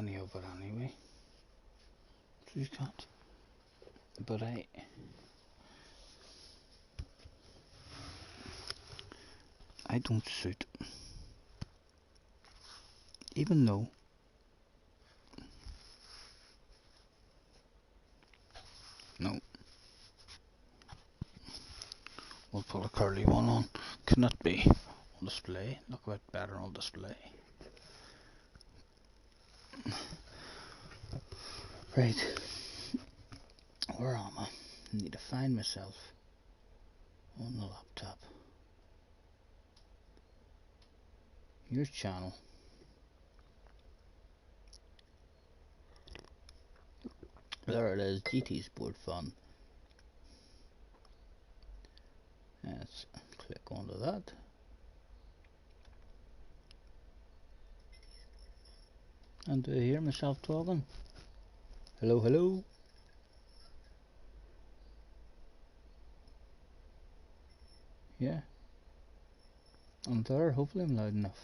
any of it anyway. So you can't. But I don't suit. Even though no. We'll put a curly one on. Can that be on display? Look a bit better on display. Right. Where am I? I need to find myself on the laptop. Your channel. There it is, GT Sport Fun. Let's click onto that. And do I hear myself talking? Hello, hello. Yeah. I'm there, hopefully I'm loud enough.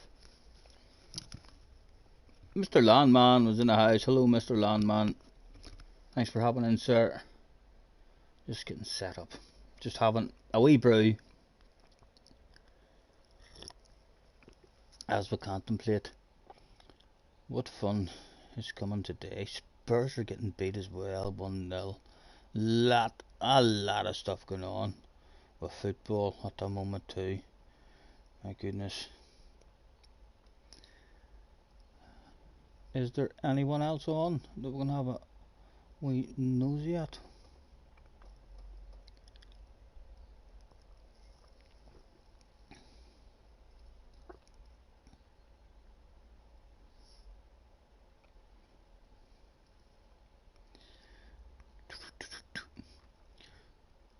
Mr. Landman was in the house. Hello, Mr. Landman. Thanks for hopping in, sir. Just getting set up. Just having a wee brew as we contemplate what fun is coming today. Spurs are getting beat as well, 1-0. A lot of stuff going on with football at the moment too. My goodness. Is there anyone else on that we're gonna have a wee nosy at?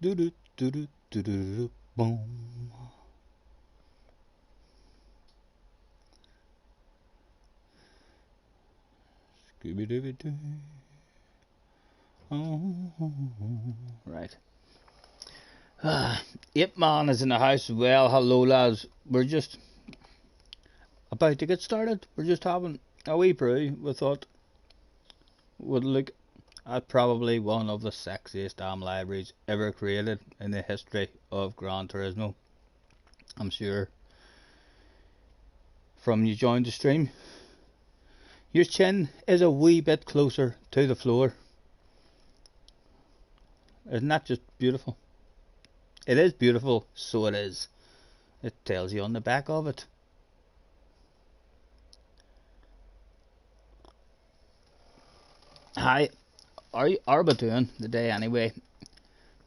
Do do do do do do boom. Scooby Dooby Doo. Oh, right. Yep, man is in the house as well. Hello, lads. We're just about to get started. We're just having a wee brew. We thought would look at probably one of the sexiest damn libraries ever created in the history of Gran Turismo. I'm sure from you joined the stream, your chin is a wee bit closer to the floor. Isn't that just beautiful? It is beautiful, so it is. It tells you on the back of it. Hi, are we doing the day anyway?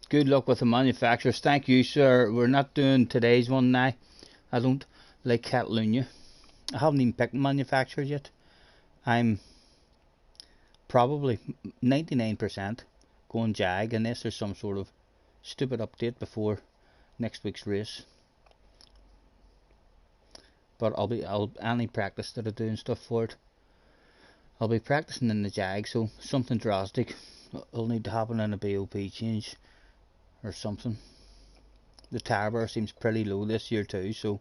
Good luck with the manufacturers. Thank you, sir. We're not doing today's one now. I don't like Catalunya. I haven't even picked the manufacturer yet. I'm probably 99% going Jag unless there's some sort of stupid update before next week's race. But I'll any practice that I'm doing stuff for it. I'll be practicing in the Jag, so something drastic will need to happen in a BOP change or something. The tire bar seems pretty low this year too, so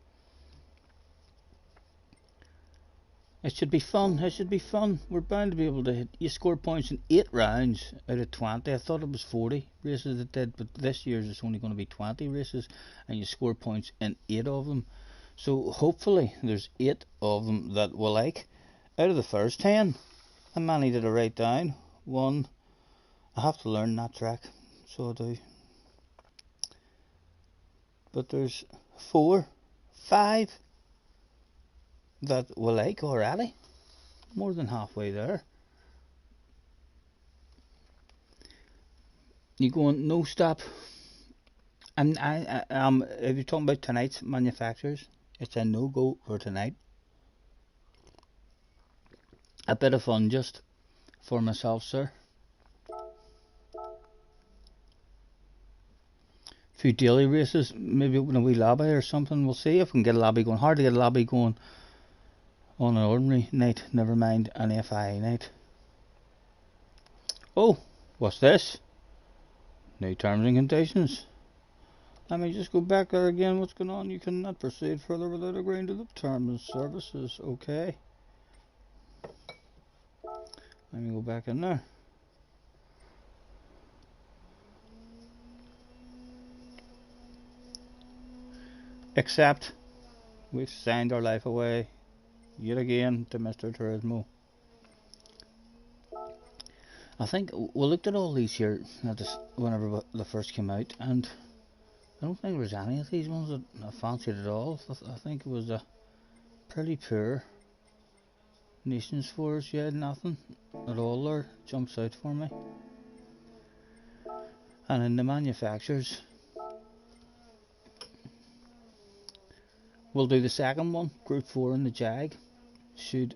it should be fun. It should be fun. We're bound to be able to hit. You score points in 8 rounds out of 20. I thought it was 40 races it did, but this year's it's only going to be 20 races, and you score points in 8 of them. So hopefully there's 8 of them that we like out of the first 10. How many did I write down? 1. I have to learn that track, so I do. But there's 4, 5 that we like already. More than halfway there. You going no stop? And if you're talking about tonight's manufacturers, it's a no go for tonight. A bit of fun just for myself, sir. Few daily races, maybe open a wee lobby or something. We'll see if we can get a lobby going. Hard to get a lobby going on an ordinary night, never mind an FIA night. Oh, what's this? New terms and conditions. Let me just go back there again. What's going on? You cannot proceed further without agreeing to the terms and services. Okay. Let me go back in there. Except we've signed our life away yet again to Mr. Turismo. I think we looked at all these here whenever they first came out, and I don't think there was any of these ones that I fancied at all. I think it was a pretty poor Nations Force. Yeah, nothing at all there jumps out for me. And in the manufacturers, we'll do the second one, Group 4 in the Jag. Should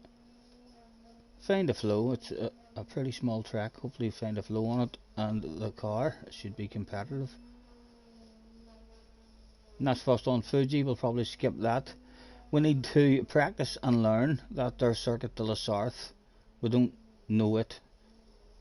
find a flow. It's a pretty small track. Hopefully find a flow on it, and the car should be competitive. And that's first on Fuji. We'll probably skip that. We need to practice and learn that their Circuit de la Sarthe. We don't know it,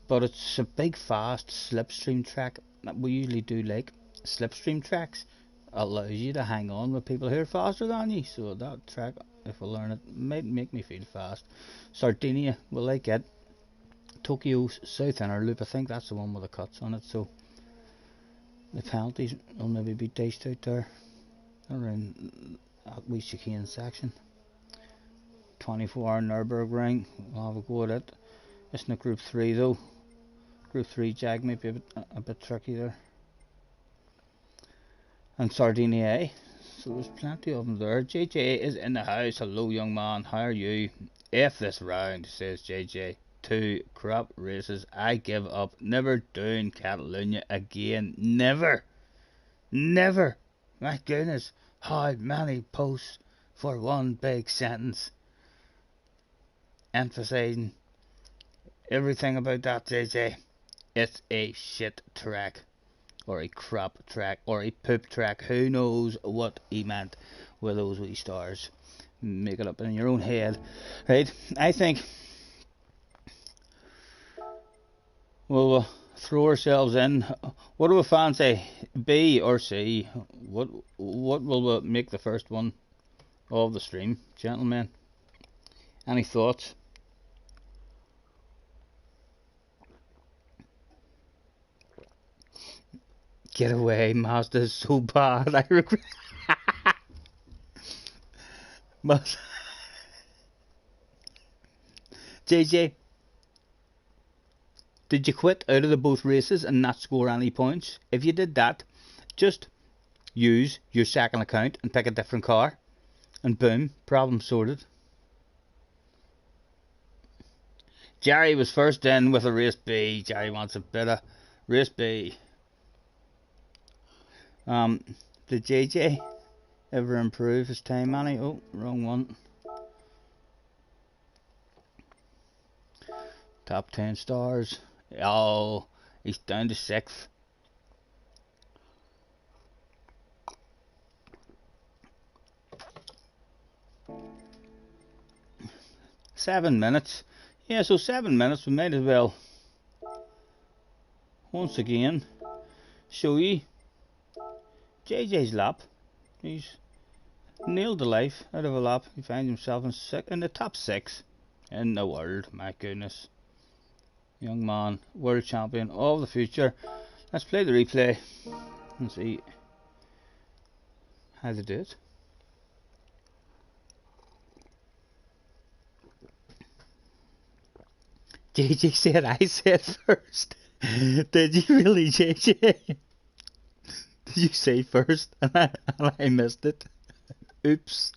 but it's a big fast slipstream track. We usually do like slipstream tracks. Allows you to hang on with people who are faster than you. So that track, if we learn it, might make me feel fast. Sardinia, we like it. Tokyo South Inner Loop, I think that's the one with the cuts on it. So the penalties will maybe be diced out there around at least chicane section. 24-hour Nürburgring, we'll have a go at it. It's not Group 3 though. Group 3 Jag might be a bit tricky there. And Sardinia, so there's plenty of them there. JJ is in the house. Hello young man, how are you? F this round, says JJ. 2 crap races, I give up. Never doing Catalonia again. Never. Never. My goodness, how many posts for one big sentence emphasizing everything about that, JJ. It's a shit track, or a crap track, or a poop track. Who knows what he meant with those wee stars. Make it up in your own head. Right, I think we'll throw ourselves in. What do we fancy, B or C? What will we make the first one of the stream, gentlemen? Any thoughts? Get away, Mazda is so bad. I regret. But JJ, did you quit out of the both races and not score any points? If you did that, just use your second account and pick a different car, and boom, problem sorted. Jerry was first in with a race B. Jerry wants a bit of race B. Did JJ ever improve his time, Manny? Oh, wrong one. Top 10 stars. Oh, he's down to 6th. Seven minutes. Yeah, so 7 minutes. We might as well once again show you JJ's lap. He's nailed the life out of a lap. He finds himself in the top 6 in the world. My goodness. Young man, world champion of the future. Let's play the replay and see how they do it. JJ said I said first. Did you really, JJ? Did you say first and I missed it? Oops.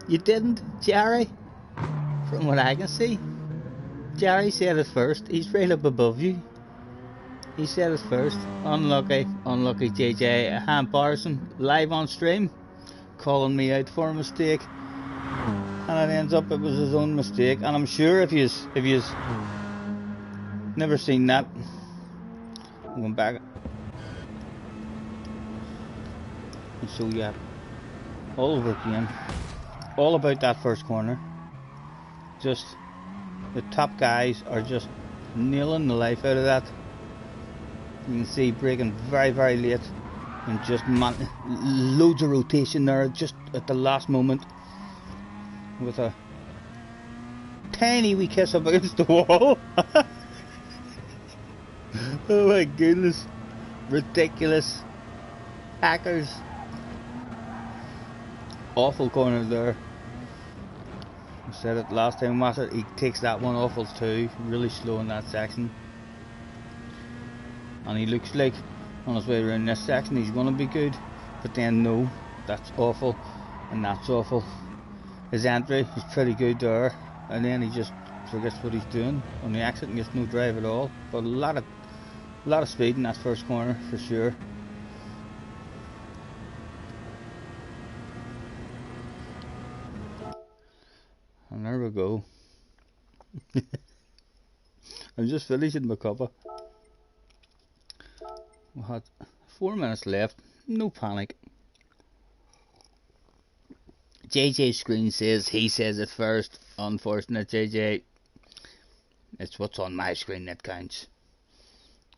You didn't, Jerry? From what I can see. Jerry said it first. He's right up above you. He said it first. Unlucky, unlucky JJ. Han Patterson, live on stream, calling me out for a mistake. And it ends up it was his own mistake. And I'm sure if you's never seen that, I'm going back and show you all over again. All about that first corner. Just the top guys are just nailing the life out of that. You can see braking very, very late, and just loads of rotation there, just at the last moment, with a tiny wee kiss up against the wall. Oh my goodness, ridiculous. Hackers. Awful corner there. I said it last time, Master. He takes that one awful too. Really slow in that section. And he looks like on his way around this section he's going to be good. But then no, that's awful. And that's awful. His entry is pretty good there. And then he just forgets what he's doing on the exit and gets no drive at all. But a lot of speed in that first corner for sure. And there we go. I'm just finishing my cuppa. We had 4 minutes left. No panic. JJ's screen says he says it first. Unfortunate, JJ. It's what's on my screen that counts.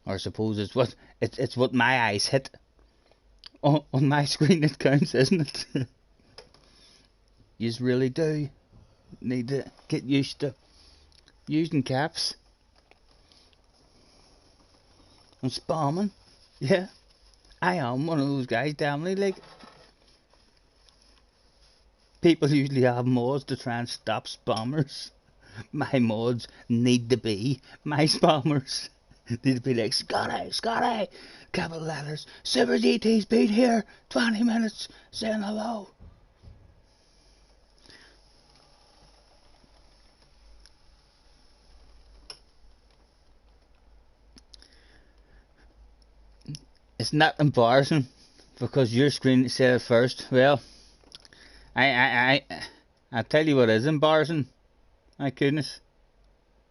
Or I suppose it's what my eyes hit on my screen that counts, isn't it? Yous really do need to get used to using caps and spamming. Yeah, I am one of those guys, definitely. Like, people usually have mods to try and stop spammers. My mods need to be my spammers. Need to be like, Scotty, capital letters, Super GT speed here, 20 minutes, saying hello. It's not embarrassing because your screen said it first. Well, I tell you what is embarrassing. My goodness,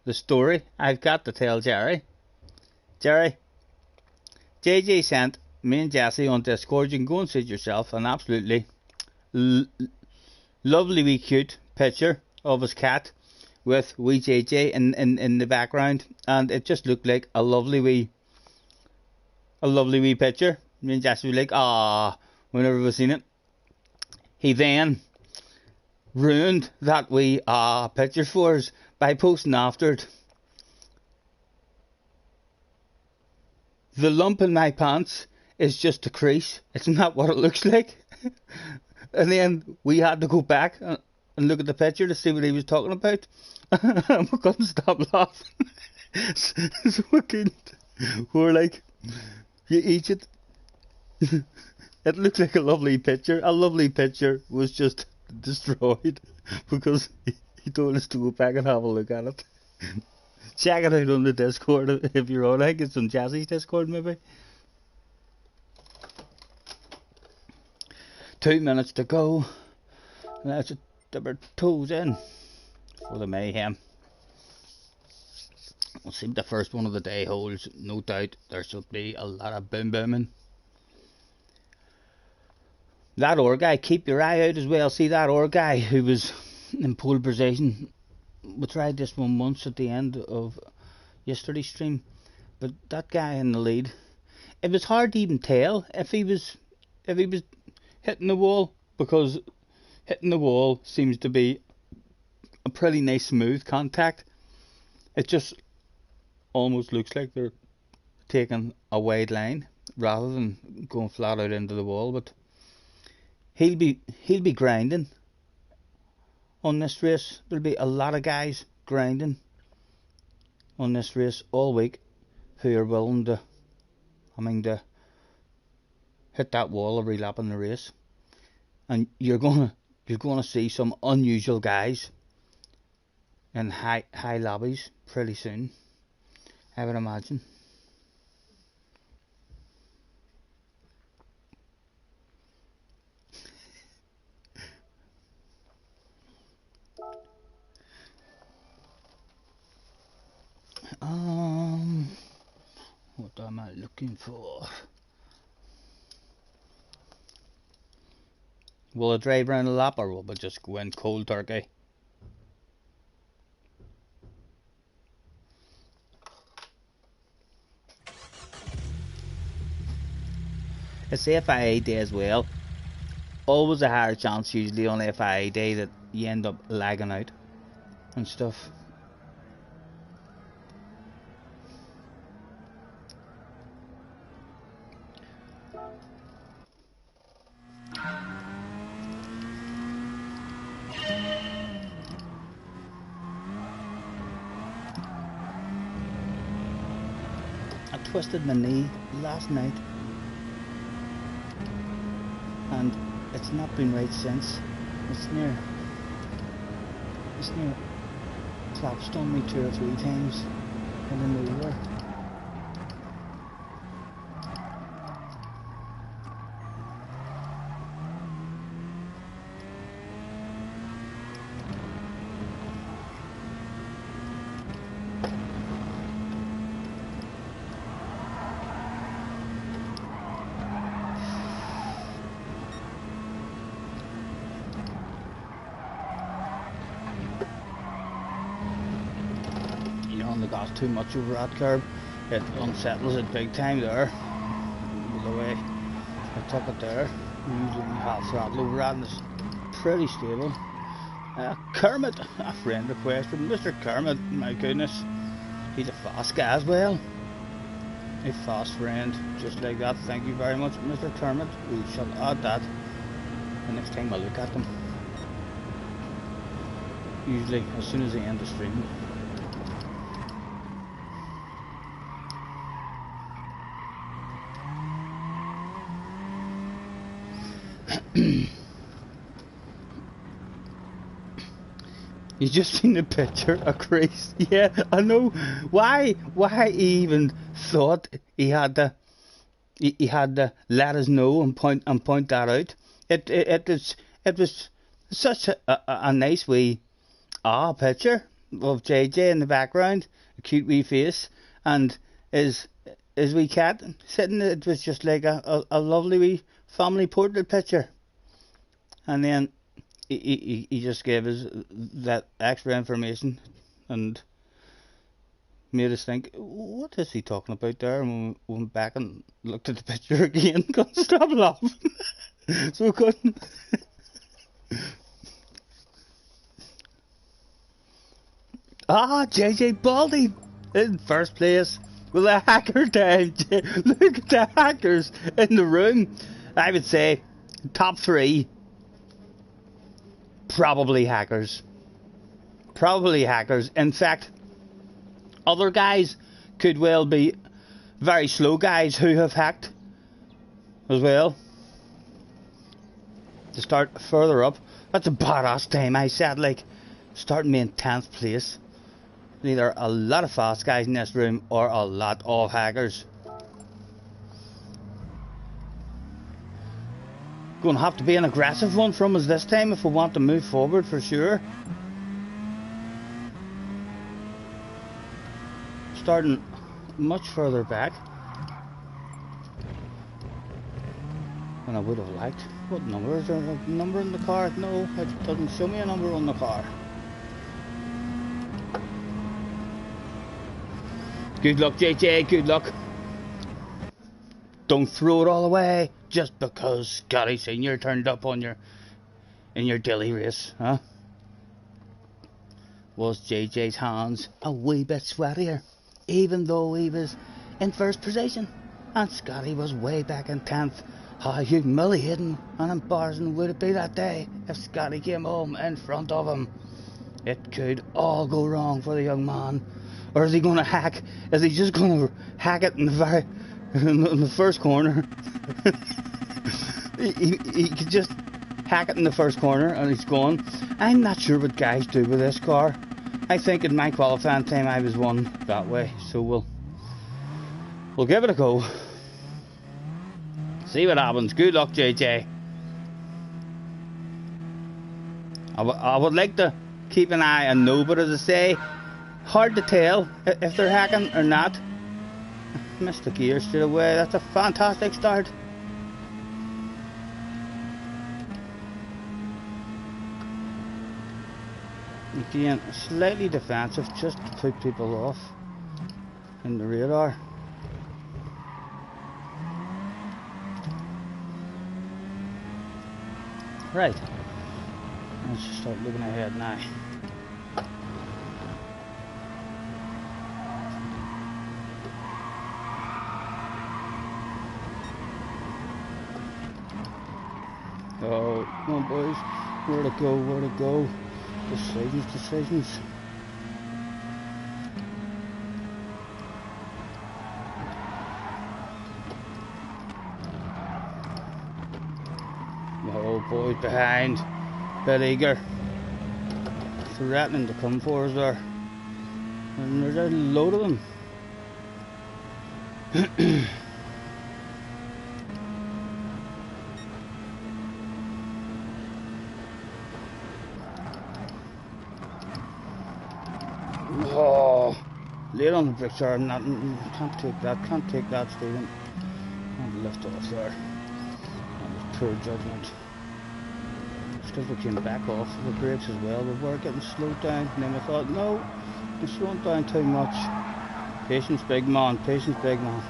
the story I've got to tell Jerry. Jerry, JJ sent me and Jesse on Discord. You can go and see it yourself. An absolutely lovely wee cute picture of his cat with wee JJ in the background, and it just looked like a lovely wee picture. Me and Jesse were like, ah, whenever we seen it. He then ruined that wee picture for us by posting after it. The lump in my pants is just a crease. It's not what it looks like. And then we had to go back and look at the picture to see what he was talking about. And we couldn't stop laughing. So we couldn't. We were like, you eat it. It looked like a lovely picture. A lovely picture was just destroyed because he told us to go back and have a look at it. Check it out on the Discord if you're on. I think it's on Jesse's Discord maybe. 2 minutes to go. Let's dip our toes in for the mayhem. We'll see what the first one of the day holds. No doubt there should be a lot of booming. That or guy, keep your eye out as well. See that or guy who was in pole position. We tried this one once at the end of yesterday's stream, but that guy in the lead, it was hard to even tell if he was hitting the wall, because hitting the wall seems to be a pretty nice smooth contact. It just almost looks like they're taking a wide line rather than going flat out into the wall. But he'll be grinding on this race. There'll be a lot of guys grinding on this race all week who are willing to, to hit that wall every lap in the race. And you're gonna see some unusual guys in high lobbies pretty soon, I would imagine. What am I looking for? Will I drive around a lap or will I just go in cold turkey? It's FIA day as well. Always a higher chance usually on FIA day that you end up lagging out and stuff. I twisted my knee last night and it's not been right since. It's near collapsed on me 2 or 3 times in the nowhere. On the gas too much over that curb, it unsettles it big time there. The way I took it there, usually half throttle over that and it's pretty stable. Kermit, a friend request from Mr. Kermit, my goodness, he's a fast guy as well. A fast friend, just like that. Thank you very much, Mr. Kermit. We shall add that the next time I look at them. Usually as soon as I end the stream. You just seen the picture of Chris. Yeah, I know. Why he even thought he had to let us know and point that out. It was such a nice wee picture of JJ in the background, a cute wee face, and his wee cat sitting. It was just like a lovely wee family portrait picture. And then he just gave us that extra information and made us think, what is he talking about there? And we went back and looked at the picture again, couldn't stop laughing. So we couldn't. JJ Baldy in first place with a hacker time. Look at the hackers in the room. I would say top 3. Probably hackers. In fact, other guys could well be very slow guys who have hacked as well. To start further up, that's a badass time. I said, like, starting me in 10th place. Either a lot of fast guys in this room or a lot of hackers. Going to have to be an aggressive one from us this time if we want to move forward for sure. Starting much further back than I would have liked. What number? Is there a number in the car? No, it doesn't show me a number on the car. Good luck, JJ, good luck. Don't throw it all away just because Scotty Senior turned up on in your daily race, huh? Was JJ's hands a wee bit sweatier, even though he was in first position, and Scotty was way back in 10th. How humiliating and embarrassing would it be that day if Scotty came home in front of him? It could all go wrong for the young man. Or is he going to hack? Is he just going to hack it in the first corner? he could just hack it in the first corner and he's gone. I'm not sure what guys do with this car. I think in my qualifying time I was one that way. So we'll give it a go. See what happens. Good luck, JJ. I would like to keep an eye and know, but as I say, hard to tell if they're hacking or not. Missed the gear straight away. That's a fantastic start. Again, slightly defensive just to put people off in the radar. Right. Let's just start looking ahead now. Oh, come on boys. Where to go, where to go. Decisions. Oh, boys behind. Bit eager. Threatening to come for us there. And there's a load of them. Oh, late on the bricks are not. Can't take that, Stephen. I'll lift off there. That was poor judgment. It's because we came back off the brakes as well. We were getting slowed down, and then we thought, no, we're slowing down too much. Patience, big man. Patience, big man.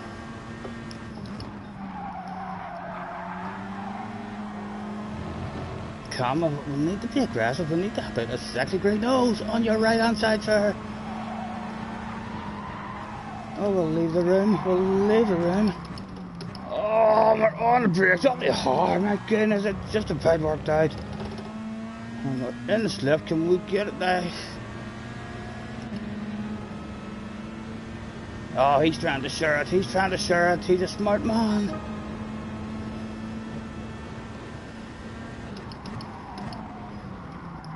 Come on, we need to be aggressive. We need to have a sexy green nose on your right hand side, sir. Oh, we'll leave the room. Oh, we're on the brakes up the hard. My goodness, it just about worked out. And we're in the slip. Can we get it now? Oh, he's trying to share it. He's a smart man.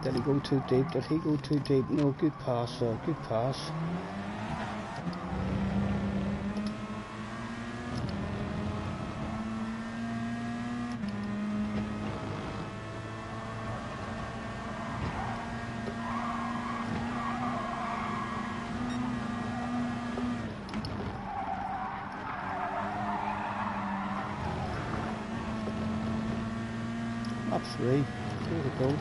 Did he go too deep? No, good pass, sir. Good pass. Up 3. There we go.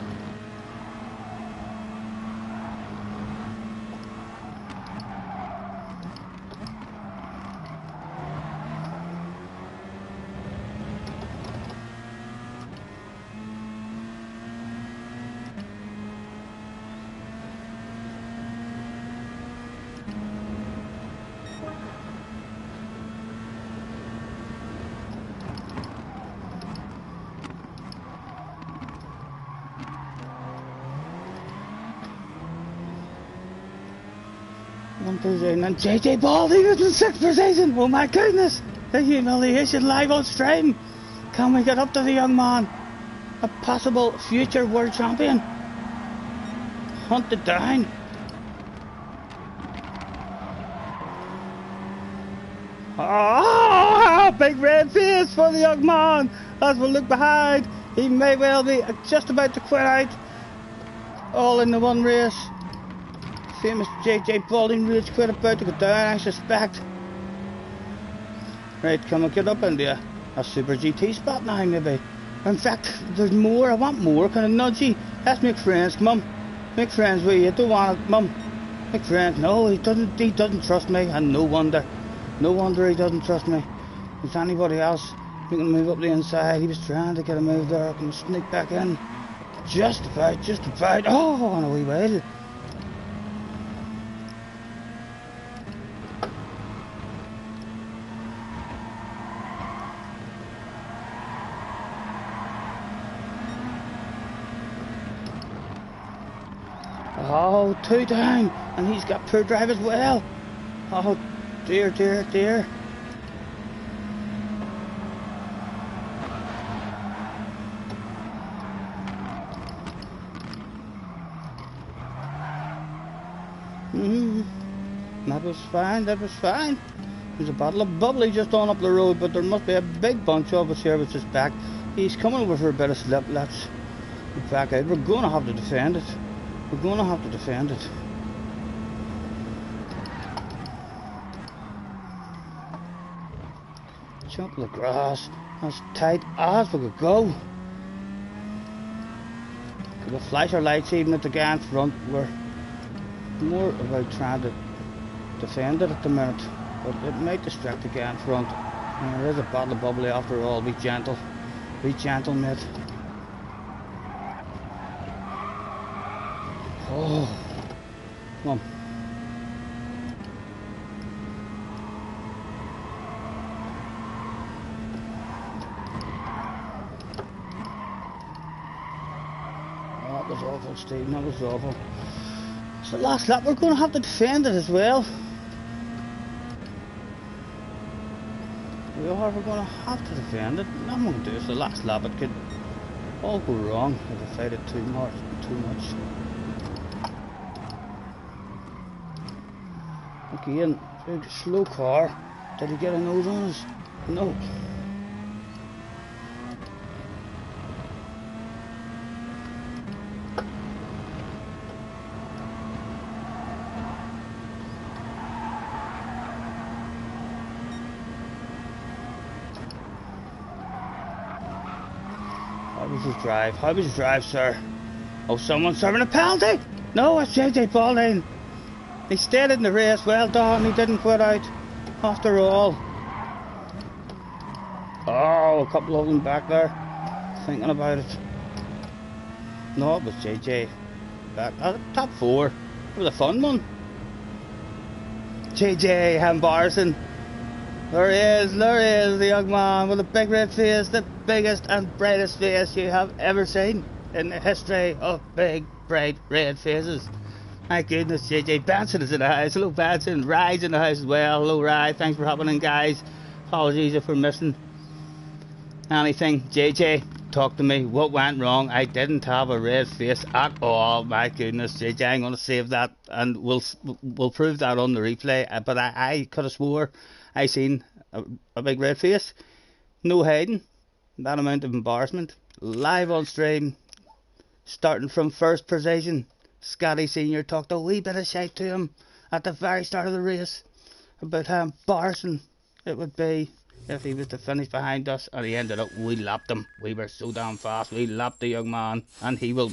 One position and JJ Baldy was in 6th position. Oh my goodness, the humiliation live on stream. Can we get up to the young man? A possible future world champion. Hunted down. Oh, big red face for the young man. As we look behind, he may well be just about to quit out. All in the one race. Famous JJ Balding Rage quit about to go down, I suspect. Right, can we get up into a Super GT spot now, maybe? In fact, there's more. I want more. Can I nudge you? Let's make friends, Mum. Make friends with you. Don't want it, Mum. Make friends. No, he doesn't trust me, and no wonder. No wonder he doesn't trust me. Is anybody else who can move up the inside? He was trying to get a move there. I can sneak back in. Just about. Oh, on a wee while. Oh, 2 down, and he's got poor drive as well. Oh, dear. That was fine. There's a bottle of bubbly just on up the road, but there must be a big bunch of us here with his back. He's coming over for a bit of slip. Let's get back out. We're going to have to defend it. Jump the grass as tight as we could go. Could we flash our lights even at the guy in front? We're more about trying to defend it at the minute, but it might distract the guy in front. And there is a bottle of bubbly after all. Be gentle, mate. Oh, come on. Oh, that was awful, Stephen, that was awful. It's the last lap, we're going to have to defend it as well. We are, we're going to have to defend it. I'm going to do it, it's the last lap, it could all go wrong if I fight it too much. Again, big slow car. Did he get a nose on us? No. How was his drive? How was his drive, sir? Oh, someone's serving a penalty! No, it's JJ Baldwin. He stayed in the race. Well done, he didn't quit out after all. Oh, a couple of them back there thinking about it. No, it was JJ back at top 4. It was a fun one. JJ, embarrassing. There he is, the young man with a big red face, the biggest and brightest face you have ever seen in the history of big, bright red faces. My goodness, JJ. Benson is in the house. Hello, Benson. Rye's in the house as well. Hello, Rye. Thanks for hopping in, guys. Apologies if we're missing anything. JJ, talk to me. What went wrong? I didn't have a red face at all. My goodness, JJ. I'm going to save that and we'll prove that on the replay. But I could have swore I seen a big red face. No hiding. That amount of embarrassment. Live on stream. Starting from first position. Scotty Senior talked a wee bit of shite to him at the very start of the race about how embarrassing it would be if he was to finish behind us, and he ended up, we lapped him. We were so damn fast, we lapped the young man, and he will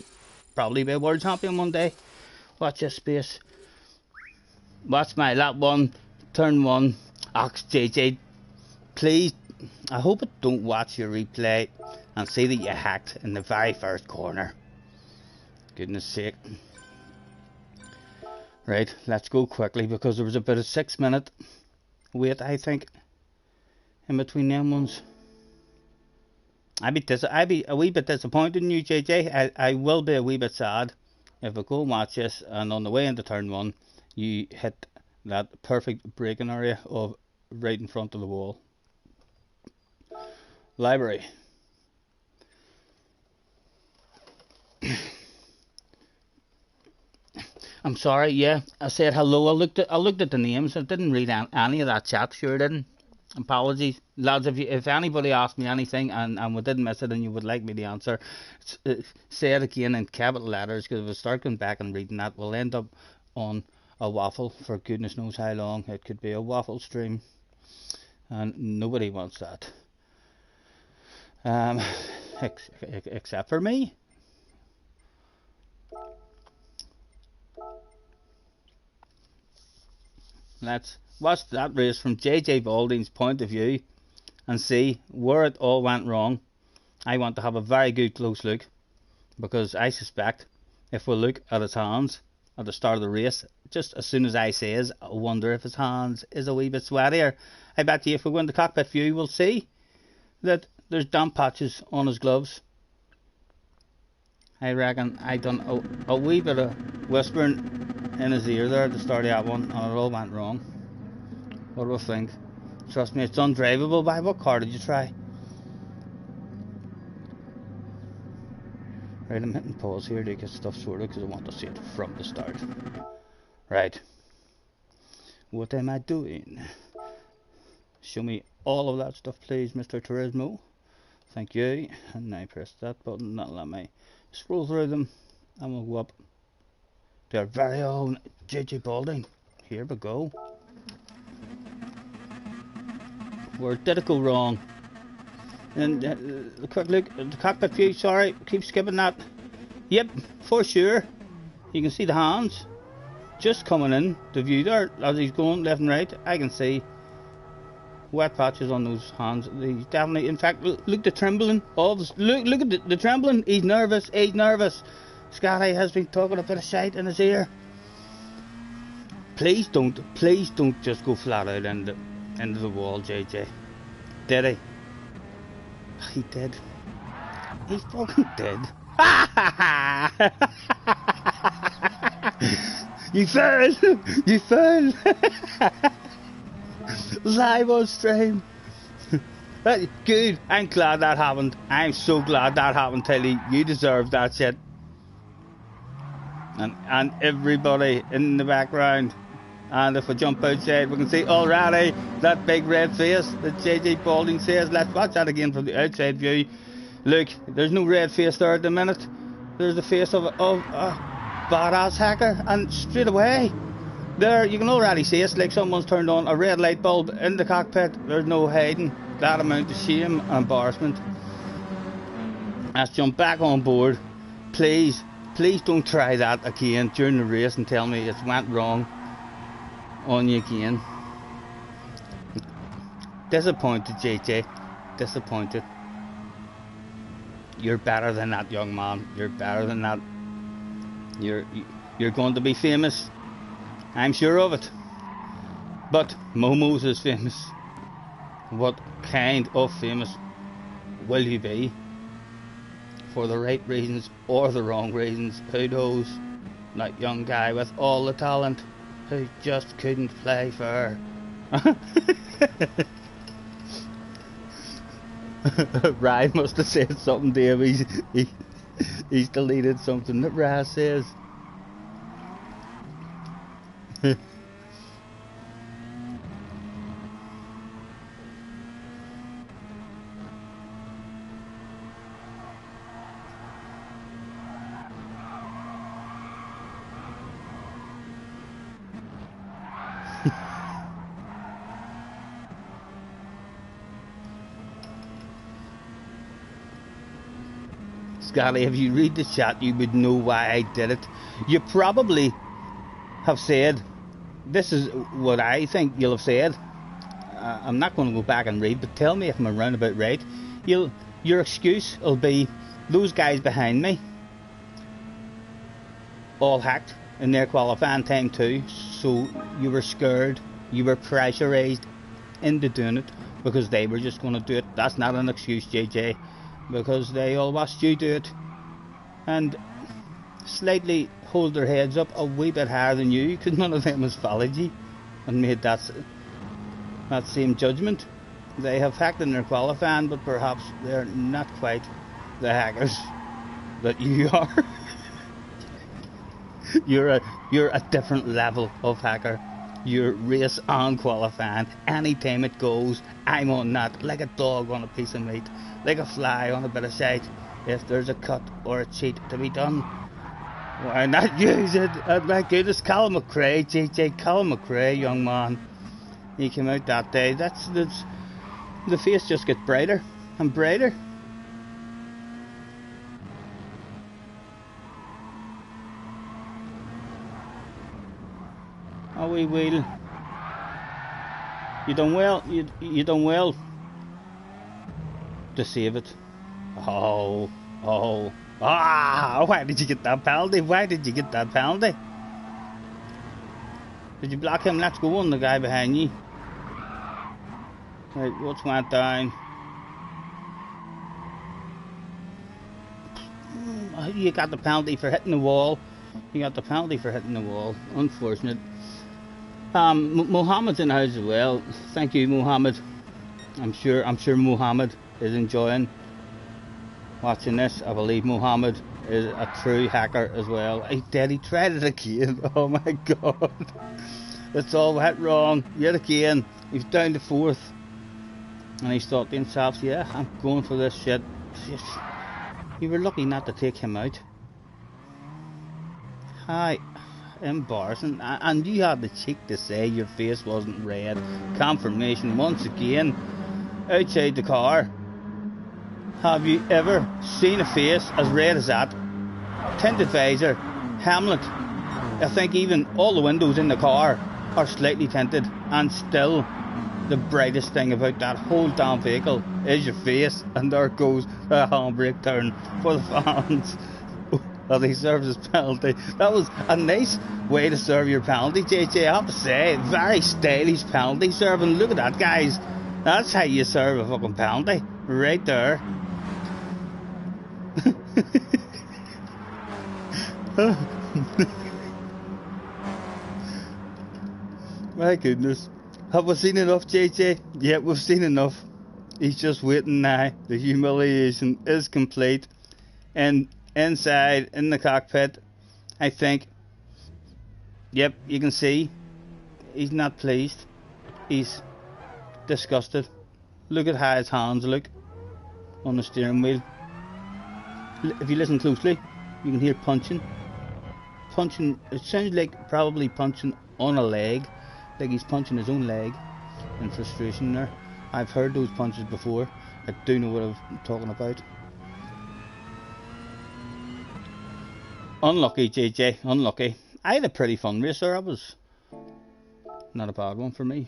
probably be a world champion one day. Watch this space. Watch my lap 1, turn 1. Ox JJ, please, I hope it don't watch your replay and see that you hacked in the very first corner. Goodness sake. Right, let's go quickly because there was about a 6-minute wait, I think, in between them ones. I'd be a wee bit disappointed in you, JJ. I will be a wee bit sad if I go and watch this and on the way into turn 1 you hit that perfect braking area of right in front of the wall. Library. I'm sorry, yeah, I said hello. I looked at the names. I didn't read any of that chat. Sure didn't. Apologies, lads. If anybody asked me anything and we didn't miss it and you would like me to answer, say it again in capital letters, because if we start going back and reading that, we'll end up on a waffle for goodness knows how long. It could be a waffle stream, and nobody wants that. Except for me. Let's watch that race from JJ Balding's point of view and see where it all went wrong. I want to have a very good close look, because I suspect if we look at his hands at the start of the race, just as soon as I says, I wonder if his hands is a wee bit sweatier. I bet you if we go into cockpit view, we'll see that there's damp patches on his gloves. I reckon I done a wee bit of whispering in his ear there at the start of that one, and it all went wrong. What do I think? Trust me, it's undrivable. By what car did you try? Right, I'm hitting pause here to get stuff sorted because I want to see it from the start. Right. What am I doing? Show me all of that stuff, please, Mr. Turismo. Thank you. And now press that button. That'll let me scroll through them, and we'll go up to our very own JJ Balding. Here we go. Where did it go wrong? And a quick look at the cockpit view. Sorry, keep skipping that. Yep, for sure. You can see the hands just coming in the view there as he's going left and right. I can see wet patches on those hands. He's definitely, in fact, look the trembling. Look at the trembling. He's nervous. He's nervous. Scotty has been talking a bit of shite in his ear. Please don't just go flat out into the wall, JJ. Did he? He did. He's fucking dead. You fell! You fell! Live on stream. Good. I'm glad that happened. I'm so glad that happened, Tilly. You deserve that shit. And everybody in the background. And if we jump outside, we can see already that big red face that JJ Balding says. Let's watch that again from the outside view. Look, there's no red face there at the minute. There's the face of a badass hacker, and straight away, there you can already see it's like someone's turned on a red light bulb in the cockpit. There's no hiding that amount of shame and embarrassment. Let's jump back on board. Please don't try that again during the race and tell me it went wrong on you again. Disappointed, JJ. Disappointed. You're better than that, young man. You're better than that. You're going to be famous. I'm sure of it. But Momo's is famous. What kind of famous will you be? For the right reasons or the wrong reasons, who knows? That young guy with all the talent who just couldn't play fair. Ryan must have said something to him. He's deleted something that Ryan says. Scotty, if you read the chat, you would know why I did it. You probably have said, this is what I think you'll have said. I'm not going to go back and read, but tell me if I'm around about right. Your excuse will be, those guys behind me all hacked in their qualifying time too, so you were scared, you were pressurised into doing it because they were just going to do it. That's not an excuse, JJ. Because they all watched you do it and slightly hold their heads up a wee bit higher than you, because none of them has followed you and made that same judgment. They have hacked in their qualifying, but perhaps they're not quite the hackers that you are. You're a different level of hacker. Your race on qualifying, anytime it goes, I'm on that, like a dog on a piece of meat, like a fly on a bit of shite. If there's a cut or a cheat to be done, why not use it? Oh my goodness, Callum McRae, JJ Callum McRae, young man. He came out that day. That's the face just gets brighter and brighter. Oh, we will. You done well. You done well to save it. Oh. Why did you get that penalty? Why did you get that penalty? Did you block him? Let's go on the guy behind you. Right, what's went down? You got the penalty for hitting the wall. You got the penalty for hitting the wall. Unfortunate. Mohammed's in the house as well. Thank you, Mohammed. I'm sure Mohammed is enjoying watching this. I believe Mohammed is a true hacker as well. He tried it again. Oh my god. It's all went wrong yet again. He's down to 4th. And he thought to himself, yeah, I'm going for this shit. You were lucky not to take him out. Hi. Embarrassing. And you had the cheek to say your face wasn't red. Confirmation once again. Outside the car. Have you ever seen a face as red as that? Tinted visor, Hamlet. I think even all the windows in the car are slightly tinted, and still the brightest thing about that whole damn vehicle is your face. And there goes the handbrake turn for the fans. that he serves his penalty. That was a nice way to serve your penalty, JJ. I have to say, very stylish penalty serving. Look at that, guys. That's how you serve a fucking penalty, right there. My goodness. Have we seen enough, JJ? Yeah, we've seen enough. He's just waiting now. The humiliation is complete. And inside, in the cockpit, I think, yep, you can see, he's not pleased. He's disgusted. Look at how his hands look on the steering wheel. If you listen closely, you can hear punching. Punching, it sounds like probably punching on a leg, like he's punching his own leg in frustration there. I've heard those punches before. I do know what I'm talking about. Unlucky, JJ, unlucky. I had a pretty fun race there. It was not a bad one for me.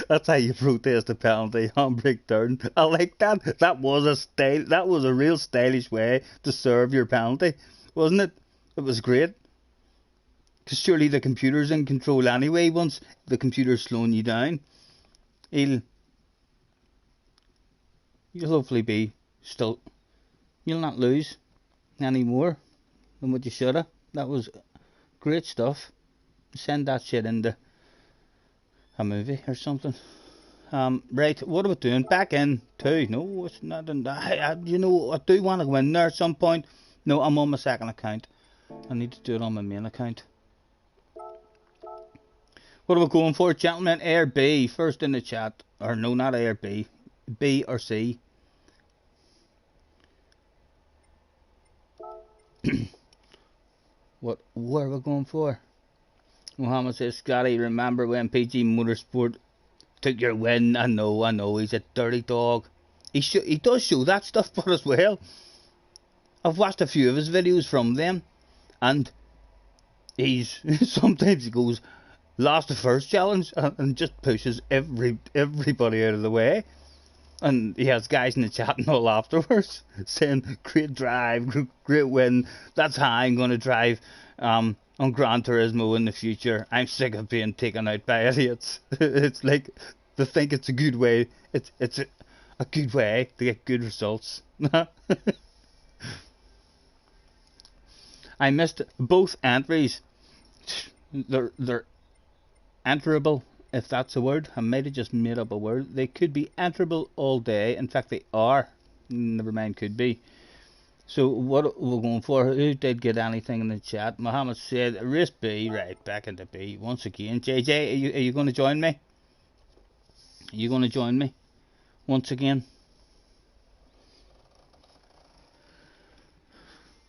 That's how you protest a penalty, handbrake turn. I like that. That was a style. That was a real stylish way to serve your penalty, wasn't it? It was great. Because surely the computer's in control anyway. Once the computer's slowing you down, you'll hopefully be still. You'll not lose any more than what you should have. That was great stuff. Send that shit into a movie or something. Right, what are we doing? Back in two. No, it's not in you know, I do want to go in there at some point. No, I'm on my second account. I need to do it on my main account. What are we going for, gentlemen? A or B? First in the chat. Or no, not A or B. B or C. Where are we going for? Muhammad says, Scotty, remember when PG Motorsport took your win? I know, he's a dirty dog. He does show that stuff, but as well, I've watched a few of his videos from them, and he's sometimes he goes, lost the first challenge, and just pushes everybody out of the way. And he has guys in the chat and all afterwards saying, great drive, great win. That's how I'm going to drive on Gran Turismo in the future. I'm sick of being taken out by idiots. It's like, they think it's a good way. It's a good way to get good results. I missed both entries. They're enterable, if that's a word. I might have just made up a word. They could be enterable all day. In fact, they are. Never mind, could be. So what we're going for? Who did get anything in the chat? Mohammed said race B. Right, back into B once again. JJ, are you going to join me? Are you going to join me once again?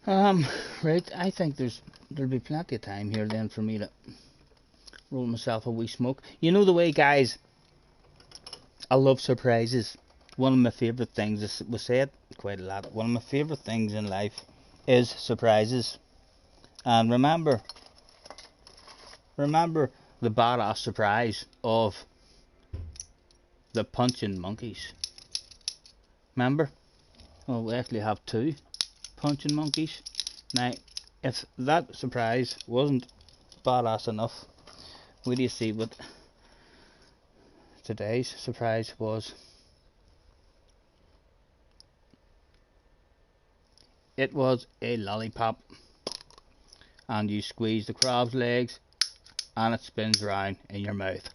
Right. I think there'll be plenty of time here then for me to roll myself a wee smoke. You know the way, guys, I love surprises. One of my favourite things, we say it quite a lot, one of my favourite things in life is surprises. And remember the badass surprise of the punching monkeys. Remember? Well, we actually have two punching monkeys. Now, if that surprise wasn't badass enough, wait do you see what today's surprise was? It was a lollipop, and you squeeze the crab's legs and it spins round in your mouth,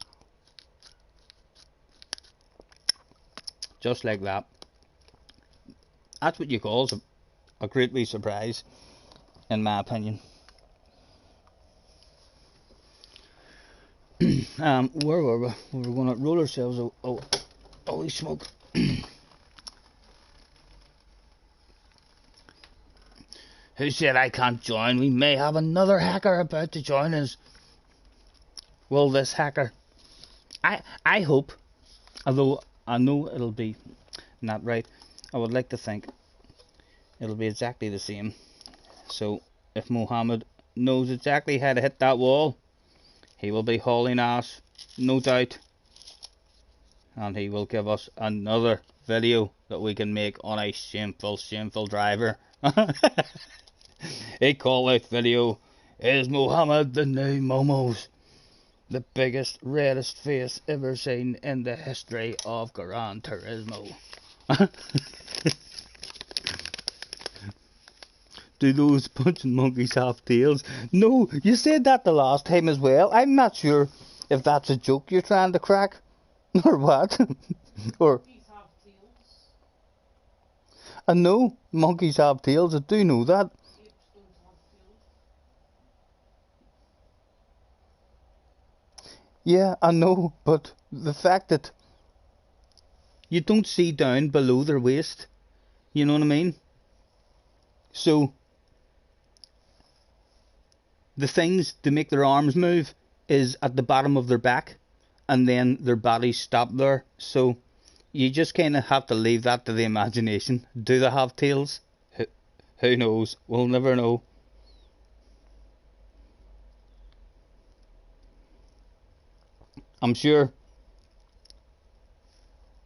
just like that. That's what you call a great wee surprise, in my opinion. Where were we? We were going to roll ourselves a wee smoke. Who said I can't join? We may have another hacker about to join us. Will this hacker? I hope, although I know it'll be not right, I would like to think it'll be exactly the same. So if Mohammed knows exactly how to hit that wall, he will be hauling ass, no doubt, and he will give us another video that we can make on a shameful driver. A call out video. Is Muhammad the new Momos the biggest, reddest face ever seen in the history of Gran Turismo? Do those punching monkeys have tails? No, you said that the last time as well. I'm not sure if that's a joke you're trying to crack, or what. Or Monkeys have tails. I know monkeys have tails. I do know that. Apes don't have tails. Yeah, I know, but the fact that you don't see down below their waist, you know what I mean? So the things to make their arms move is at the bottom of their back, and then their bodies stop there. So you just kind of have to leave that to the imagination. Do they have tails? Who knows? We'll never know. I'm sure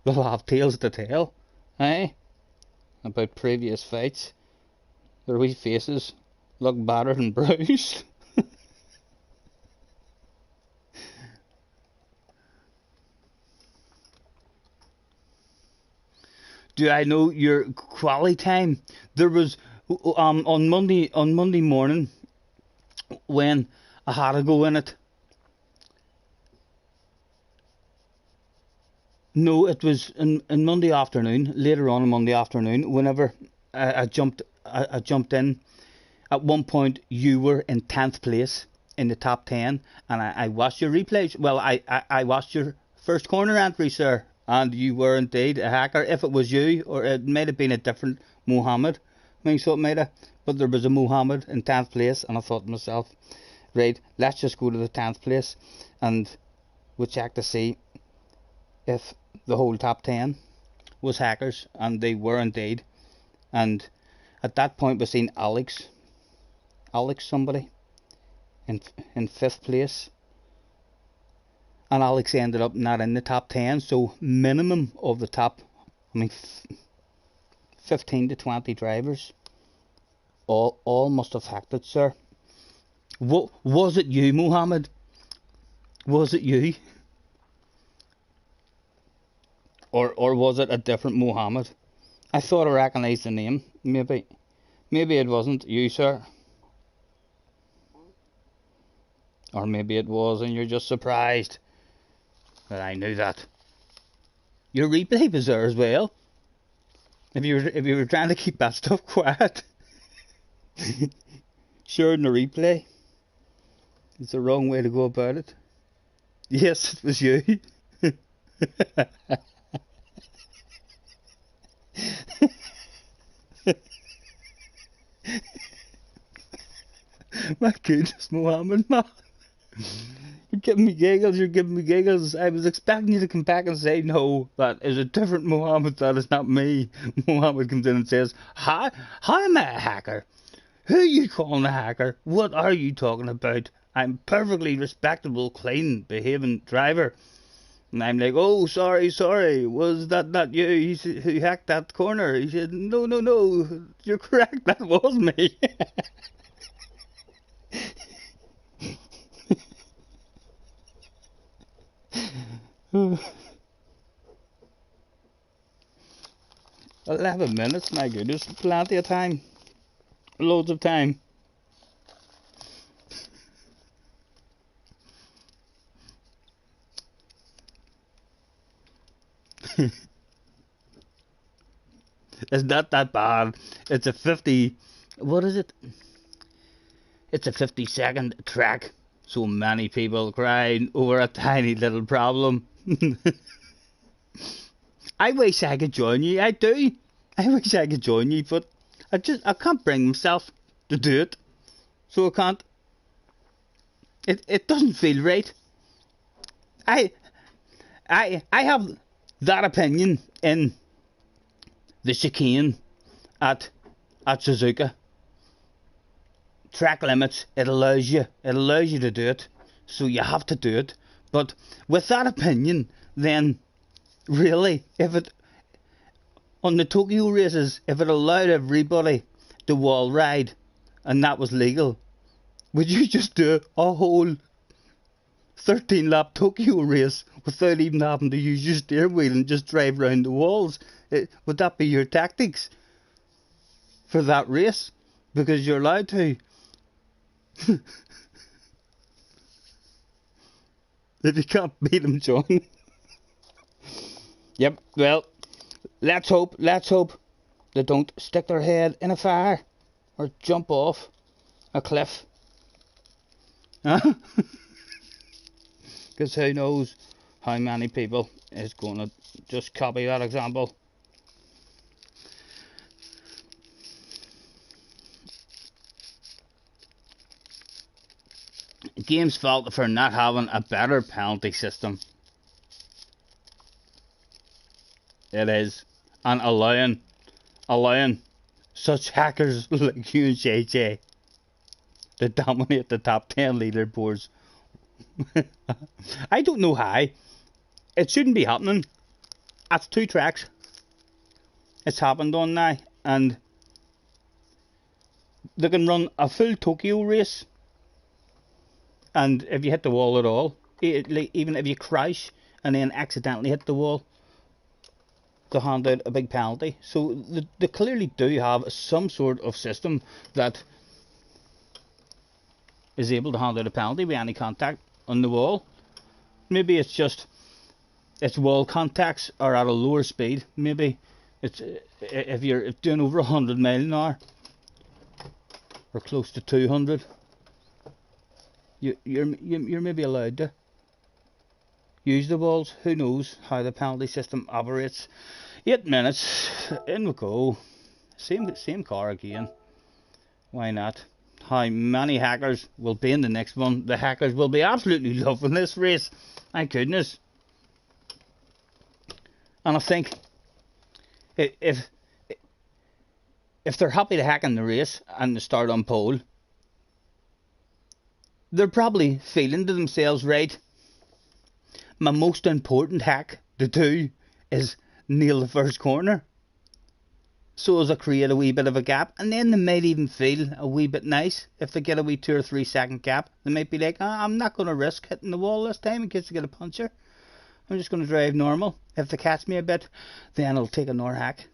they'll have tales to tell, eh? About previous fights. Their wee faces look battered and bruised. Do I know your quality time? There was on Monday morning when I had to go in it. No, it was in Monday afternoon. Later on Monday afternoon, whenever I jumped in. At one point, you were in 10th place in the top 10, and I watched your replays. Well, I watched your first corner entry, sir. And you were indeed a hacker. If it was you, or it might have been a different Muhammad. I mean, so it might have. But there was a Muhammad in 10th place, and I thought to myself, right, let's just go to the 10th place, and we'll check to see if the whole top 10 was hackers, and they were indeed. And at that point, we seen Alex somebody, in 5th place. And Alex ended up not in the top 10, so minimum of the top, 15 to 20 drivers, all must have hacked it, sir. Was it you, Muhammad? Was it you? Or was it a different Muhammad? I thought I recognised the name. Maybe it wasn't you, sir. Or maybe it was, and you're just surprised that I knew that. Your replay was there as well. If you were trying to keep that stuff quiet, sharing the replay. It's the wrong way to go about it. Yes, it was you. My goodness, Mohammed, man. You're giving me giggles. I was expecting you to come back and say, no, that is a different Muhammad, that is not me. Muhammad comes in and says, how am I a hacker? Who are you calling a hacker? What are you talking about? I'm perfectly respectable, clean behaving driver. And I'm like, oh, sorry, was that not you? He said, who hacked that corner? He said, no, you're correct, that was me. Oh. 11 minutes, my goodness, plenty of time. Loads of time. It's not that bad. It's a 50... What is it? It's a 50-second track. So many people crying over a tiny little problem. I wish I could join you. I do. I wish I could join you, but I can't bring myself to do it. So I can't. It doesn't feel right. I have that opinion in the chicane at Suzuka. Track limits, it allows you to do it, so you have to do it. But with that opinion, then really, On the Tokyo races, if it allowed everybody to wall ride, and that was legal, would you just do a whole 13-lap Tokyo race without even having to use your steering wheel and just drive round the walls? Would that be your tactics for that race? Because you're allowed to. If you can't beat them, John. Yep, well, let's hope they don't stick their head in a fire or jump off a cliff. Huh? Because who knows how many people is going to just copy that example. Game's fault for not having a better penalty system. It is. And allowing such hackers like you and JJ to dominate the top 10 leaderboards. I don't know how. It shouldn't be happening. That's 2 tracks. It's happened on now. And they can run a full Tokyo race. And if you hit the wall at all, even if you crash and then accidentally hit the wall, to hand out a big penalty. So they clearly do have some sort of system that is able to hand out a penalty with any contact on the wall. Maybe it's just its wall contacts are at a lower speed. Maybe it's if you're doing over 100 miles an hour or close to 200, you're maybe allowed to use the walls. Who knows how the penalty system operates. 8 minutes, in we go. Same car again. Why not? How many hackers will be in the next one? The hackers will be absolutely loving this race. My goodness. And I think if they're happy to hack in the race and to start on pole, they're probably feeling to themselves, right, my most important hack to do is nail the first corner, so as I create a wee bit of a gap, and then they might even feel a wee bit nice if they get a wee 2 or 3 second gap. They might be like, I'm not going to risk hitting the wall this time in case I get a puncher. I'm just going to drive normal. If they catch me a bit, then I'll take another hack.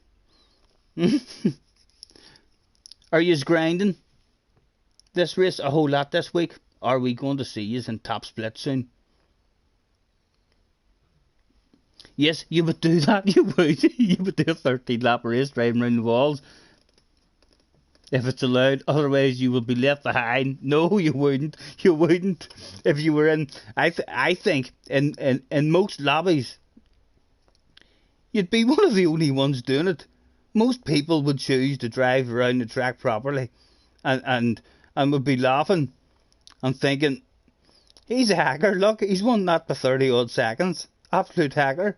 Are yous grinding this race a whole lot this week? Are we going to see yous in top split soon? Yes, you would do that. You would. You would do a 13-lap race driving around the walls if it's allowed. Otherwise, you would be left behind. No, you wouldn't. You wouldn't. If you were in, I think in most lobbies, you'd be one of the only ones doing it. Most people would choose to drive around the track properly, and would be laughing and thinking, he's a hacker. Look, he's won that by 30 odd seconds. Absolute hacker.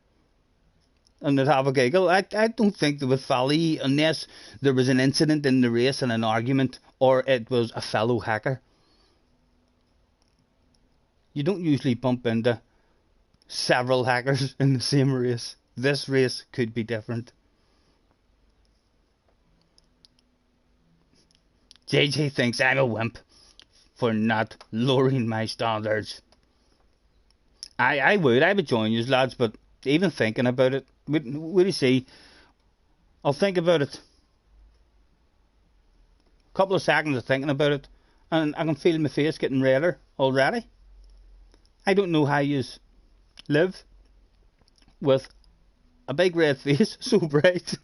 And they'd have a giggle. I don't think they would follow you unless there was an incident in the race and an argument, or it was a fellow hacker. You don't usually bump into several hackers in the same race. This race could be different. JJ thinks I'm a wimp for not lowering my standards. I would join you lads, but even thinking about it, what do you see? I'll think about it. A couple of seconds of thinking about it, and I can feel my face getting redder already. I don't know how you live with a big red face so bright.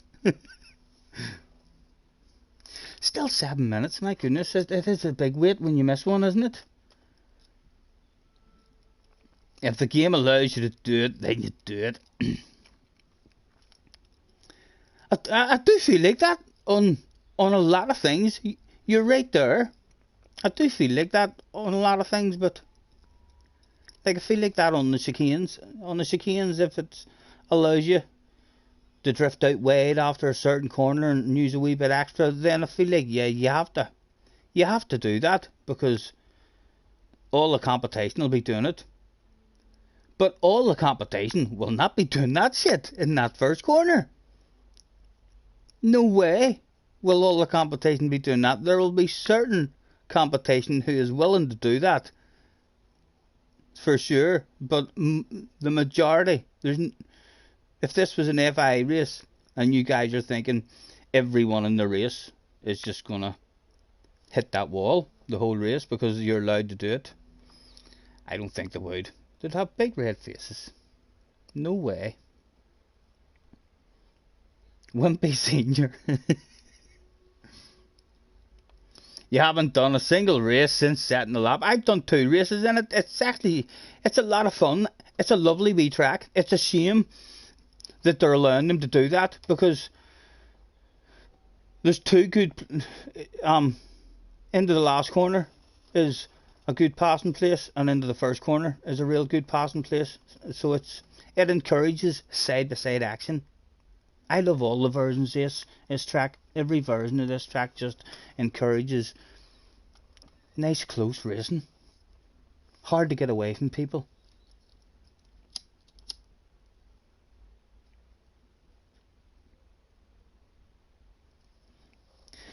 Still 7 minutes, my goodness, it is a big wait when you miss one, isn't it? If the game allows you to do it, then you do it. I do feel like that on a lot of things. You're right there. I do feel like that on a lot of things, but like I feel like that on the chicanes. On the chicanes, if it allows you to drift out wide after a certain corner and use a wee bit extra, then I feel like, yeah, you have to do that, because all the competition will be doing it. But all the competition will not be doing that shit in that first corner. No way will all the competition be doing that. There will be certain competition who is willing to do that, for sure. But the majority, if this was an FI race and you guys are thinking everyone in the race is just gonna hit that wall the whole race because you're allowed to do it, I don't think they would. They'd have big red faces. No way. Wimpy Senior. You haven't done a single race since setting the lap. I've done 2 races and it's a lot of fun. It's a lovely wee track. It's a shame that they're allowing them to do that because there's 2 good into the last corner is a good passing place, and into the first corner is a real good passing place. So it encourages side by side action. I love all the versions of this track. Every version of this track just encourages nice close racing. Hard to get away from people.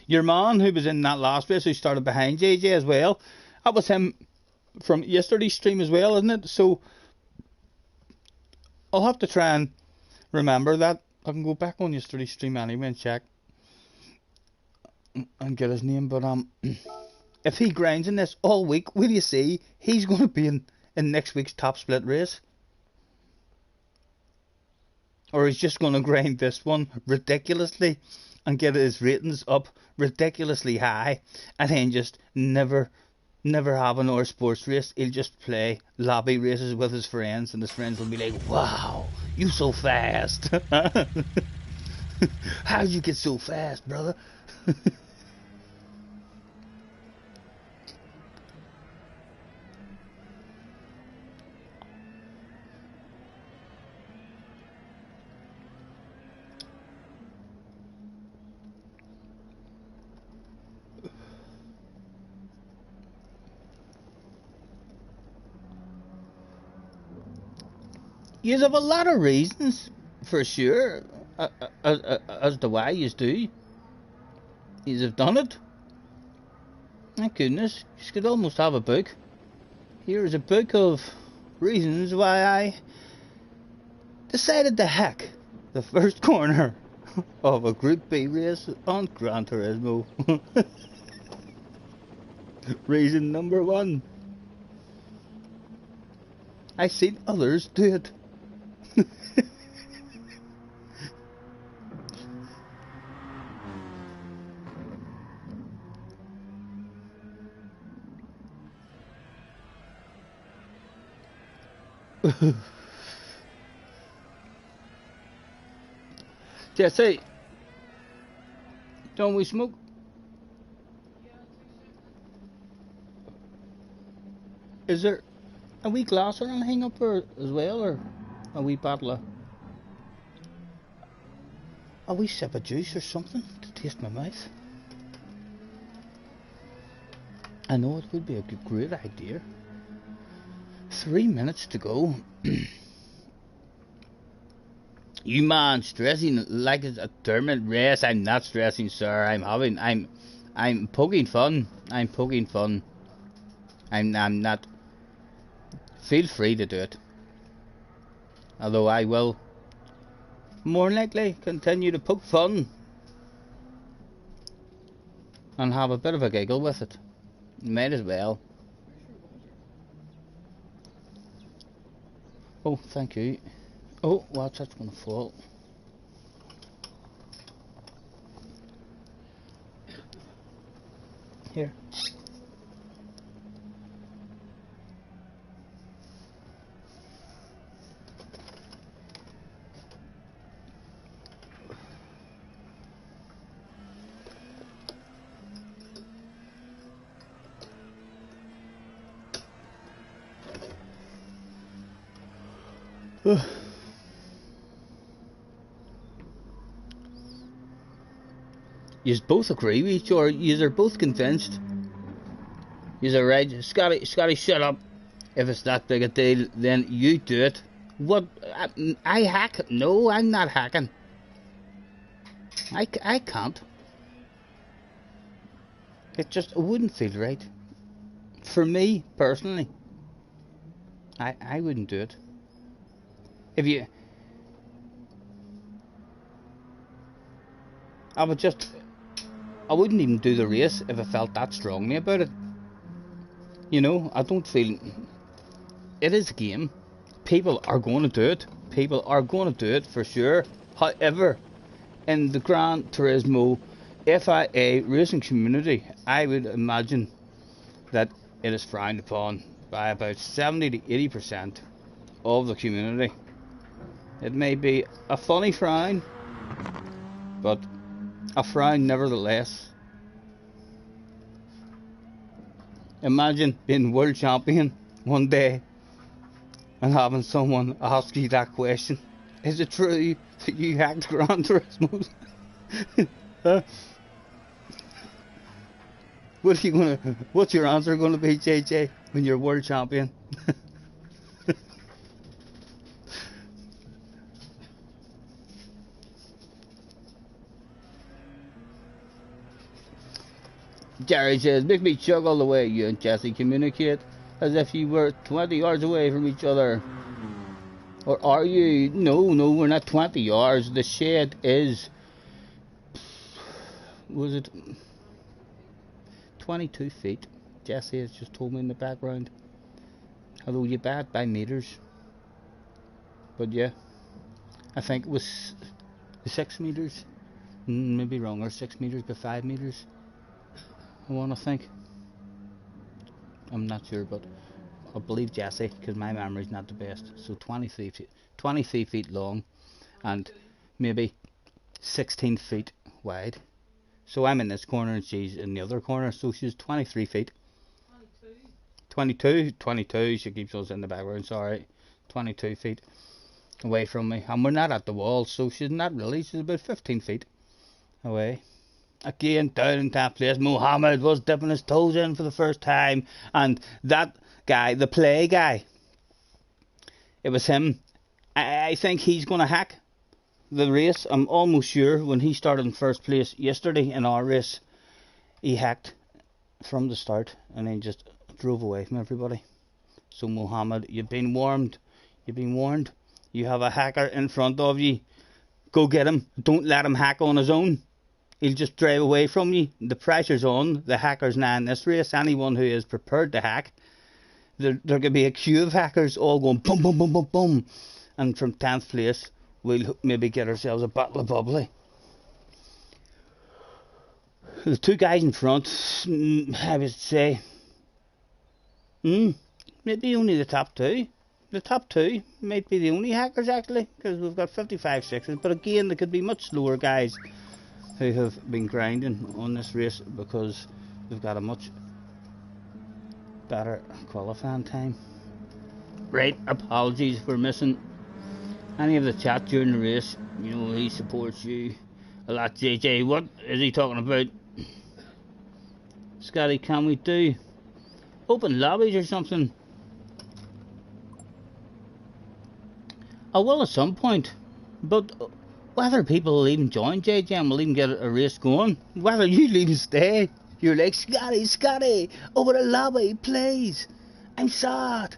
Your man who was in that last race, who started behind JJ as well, that was him from yesterday's stream as well, isn't it? So I'll have to try and remember that. I can go back on yesterday's stream anyway and check and get his name. But if he grinds in this all week, will you see he's going to be in next week's top split race? Or he's just going to grind this one ridiculously and get his ratings up ridiculously high, and then just never have another sports race. He'll just play lobby races with his friends, and his friends will be like, "Wow, you so fast! How'd you get so fast, brother?" You have a lot of reasons, for sure, as to why you do. You have done it. My goodness, you could almost have a book. Here's a book of reasons why I decided to hack the first corner of a Group B race on Gran Turismo. Reason number 1. I've seen others do it. Jesse, don't we smoke? Is there a wee glass or anything up there as well, or a wee bottle of a wee sip of juice or something to taste my mouth? I know it would be a great idea. 3 minutes to go. You man stressing like it's a tournament race. I'm not stressing, sir. I'm poking fun. I'm poking fun. I'm not. Feel free to do it. Although I will more likely continue to poke fun and have a bit of a giggle with it. Might as well. Oh, thank you. Oh, watch, that's going to fall. Here. You both agree with each other. You are both convinced. You are right. Scotty, shut up. If it's that big a deal, then you do it. What? I hack? No, I'm not hacking. I can't. It wouldn't feel right. For me, personally, I wouldn't do it. If you... I would just... I wouldn't even do the race if I felt that strongly about it. You know, I don't feel... It is a game. People are going to do it. People are going to do it for sure. However, in the Gran Turismo FIA racing community, I would imagine that it is frowned upon by about 70 to 80% of the community. It may be a funny frown, but a frown nevertheless. Imagine being world champion one day and having someone ask you that question. Is it true that you hacked Gran Turismo? What's your answer gonna be, JJ, when you're world champion? Jerry says, make me chuckle the way you and Jesse communicate as if you were 20 yards away from each other. Or are you? No, we're not 20 yards. The shed is... Was it 22 feet? Jesse has just told me in the background. Although you bad by meters. But yeah, I think it was 6 meters. Maybe wrong, or 6 meters by 5 meters. I want to think. I'm not sure, but I believe Jesse, because my memory's not the best. So 23 feet long, and maybe 16 feet wide. So I'm in this corner and she's in the other corner, so she's 23 feet. 22, she keeps us in the background, sorry. 22 feet away from me. And we're not at the wall, so she's not really, she's about 15 feet away. Again, down in 10th place, Mohammed was dipping his toes in for the first time. And that guy, the play guy, it was him. I think he's going to hack the race. I'm almost sure when he started in first place yesterday in our race, he hacked from the start and then just drove away from everybody. So Mohammed, you've been warned. You've been warned. You have a hacker in front of you. Go get him. Don't let him hack on his own. He'll just drive away from you. The pressure's on. The hackers now in this race. Anyone who is prepared to hack, there could be a queue of hackers all going boom, boom, boom, boom, boom. And from 10th place, we'll maybe get ourselves a bottle of bubbly. The two guys in front, I would say, maybe only the top two. The top two might be the only hackers actually, because we've got 55 sixes. But again, there could be much slower guys who have been grinding on this race because they've got a much better qualifying time. Right, apologies for missing any of the chat during the race. You know, he supports you a lot. JJ, what is he talking about? Scotty, can we do open lobbies or something? I will at some point, but whether people will even join JJ and will even get a race going, whether you'll even stay, you're like, Scotty, open a lobby, please. I'm sad.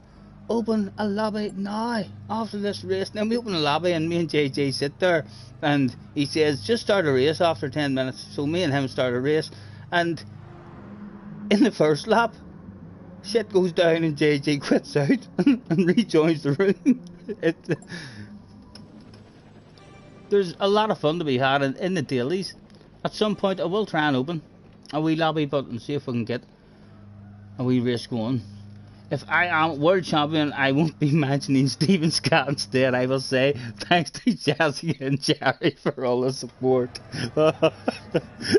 Open a lobby now after this race. Then we open a lobby and me and JJ sit there and he says, just start a race after 10 minutes. So me and him start a race, and in the first lap, shit goes down and JJ quits out and rejoins the room. There's a lot of fun to be had in the dailies. At some point I will try and open a wee lobby button and see if we can get a wee race going. If I am world champion, I won't be mentioning Stephen Scott instead. I will say thanks to Jesse and Jerry for all the support.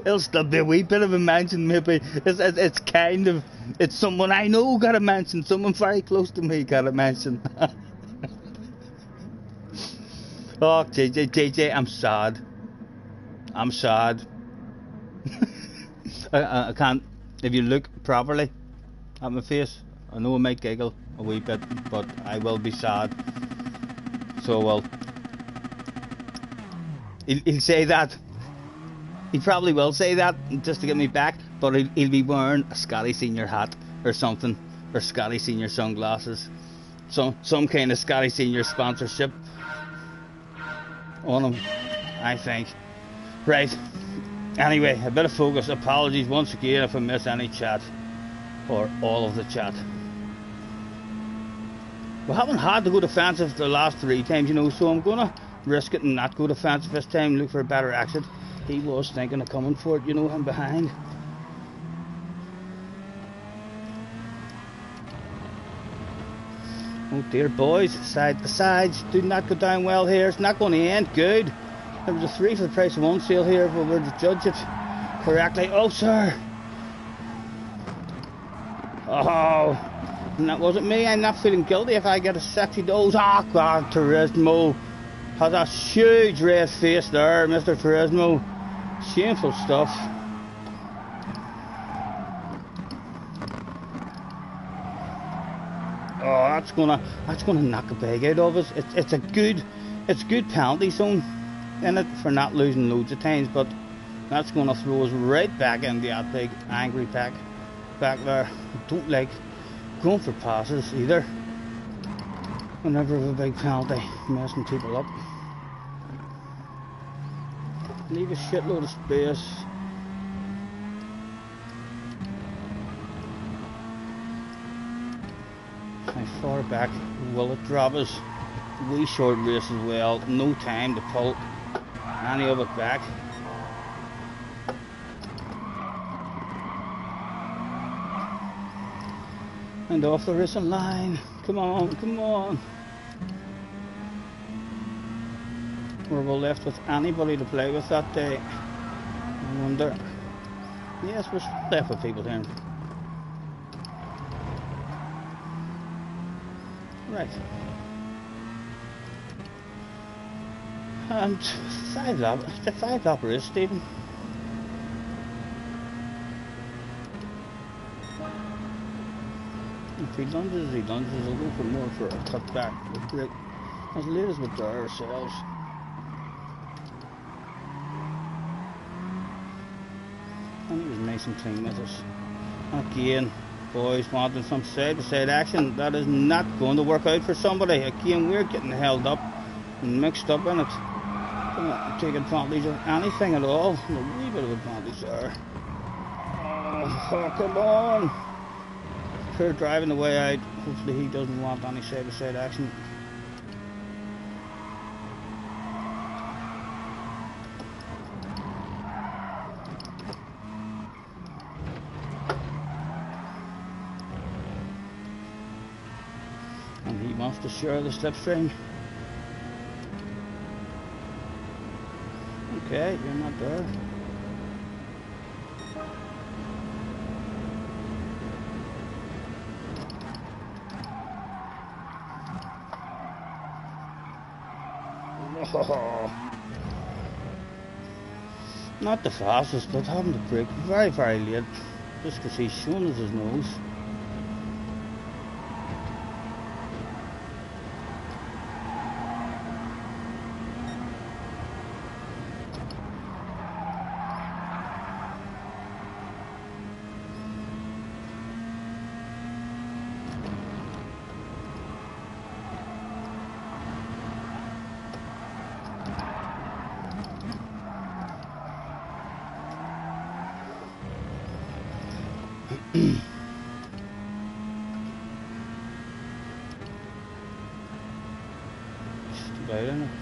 It'll still be a wee bit of a mention maybe. It's kind of, it's someone I know got a mention, someone very close to me got a mention. Oh, JJ, I'm sad. I can't, if you look properly at my face, I know I might giggle a wee bit, but I will be sad. So, well, he'll say that He probably will say that just to get me back, but he'll be wearing a Scotty Senior hat or something, or Scotty Senior sunglasses, some kind of Scotty Senior sponsorship on him, I think. Right. Anyway, a bit of focus. Apologies once again if I miss any chat or all of the chat. We haven't had to go defensive the last 3 times, you know, so I'm gonna risk it and not go defensive this time. Look for a better exit. He was thinking of coming for it, you know, I'm behind. Oh dear, boys, side to sides, do not go down well here. It's not going to end good. There was a 3 for the price of 1 sale here if we were to judge it correctly. Oh, sir. Oh, and that wasn't me. I'm not feeling guilty if I get a sexy dose. Oh, God, Turismo has a huge red face there, Mr. Turismo. Shameful stuff. Oh, that's gonna knock a bag out of us. It's good penalty zone in it for not losing loads of times, but that's gonna throw us right back into that big angry pack back there. I don't like going for passes either whenever we have a big penalty, messing people up. Leave a shitload of space. How far back will it drop us? Wee short race as well. No time to pull any of it back. And off the racing line. Come on, come on. Were we left with anybody to play with that day? I wonder. Yes, we're left with people here. Right. And 5 lap race, Stephen. If he lunges, he'll go for more for a cut back. Right. As late as we draw ourselves. And he was nice and clean with us. Again, boys wanting some side-to-side action. That is not going to work out for somebody. Again, we're getting held up and mixed up in it. Don't take advantage of anything at all. A wee bit of advantage there. Oh, come on. Poor driving the way out. Hopefully he doesn't want any side-to-side action. And he wants to share the slipstream. Okay, you're not there. Oh. Not the fastest, but having to brake very, very late, just because he's showing us his nose.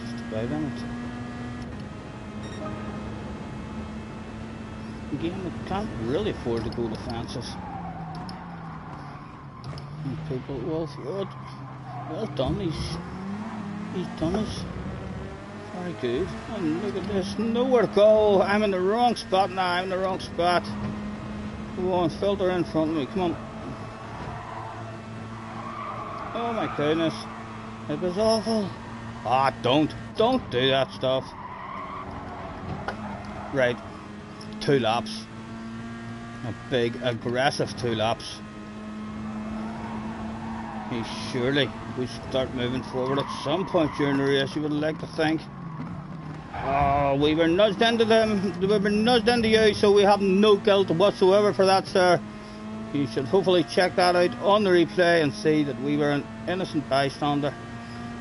Just about in it. Again, we can't really afford to go defensive. And people, well done, he's done us. Very good. And look at this, nowhere to go. I'm in the wrong spot now, I'm in the wrong spot. Go on, filter in front of me, come on. Oh my goodness, it was awful. Ah, don't do that stuff. Right, 2 laps. A big, aggressive 2 laps. He surely will start moving forward at some point during the race, you would like to think. Oh, we were nudged into them. We were nudged into you, so we have no guilt whatsoever for that, sir. You should hopefully check that out on the replay and see that we were an innocent bystander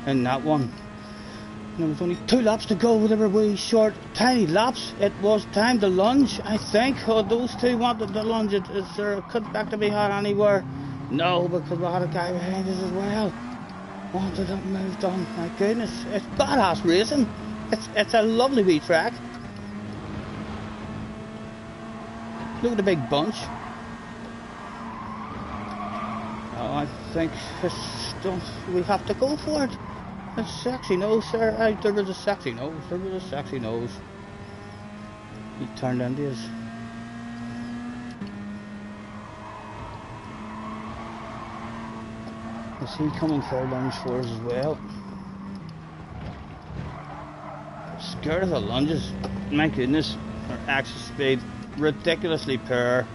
in that one. There was only 2 laps to go. They were wee short, tiny laps. It was time to lunge, I think. Oh, those 2 wanted to lunge. Is there a cutback to be had anywhere? No, because we had a guy behind us as well. Wanted it moved on. My goodness, it's badass racing. It's a lovely wee track. Look at the big bunch. Oh, I think we have to go for it. A sexy nose, sir. There was a sexy nose. There was a sexy nose. He turned into his. Is he coming for lunge for us as well? Scared of the lunges. My goodness. Our axis speed ridiculously poor.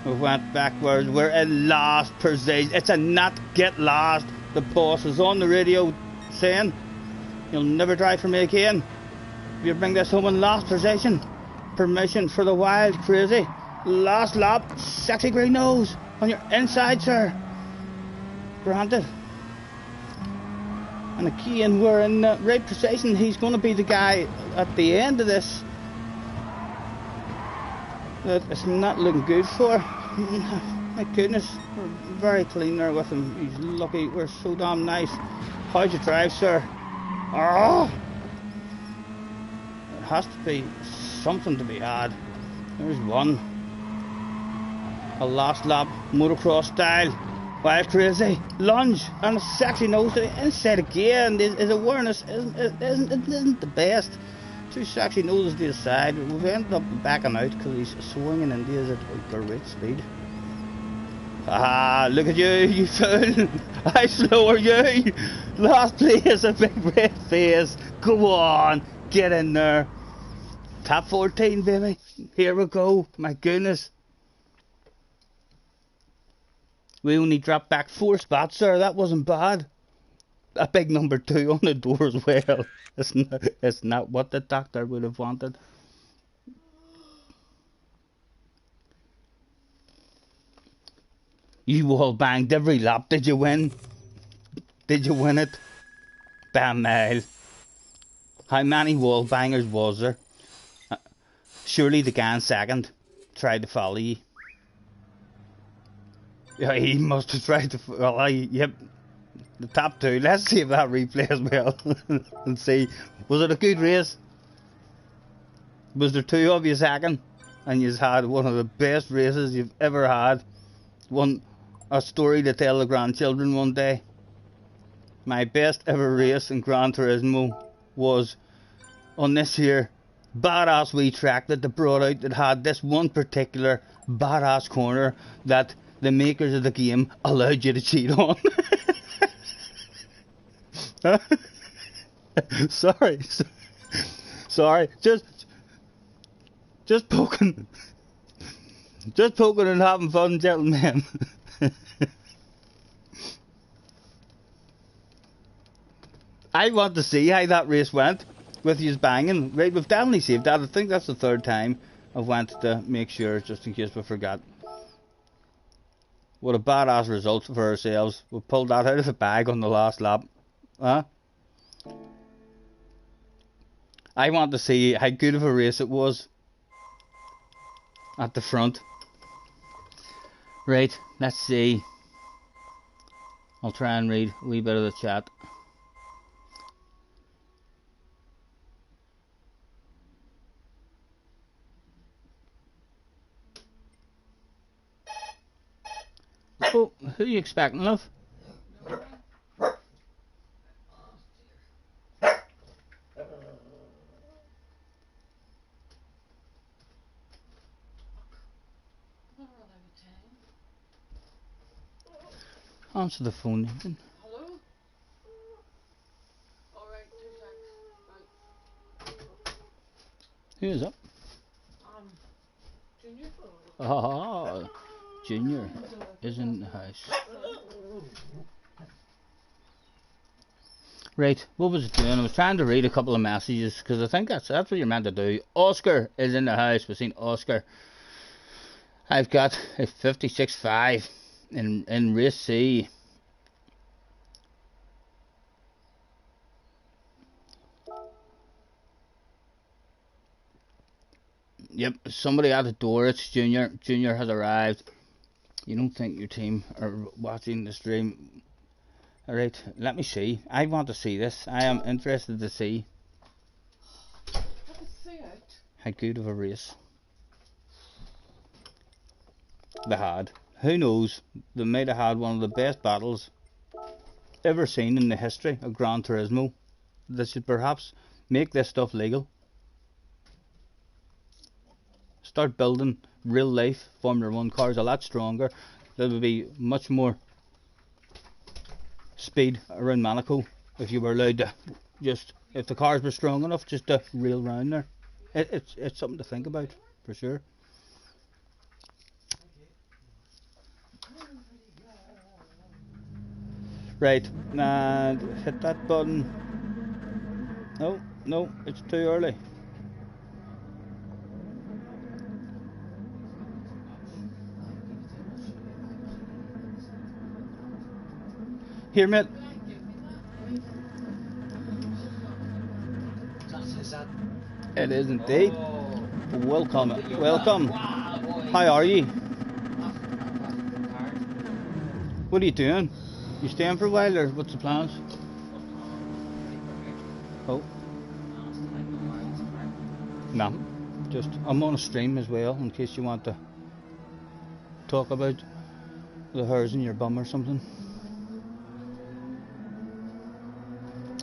We went backwards. We're in last position. It's a not get last. The boss is on the radio saying, "You'll never drive for me again. You bring this home in last position. Permission for the wild crazy. Last lap. Sexy green nose on your inside, sir." Granted. And again, we're in right position. He's going to be the guy at the end of this that it's not looking good for. My goodness, we're very clean there with him. He's lucky. We're so damn nice. How'd you drive, sir? Oh! There has to be something to be had. There's one. A last lap motocross style. Wild crazy. Lunge and a sexy nose to the inside again. His awareness isn't the best. 2 sexy noses to the side. We've ended up backing out because he's swinging into us at great speed. Ah, look at you, you fool. How slow are you? Last place, a big red face. Go on, get in there. Top 14, baby. Here we go. My goodness. We only dropped back 4 spots, sir. That wasn't bad. A big number 2 on the door as well. It's not what the doctor would have wanted. You wall banged every lap. Did you win? Did you win it? By a mile. How many wall bangers was there? Surely the guy in second tried to follow you. Yeah, he must have tried to. Well, yep. The top 2. Let's see if that replay as well and see. Was it a good race? Was there 2 of you second? And you've had one of the best races you've ever had. A story to tell the grandchildren one day. My best ever race in Gran Turismo was on this here badass wee track that they brought out that had this one particular badass corner that the makers of the game allowed you to cheat on. Sorry, just poking and having fun, gentlemen. I want to see how that race went with you banging. Right, we've definitely saved that. I think that's the 3rd time I've went to make sure, just in case we forgot. What a badass result for ourselves. We pulled that out of the bag on the last lap. Huh? I want to see how good of a race it was at the front. Right, let's see. I'll try and read a wee bit of the chat. Oh, who are you expecting, love? Answer the phone, Nathan. Hello? Alright, 2 seconds. Right. Who is up? Junior? Ah, Junior is in the house. Right, what was it doing? I was trying to read a couple of messages because I think that's what you're meant to do. Oscar is in the house. We've seen Oscar. I've got a 56.5 in race C. Yep, somebody at the door. It's Junior. Junior has arrived. You don't think your team are watching the stream? Alright, let me see. I want to see this. I am interested to see how good of a race they had. Who knows? They might have had one of the best battles ever seen in the history of Gran Turismo. They should perhaps make this stuff legal. Start building real life Formula 1 cars a lot stronger. There would be much more speed around Monaco if you were allowed to just, if the cars were strong enough, just to reel round there. It's something to think about, for sure. Right, and hit that button. No, it's too early. Here, mate. It is indeed. Welcome. How are you? What are you doing? You staying for a while, or what's the plans? Oh. No. Just, I'm on a stream as well, in case you want to talk about the hairs in your bum or something.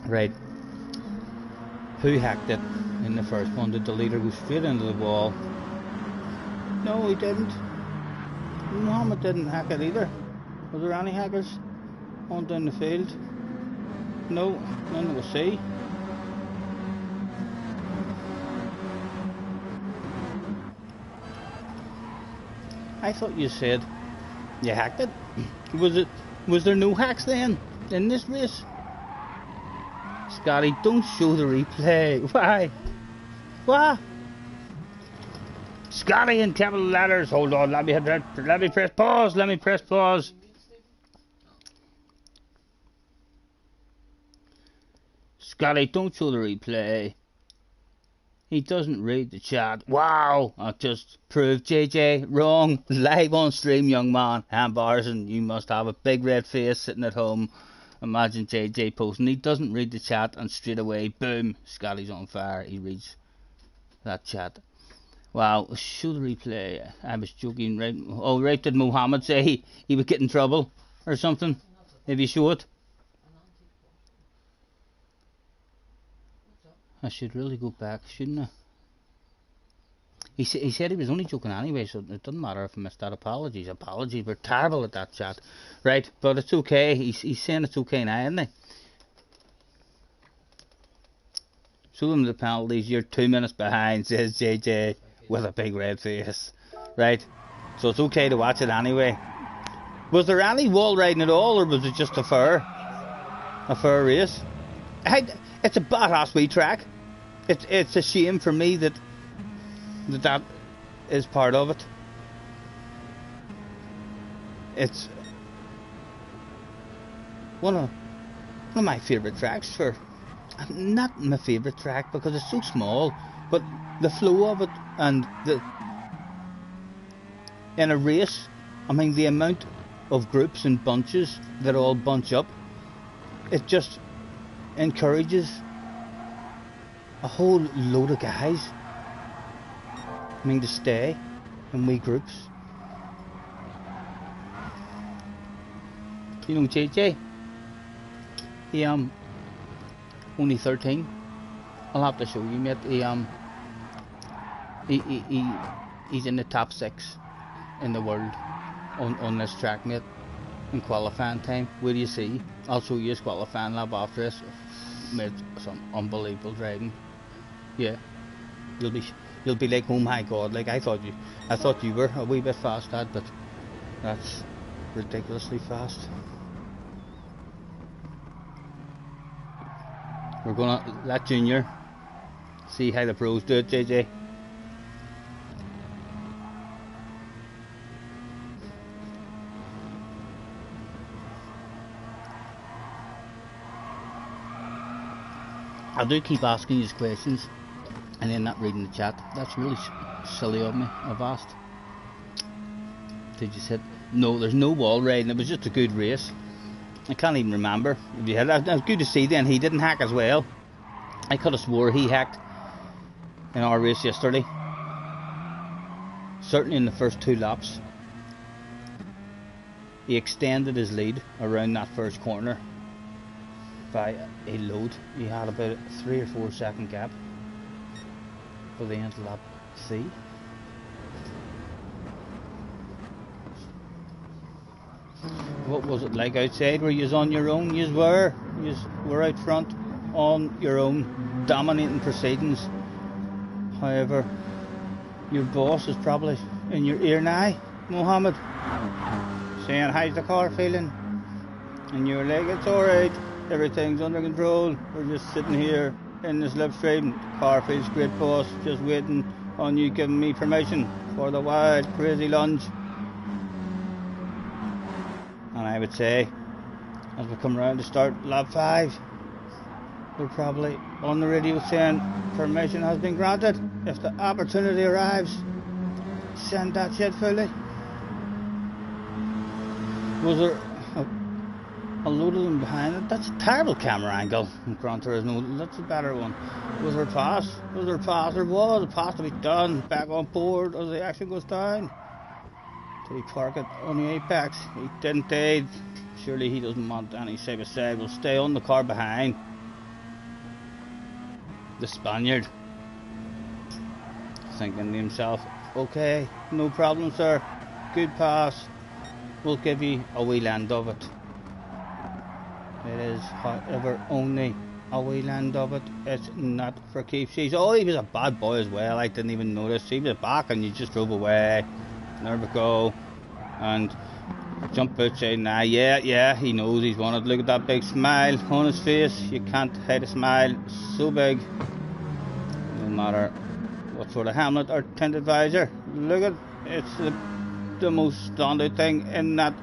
Right. Who hacked it in the first one? Did the leader go straight into the wall? No, he didn't. Muhammad didn't hack it either. Were there any hackers on down the field? No, none that we see. I thought you said you hacked it. Was there no hacks then in this race? Scotty, don't show the replay. Why? What? Scotty in capital letters. Hold on, let me press pause. Scotty, don't show the replay. He doesn't read the chat. Wow, I just proved JJ wrong. Live on stream, young man. Handbars, and you must have a big red face sitting at home. Imagine JJ posting. He doesn't read the chat, and straight away, boom, Scotty's on fire. He reads that chat. Wow, show the replay. I was joking, right? Oh, right, did Muhammad say he would get in trouble or something if you show it? I should really go back, shouldn't I? He said he was only joking anyway, so it doesn't matter if I missed that. Apologies, we're terrible at that chat. Right, but it's okay, he's saying it's okay now, isn't he? Show them the penalties, you're 2 minutes behind, says JJ with a big red face. Right, so it's okay to watch it anyway. Was there any wall riding at all, or was it just a fair race? It's a badass wee track. It's a shame for me that is part of it. It's one of my favourite tracks. Not my favourite track because it's so small, but the flow of it and in a race, I mean the amount of groups and bunches that all bunch up, it just encourages a whole load of guys, I mean, to stay in wee groups. You know JJ, he only 13. I'll have to show you, mate. He's in the top 6 in the world on this track, mate, in qualifying time. Where do you see? I'll show you his qualifying lap after this. Made some unbelievable driving. Yeah, you'll be like, oh my god, like I thought you were a wee bit fast, Dad, but that's ridiculously fast. We're gonna let Junior see how the pros do it, JJ. I do keep asking you questions and then not reading the chat. That's really silly of me. I've asked. Did you sit? No, there's no wall riding. It was just a good race. I can't even remember if you had. That was good to see. Then he didn't hack as well. I could have swore he hacked in our race yesterday. Certainly in the first 2 laps. He extended his lead around that first corner by a load. He had about a 3 or 4 second gap for the end of lap C. What was it like outside? Were you on your own? You were out front on your own, dominating proceedings. However, your boss is probably in your ear now, Mohammed, saying, how's the car feeling? And you're like, it's alright, everything's under control, we're just sitting here in the slipstream, the car feels great, boss, just waiting on you giving me permission for the wild, crazy lunge. And I would say, as we come around to start lap 5, we're probably on the radio saying permission has been granted. If the opportunity arrives, send that shit fully. Was there a load of them behind it? That's a terrible camera angle in Gran Turismo. That's a better one. Was there a pass? Was there a pass? There was a pass to be done. Back on board as the action goes down. Did he park it on the apex? He didn't. Surely he doesn't want any side-by-side. We'll stay on the car behind. The Spaniard thinking to himself, okay, no problem sir, good pass, we'll give you a wee land of it. It is, however, only a wee land of it. It's not for keeps. Oh, he was a bad boy as well. I didn't even notice. He was back and you just drove away. There we go. And jump outside now. Yeah, he knows he's won it. Look at that big smile on his face. You can't hide a smile so big. No matter what sort of helmet or tinted visor. Look at it's the most standout thing in that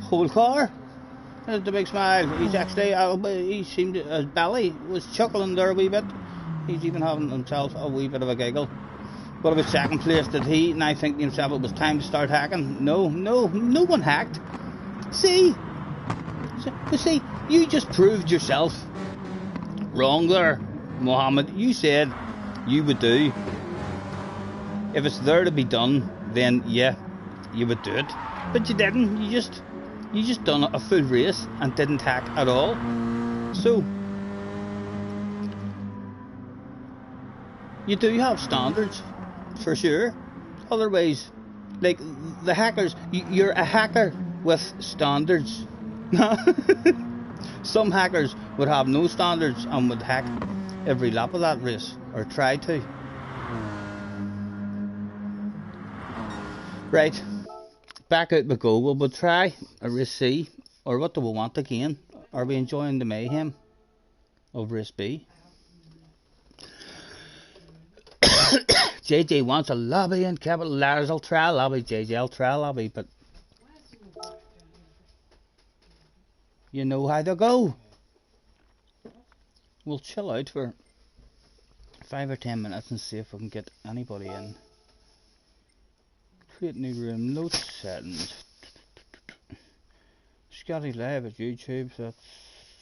whole car. There's the big smile. He's actually, he seemed, his belly was chuckling there a wee bit. He's even having himself a wee bit of a giggle. What about second place? Did he now think to himself it was time to start hacking? No one hacked. See, you just proved yourself wrong there, Mohammed. You said you would do. If it's there to be done, then yeah, you would do it. But you didn't. You just done a full race and didn't hack at all. So you do have standards, for sure. Otherwise, like the hackers, you're a hacker with standards. Some hackers would have no standards and would hack every lap of that race, or try to. Right, back out we go. Will we try a race C, or what do we want again? Are we enjoying the mayhem of race B? JJ wants a lobby in capital letters. I'll try a lobby, JJ. I'll try a lobby, but you know how to go. We'll chill out for 5 or 10 minutes and see if we can get anybody in. Create new room, note settings. Scotty Live at YouTube. That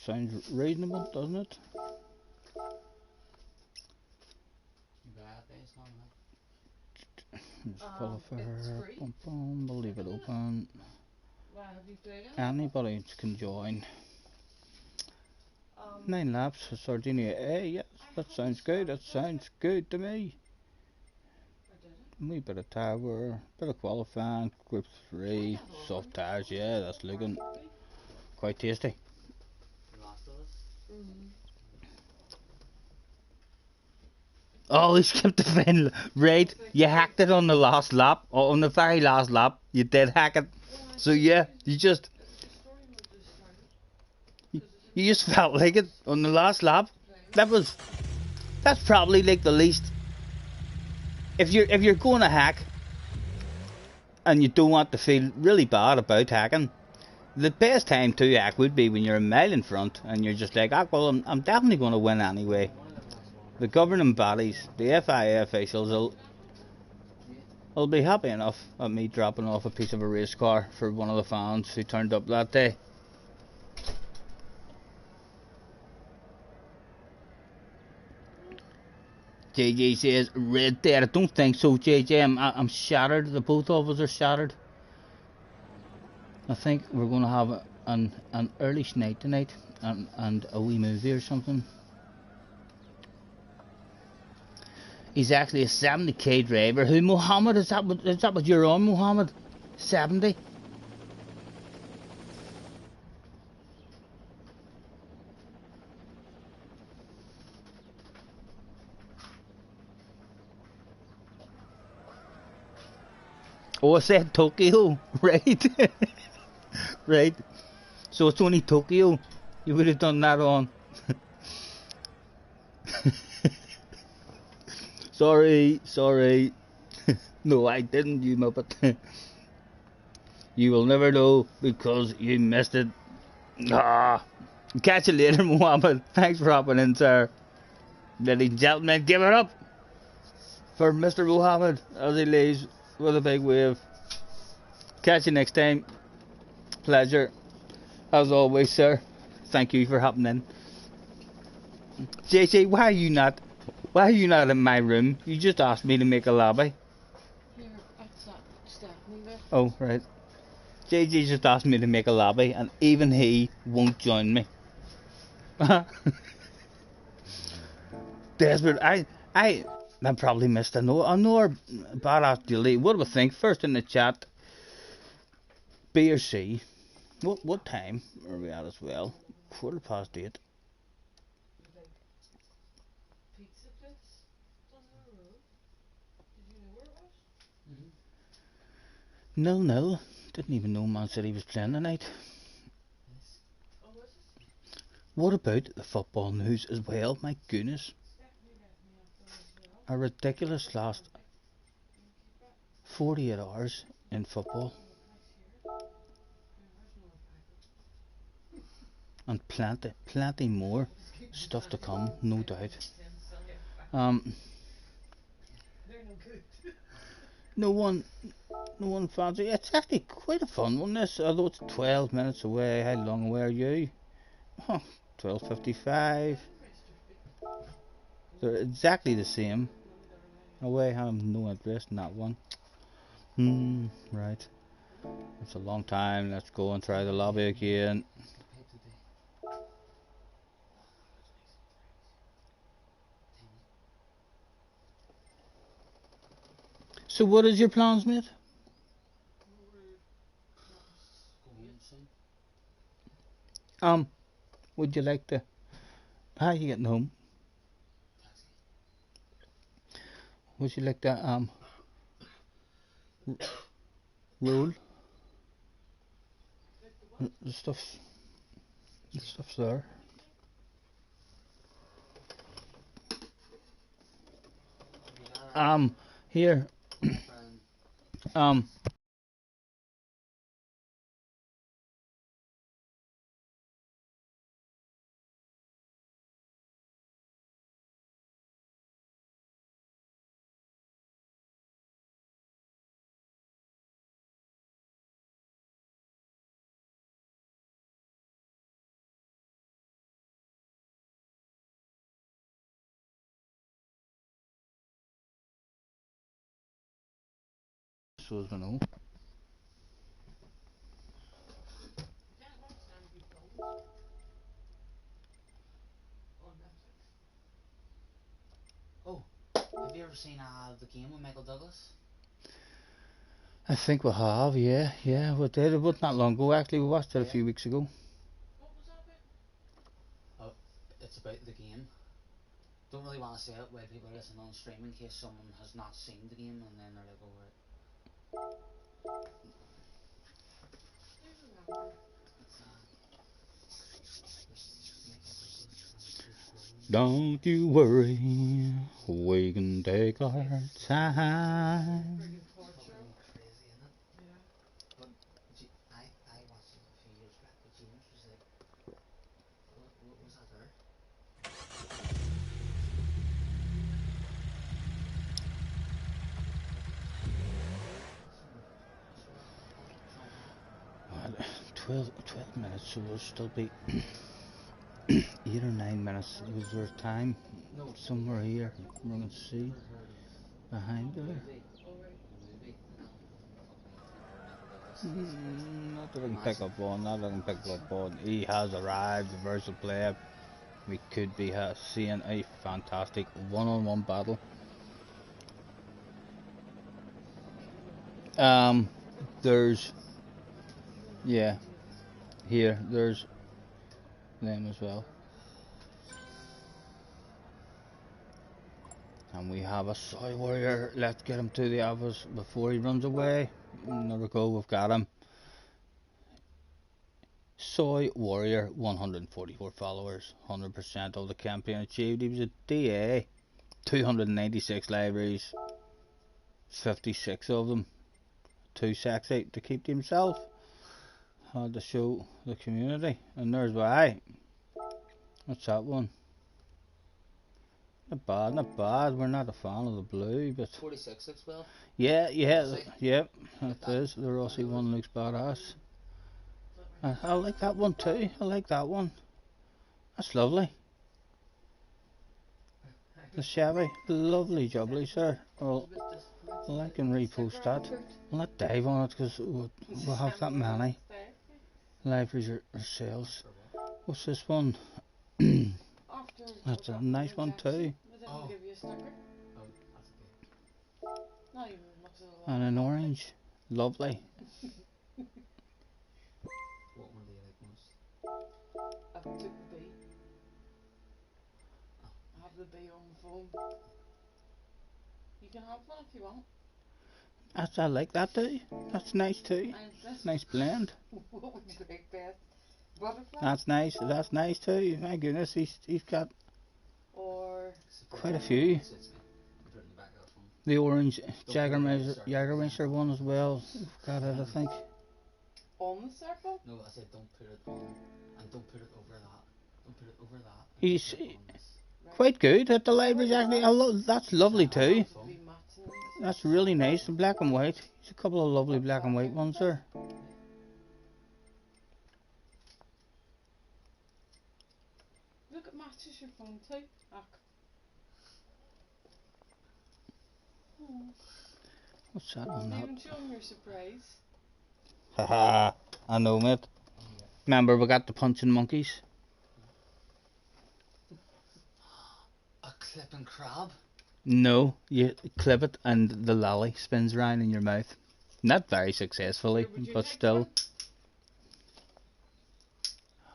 sounds reasonable, doesn't it? We'll leave it open. Anybody can join. 9 laps for Sardinia A. Yes, that sounds good. That sounds good to me. A wee bit of tower, bit of qualifying, group 3, soft tires. Yeah, that's looking quite tasty. Oh, he skipped the final. Right, you hacked it on the last lap. Or on the very last lap, you did hack it. So yeah, you You just felt like it on the last lap. Right. That's probably like the least. If you're going to hack and you don't want to feel really bad about hacking, the best time to hack would be when you're a mile in front and you're just like, ah, well, I'm definitely going to win anyway. The governing bodies, the FIA officials, will be happy enough at me dropping off a piece of a race car for one of the fans who turned up that day. JJ says, red there. I don't think so, JJ. I'm shattered. The both of us are shattered. I think we're going to have an early night tonight and a wee movie or something. He's actually a 70k driver. Who, Mohammed? Is that what you're on, Mohammed? 70? Oh, I said Tokyo, right? Right. So it's only Tokyo. You would have done that on. Sorry. No, I didn't, you muppet. You will never know because you missed it. Ah. Catch you later, Mohammed. Thanks for hopping in, sir. Ladies and gentlemen, give it up for Mr. Mohammed as he leaves with a big wave. Catch you next time. Pleasure. As always, sir. Thank you for hopping in. JJ, why are you not in my room? You just asked me to make a lobby. Here, that's that Stephanie there. Oh, right. JJ just asked me to make a lobby, and even he won't join me. Desperate. I probably missed another badass delete. What do we think? First in the chat, B or C. What time are we at as well? 8:15. Pizza place down the road. Did you know where it was? Nil. Didn't even know Man City was playing tonight. Oh, was it? What about the football news as well? My goodness. Stephanie let me up there as well. A ridiculous last Can you keep that? 48 hours in football. Oh, can I see it? Yeah, there's another packet. And plenty more stuff to come, no doubt. Um, They're no good. no one fancy. It's actually quite a fun one. This, although it's 12 minutes away. How long away are you? Huh, 12:55. They're exactly the same. Away, I have no interest in that one. Right. It's a long time. Let's go and try the lobby again. So what is your plans, mate? Would you like to... How are you getting home? Would you like to, roll? The stuff's there. Here. um, so as we know. Oh, have you ever seen the game with Michael Douglas? I think we have, yeah, we did. It wasn't that long ago, actually. We watched it a few weeks ago. What was that bit? Oh, it's about the game. Don't really want to say it while people listen on stream in case someone has not seen the game and then they're like, oh, right. I remember. It's, Don't you worry, we can take our time. Friggin' torture. Fucking crazy, isn't it? Yeah. But I watched it a few years back, but James was like, what was that there? Well, 12 minutes, so we'll still be 8 or 9 minutes. Was there time No, somewhere here we can see behind the there? movie. Alright. The movie. Fucking Not that I can pick up on, not that I can pick up on. He has arrived, the Versal player. We could be seeing a fantastic one-on-one battle. There's, yeah, here, there's them as well. And we have a soy warrior. Let's get him to the office before he runs away. There we go, we've got him. Soy warrior, 144 followers, 100% of the campaign achieved. He was a DA, 296 libraries, 56 of them. Too sexy to keep to himself. Had to show the community. And there's why. What's that one? Not bad, not bad. We're not a fan of the blue, but 46 looks well. yeah, Aussie. yep, that is. The Rossi one looks badass. I like that one too. I like that one. That's lovely. The Chevy, lovely jubbly, sir. Well, I can repost that. I'll not dive on it because we'll have that many libraries or sales. What's this one? That's a nice one too. Oh. Give you a sticker. Oh, that's okay. Not even much of a And an orange. Lovely. What one do you like most? I took the B. I have the B on the phone. You can have one if you want. I like that too. That's nice too. And this. Nice blend. What would you like best? Butterfly? That's nice. That's nice too. My goodness, he's got Or quite a few. It's me. I put it in the back of the phone. The orange Jagermeister one as well. We've got it, I think. on the circle? No, I said don't put it on, and don't put it over that. Don't put it over that. He's Put it on this. quite good at the libraries actually. That's lovely too. Be matching. That's really nice. The black and white. There's a couple of lovely black and white ones there. Look, it matches your phone too. Ah. Oh, What's that on that? even show 'em your surprise. Haha, I know, mate. Remember, we got the punching monkeys. A clipping crab. No, you clip it and the lolly spins around in your mouth. Not very successfully, Would you but take still. one?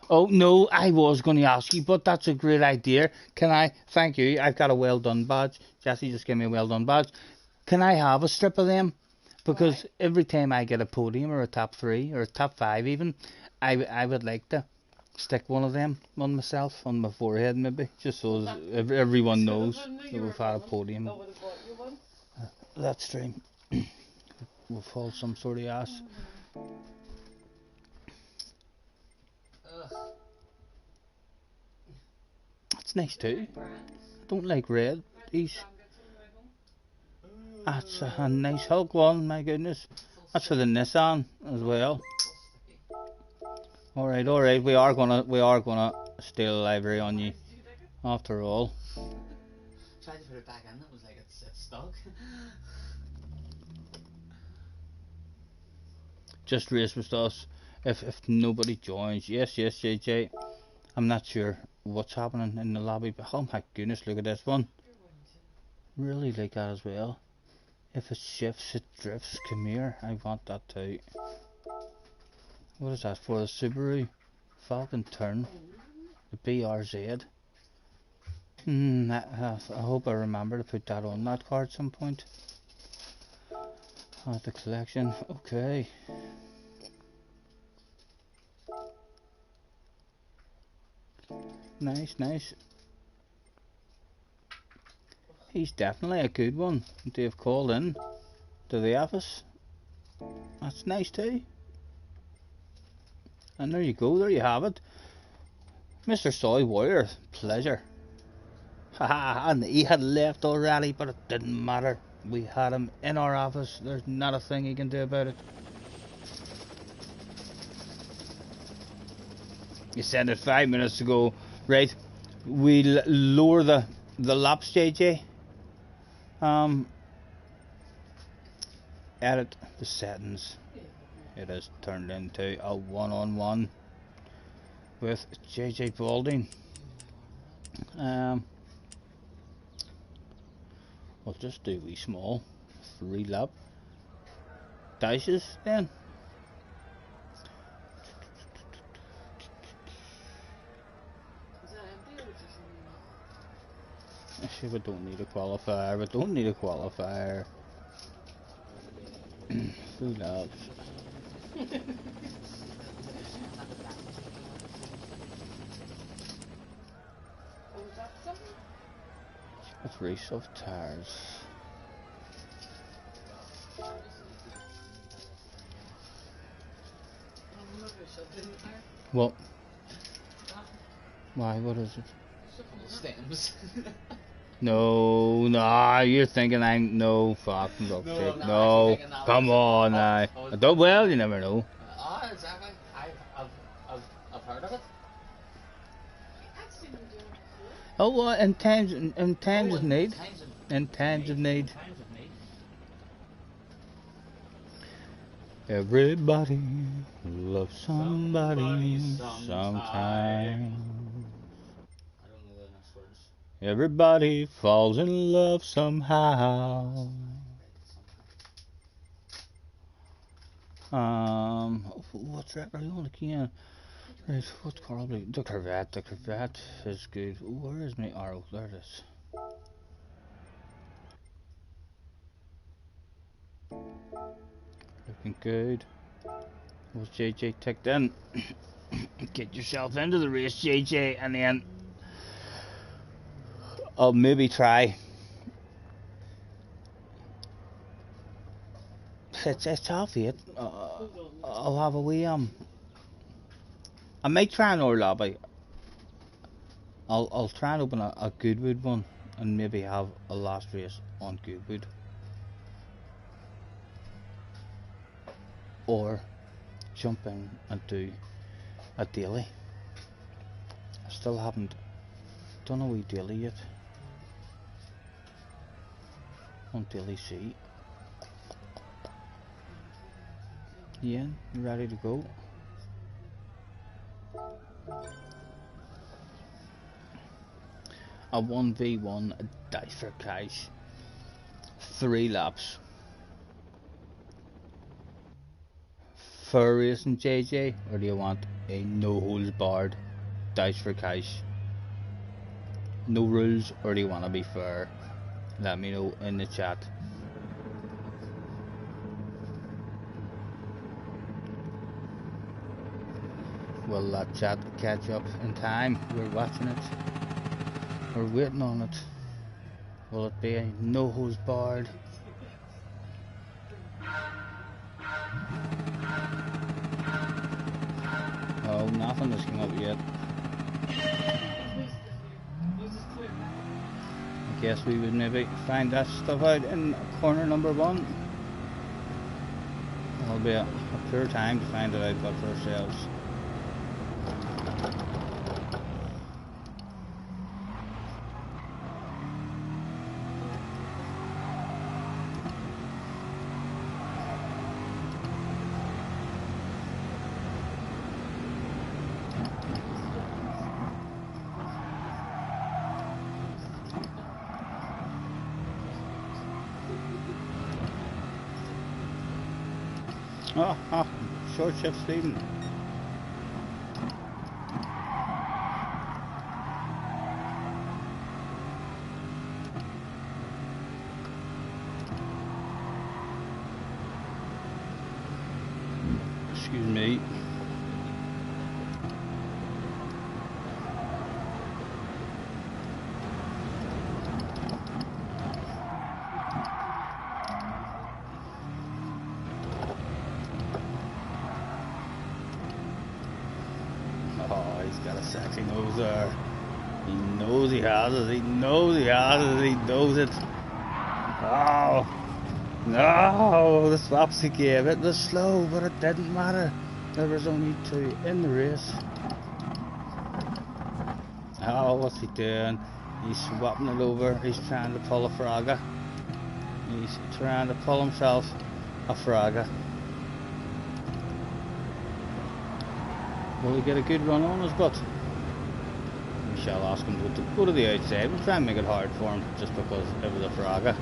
Oh no, I was going to ask you, but that's a great idea. Can I? Thank you. I've got a well done badge. Jesse just gave me a well done badge. Can I have a strip of them? Because every time I get a podium or a top 3 or a top 5 even, I would like to stick one of them on myself, on my forehead maybe, just so as everyone knows that we've had a podium. I would have bought you one. That's true. We've hauled some sort of ass. Ugh. That's nice too. Brands. I don't like red. These. Brand gets them right home. That's a nice Hulk one, my goodness. That's for the Nissan as well. Alright, we are gonna steal a library on you Do you like it? after all. Tried to put it back in. It was like it's stuck. Just race with us. If nobody joins, yes, JJ. I'm not sure what's happening in the lobby, but oh my goodness, look at this one. You're winning. Really like that as well. If it shifts, it drifts. Come here, I want that too. What is that for? The Subaru Falcon Turn, the BRZ. I hope I remember to put that on that card at some point. The collection, okay. Nice. He's definitely a good one to have called in to the office. That's nice too. And there you go, there you have it. Mr. Soy Warrior, pleasure. Haha, and he had left already, but it didn't matter. We had him in our office. There's not a thing he can do about it. You said it 5 minutes ago. Right, we'll lower the laps, JJ. Edit the settings. It has turned into a one-on-one with JJ Balding. We'll just do wee small 3 lap dashes then. Is that empty or just Actually, we don't need a qualifier. We don't need a qualifier. 3 laps. Oh, is that something? Let's race off tires. What? Why? What is it? Stems. No, no, you're thinking I'm no fucking No, I'm not no. actually thinking that. Come on, I don't. Well, you never know. Exactly. I've heard of it. I've seen them do it before. Oh, well, in times of need. In Times of need. Everybody loves somebody sometime. I don't know the next words. Everybody falls in love somehow. What's that right on again? Right, what's probably the Corvette? The Corvette is good. Where is my arrow? There it is. Looking good. Was JJ ticked in? Get yourself into the race, JJ, and then I'll maybe try. It's half 8. I'll have a wee I might try an hour lobby. I'll try and open a Goodwood one and maybe have a last race on Goodwood. Or jump in and do a daily. I still haven't done a wee daily yet. On Daily C. Yeah, you ready to go? A 1v1 dice for cash. 3 laps. Fair racing, JJ, or do you want a no holds barred dice for cash? No rules, or do you want to be fair? Let me know in the chat. Will that chat catch up in time? We're watching it. We're waiting on it. Will it be a no holds barred? Oh, nothing has come up yet. I guess we would maybe find that stuff out in corner number 1. It'll be a poor time to find it out but for ourselves. Oh, short shift Stephen. Excuse me. got a sexy nose there. He knows he has it. He knows he has it. He knows it. Oh no! The swaps he gave. It was slow, but it didn't matter. There was only 2 in the race. Oh, what's he doing? He's swapping it over. He's trying to pull a Fraga. He's trying to pull himself a Fraga. Will he get a good run on his butt? We shall ask him to go to the outside. We'll try and make it hard for him just because it was a Fraga.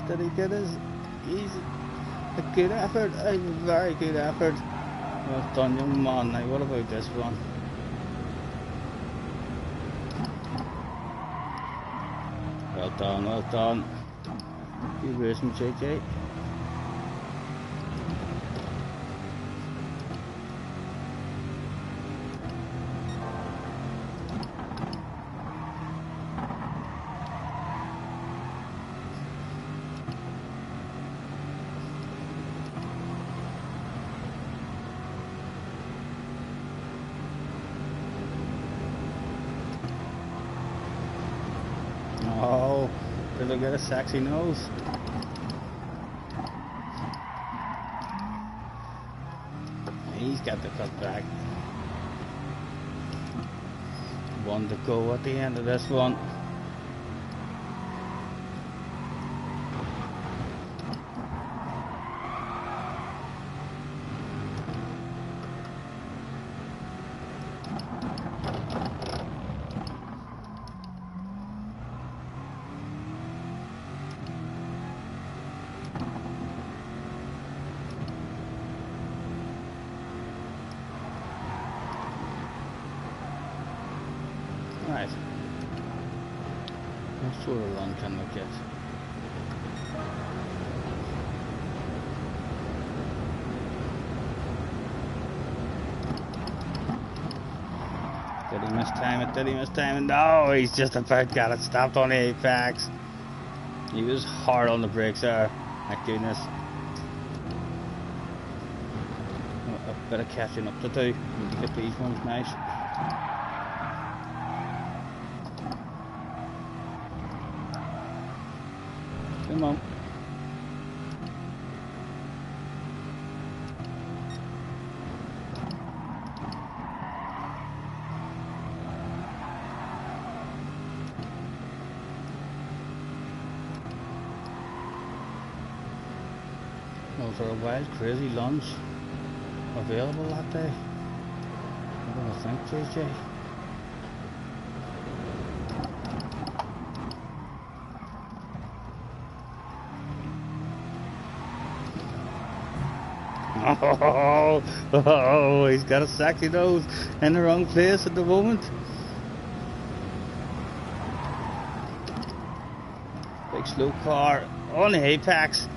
Did he get his? He's a good effort, a very good effort. Well done, young man. Now what about this one? Well done, well done. Good racing, JJ. Oh, did I get a sexy nose? He's got the cut back. 1 to go at the end of this one. Right. What sort of run can we get? Did he mistime it? Did he mistime it? No, he's just about got it stopped on the apex. He was hard on the brakes there. My goodness. A bit of catching up to do. Need to get these ones nice. Come on. Was there a wild, crazy lunch available that day? I don't think, JJ. Oh, he's got a sexy nose in the wrong place at the moment. Big slow car on the apex.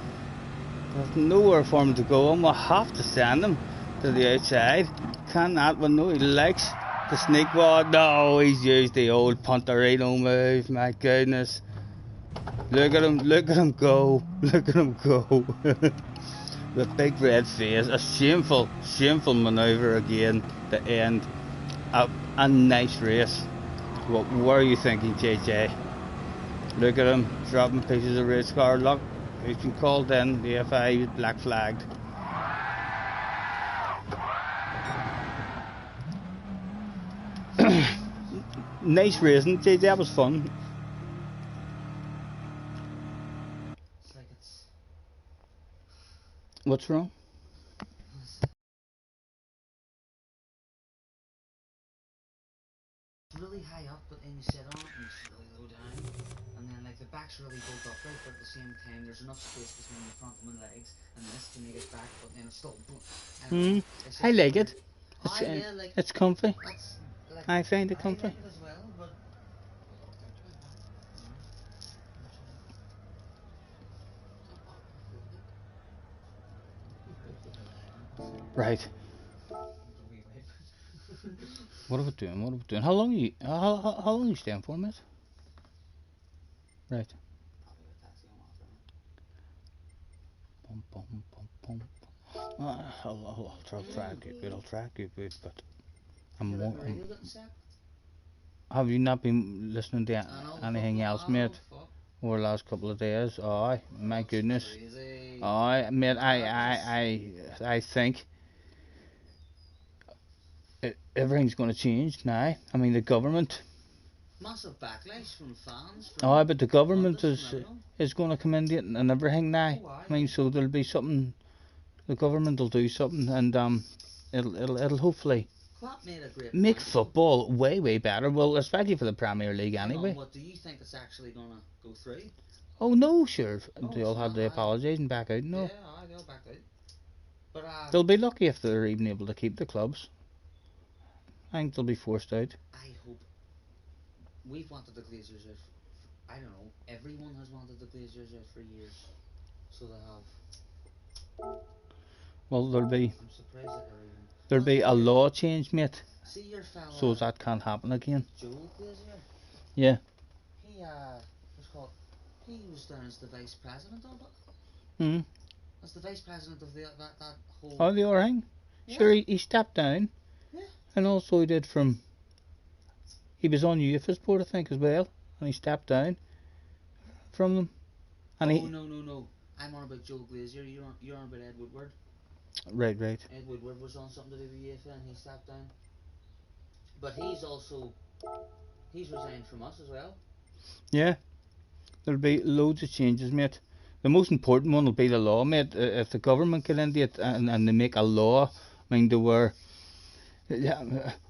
There's nowhere for him to go, and we'll have to send him to the outside. Cannot, we know he likes the sneak ball. No, he's used the old Punterino move, my goodness. Look at him go, look at him go. The big red face, a shameful manoeuvre again to end a nice race. What were you thinking, JJ? Look at him, dropping pieces of race car. Look, he's been called in, the FI black flagged. Nice racing, JJ, that was fun. What's wrong? It's really high up, but then you sit on it and it's really low down. And then like the back's really built up right, but at the same time there's enough space between the front and the legs and this to make it back, but then it's still I like it. Yeah, like, It's comfy. Like, I find it comfy. I like it as well, but Right. What are we doing? What are we doing? How long are you staying for, mate? Right. I'll be with taxi home after. Bum, bum, bum, bum. I'll track it, but I'll track it, but I'm Your more. little radio getting set? Have you not been listening to I know. anything else, mate, Fuck. over the last couple of days? Aye, my That's goodness. crazy. Aye, mate, Madness. I think everything's going to change now. I mean, the government. Massive backlash from fans. From Aye, but the government pundits, from everyone. is going to come in and everything now. Oh, aye. I mean, so there'll be something. The government will do something, and it'll hopefully Klopp made a great make point. football way better. Well, especially for the Premier League Hang on, anyway. what do you think it's actually gonna go through? Oh no, sure. Oh, They all it's had not, to aye. apologise and back out. No, Yeah, aye, they'll back out. But they'll be lucky if they're even able to keep the clubs. I think they'll be forced out. I hope we've wanted the Glazers out. I don't know. Everyone has wanted the Glazers out for years, so they have. Well, I'm surprised that they're even. there'll be a Here, law change, mate, see your fella. so that can't happen again. Joel Glazer. Yeah. He what's it called? He was down as the vice president of it. Hmm. As the vice president of that whole. Oh, the other thing. Yeah. Sure, he stepped down. Yeah. And also he did from. He was on UEFA's board, I think, as well, and he stepped down from them. And Oh no! I'm on about Joel Glazer. You're on about Ed Woodward. Right. Ed Woodward was on something to do with UEFA and he stepped down. But he's resigned from us as well. Yeah. There'll be loads of changes, mate. The most important one will be the law, mate. If the government get into it and they make a law, I mean,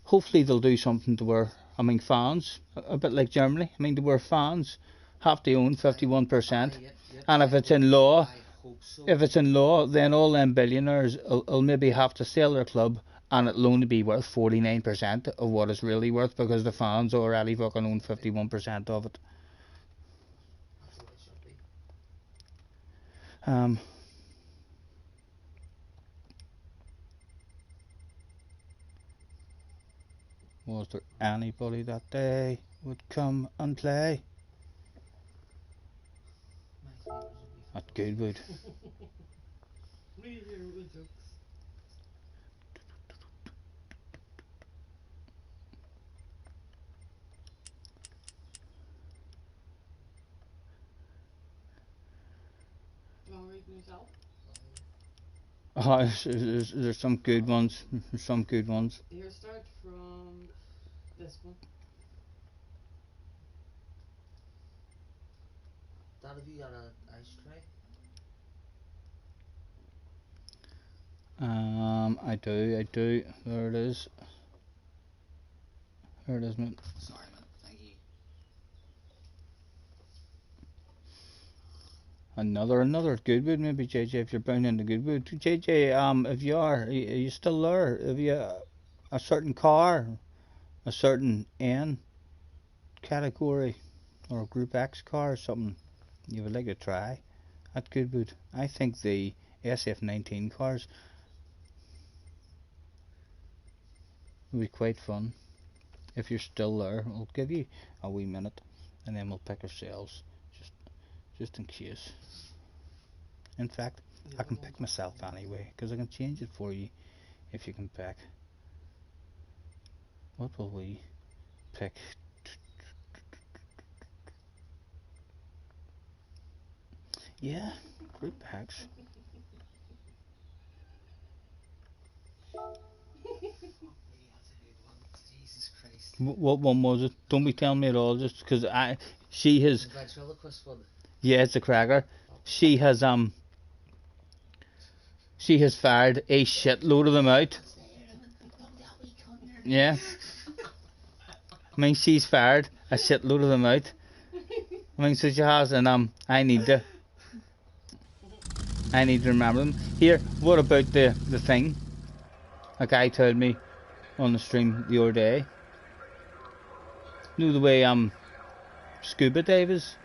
hopefully they'll do something to where, I mean, fans, a bit like Germany, I mean, to where fans have to own 51%. And if it's in law, I hope so. if it's in law, then all them billionaires will maybe have to sell their club, and it'll only be worth 49% of what it's really worth because the fans already fucking own 51% of it. That's what it should be. Was there anybody that day would come and play My favours would be at Goodwood? Really terrible jokes. Do you want to read them yourself? There's some good ones. Some good ones. Here, start from this one. Dad, have you got an ice tray? I do. There it is. There it is, mate. Sorry, man. Thank you. Another at Goodwood, maybe JJ, if you're bound into Goodwood. JJ, if you are you still there? Have you a certain car, a certain N category, or a Group X car, or something you would like to try at Goodwood? I think the SF19 cars would be quite fun. If you're still there, I'll give you a wee minute, and then we'll pick ourselves, just in case. In fact, I can pick myself anyway, because I can change it for you if you can pick. What will we pick? Yeah, Group X. Jesus Christ. What one was it? Don't be telling me at all, just because she has. The ventriloquist one. Yeah, it's a cracker. She has fired a shitload of them out. Yeah. I mean, she's fired a shitload of them out. I mean, so she has, and I need to remember them. Here, what about the thing? A guy told me on the stream the other day. You know the way scuba divers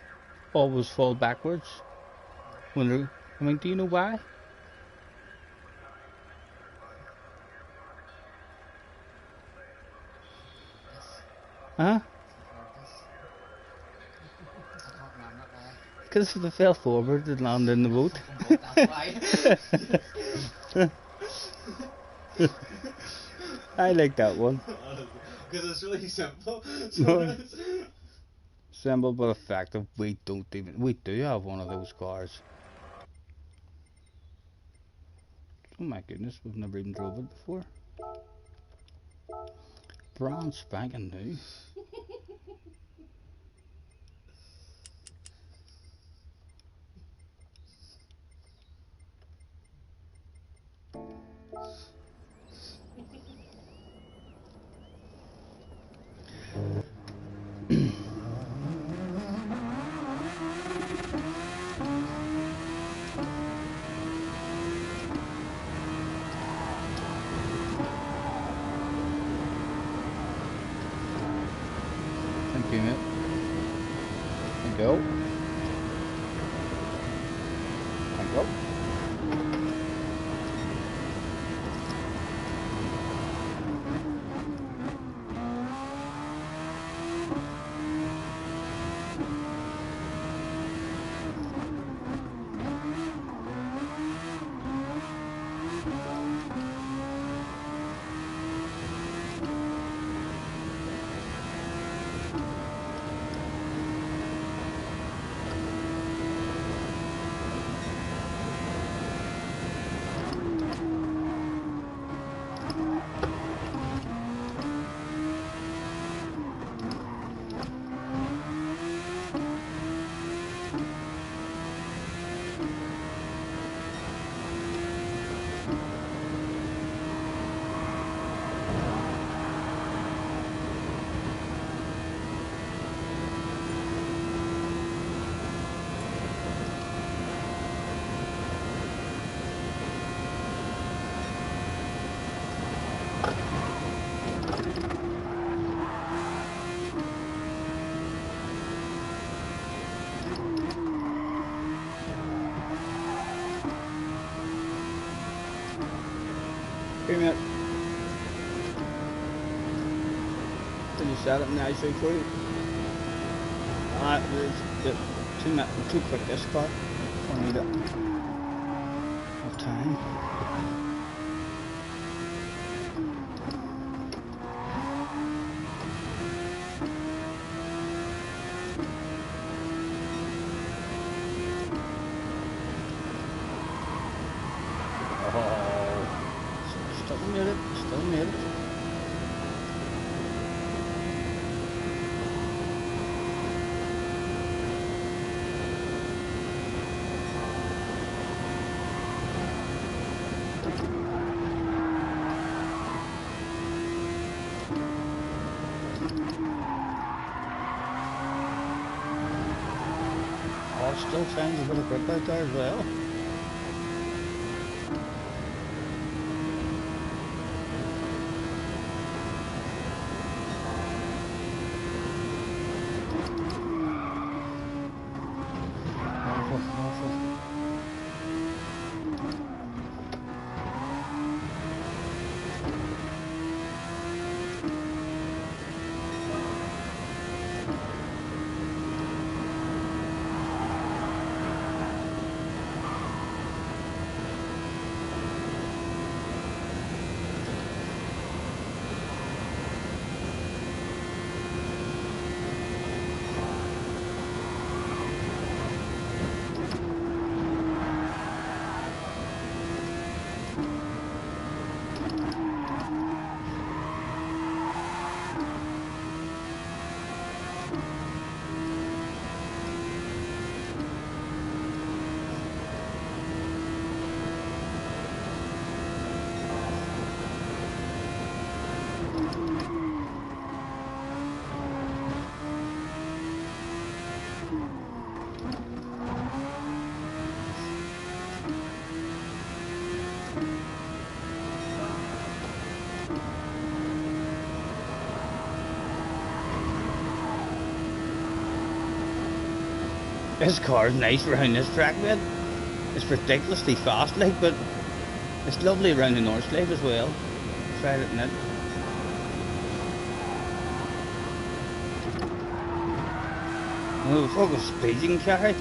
always fall backwards when they're. I mean, do you know why? Yes. Huh? I can't remember it Because if they fell forward, they'd land in the boat. Fucking boat, that's why. I like that one. Because it's really simple. No. Simple but effective. We do have one of those cars. Oh my goodness, we've never even drove it before. Brand spanking new. Thank you, mate. Thank you. Thank you. Here, mate. Can you set it nicely for you? It's too quick this car. I need it. Of time. Still made it. Still made it. Oh, it still sounds a bit of grip out there as well. This car's nice around this track, mate. It's ridiculously fast, like, but it's lovely around the North Slave as well. Tried it in it. Oh, fuck a speed you can carry.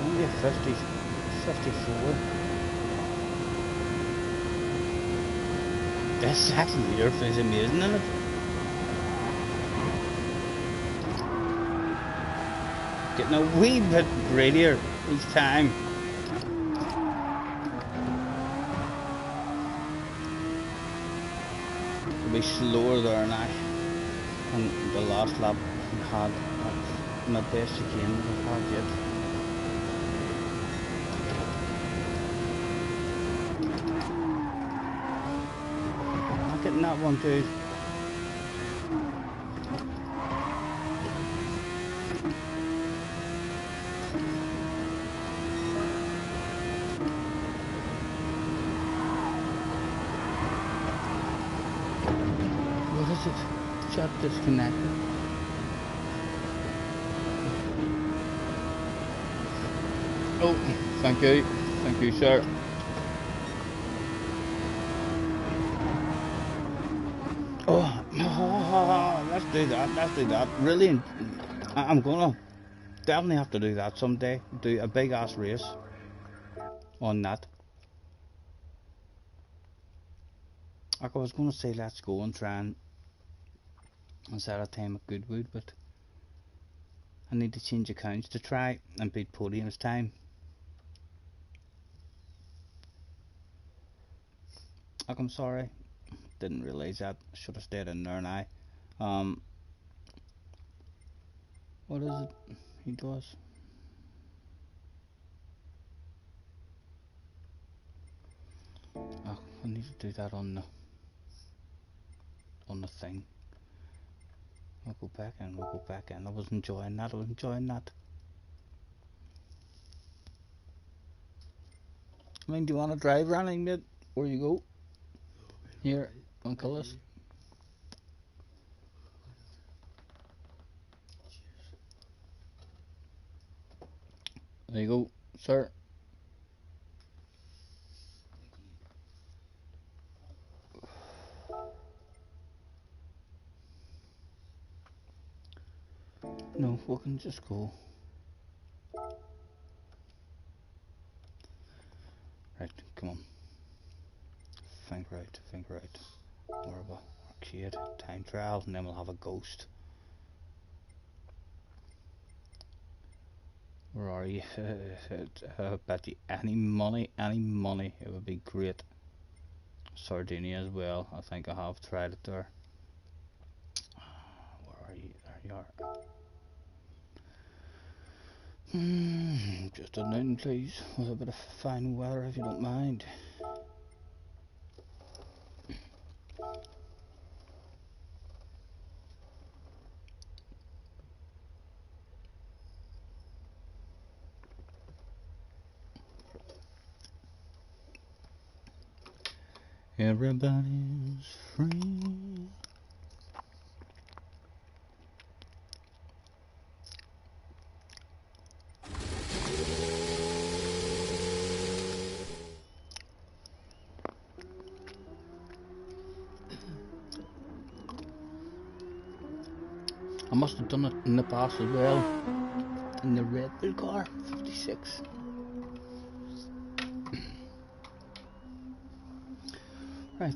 Only a 50, 54. This accelerator is amazing, isn't it? Getting a wee bit grittier each time. It'll be slower there now. And the last lap I had my best again that I've had yet. Not getting that one, dude. What is it? Chat disconnected. Oh, thank you. Thank you, sir. Oh, let's do that. Let's do that. Really, I'm gonna definitely have to do that someday. Do a big ass race on that. Like I was gonna say, let's go and try and set a time at Goodwood, but I need to change accounts to try and beat Podium's time. Like, I'm sorry, didn't realise that. Should have stayed in there now. What is it he does? Oh, I need to do that on the thing. We'll go back in, we'll go back in. I was enjoying that, I was enjoying that. I mean, do you want to drive running, mate? Where you go? Here, Uncle us. There you go, sir. No, we can just go. Right, come on. Think right, think right. Horrible. Arcade, time trial, and then we'll have a ghost. Where are you? Bet you any money, it would be great. Sardinia as well, I think I have tried it there. Where are you? There you are. Just a noon, please, with a bit of fine weather, if you don't mind. Everybody's free. I must have done it in the past as well. In the Red Bull car, 56. Right.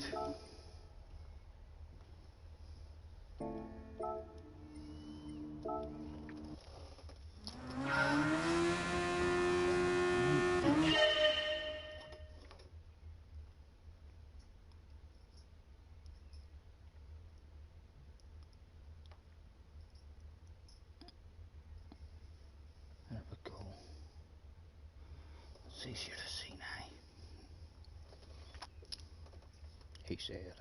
There we go. It's easier to see now. he said.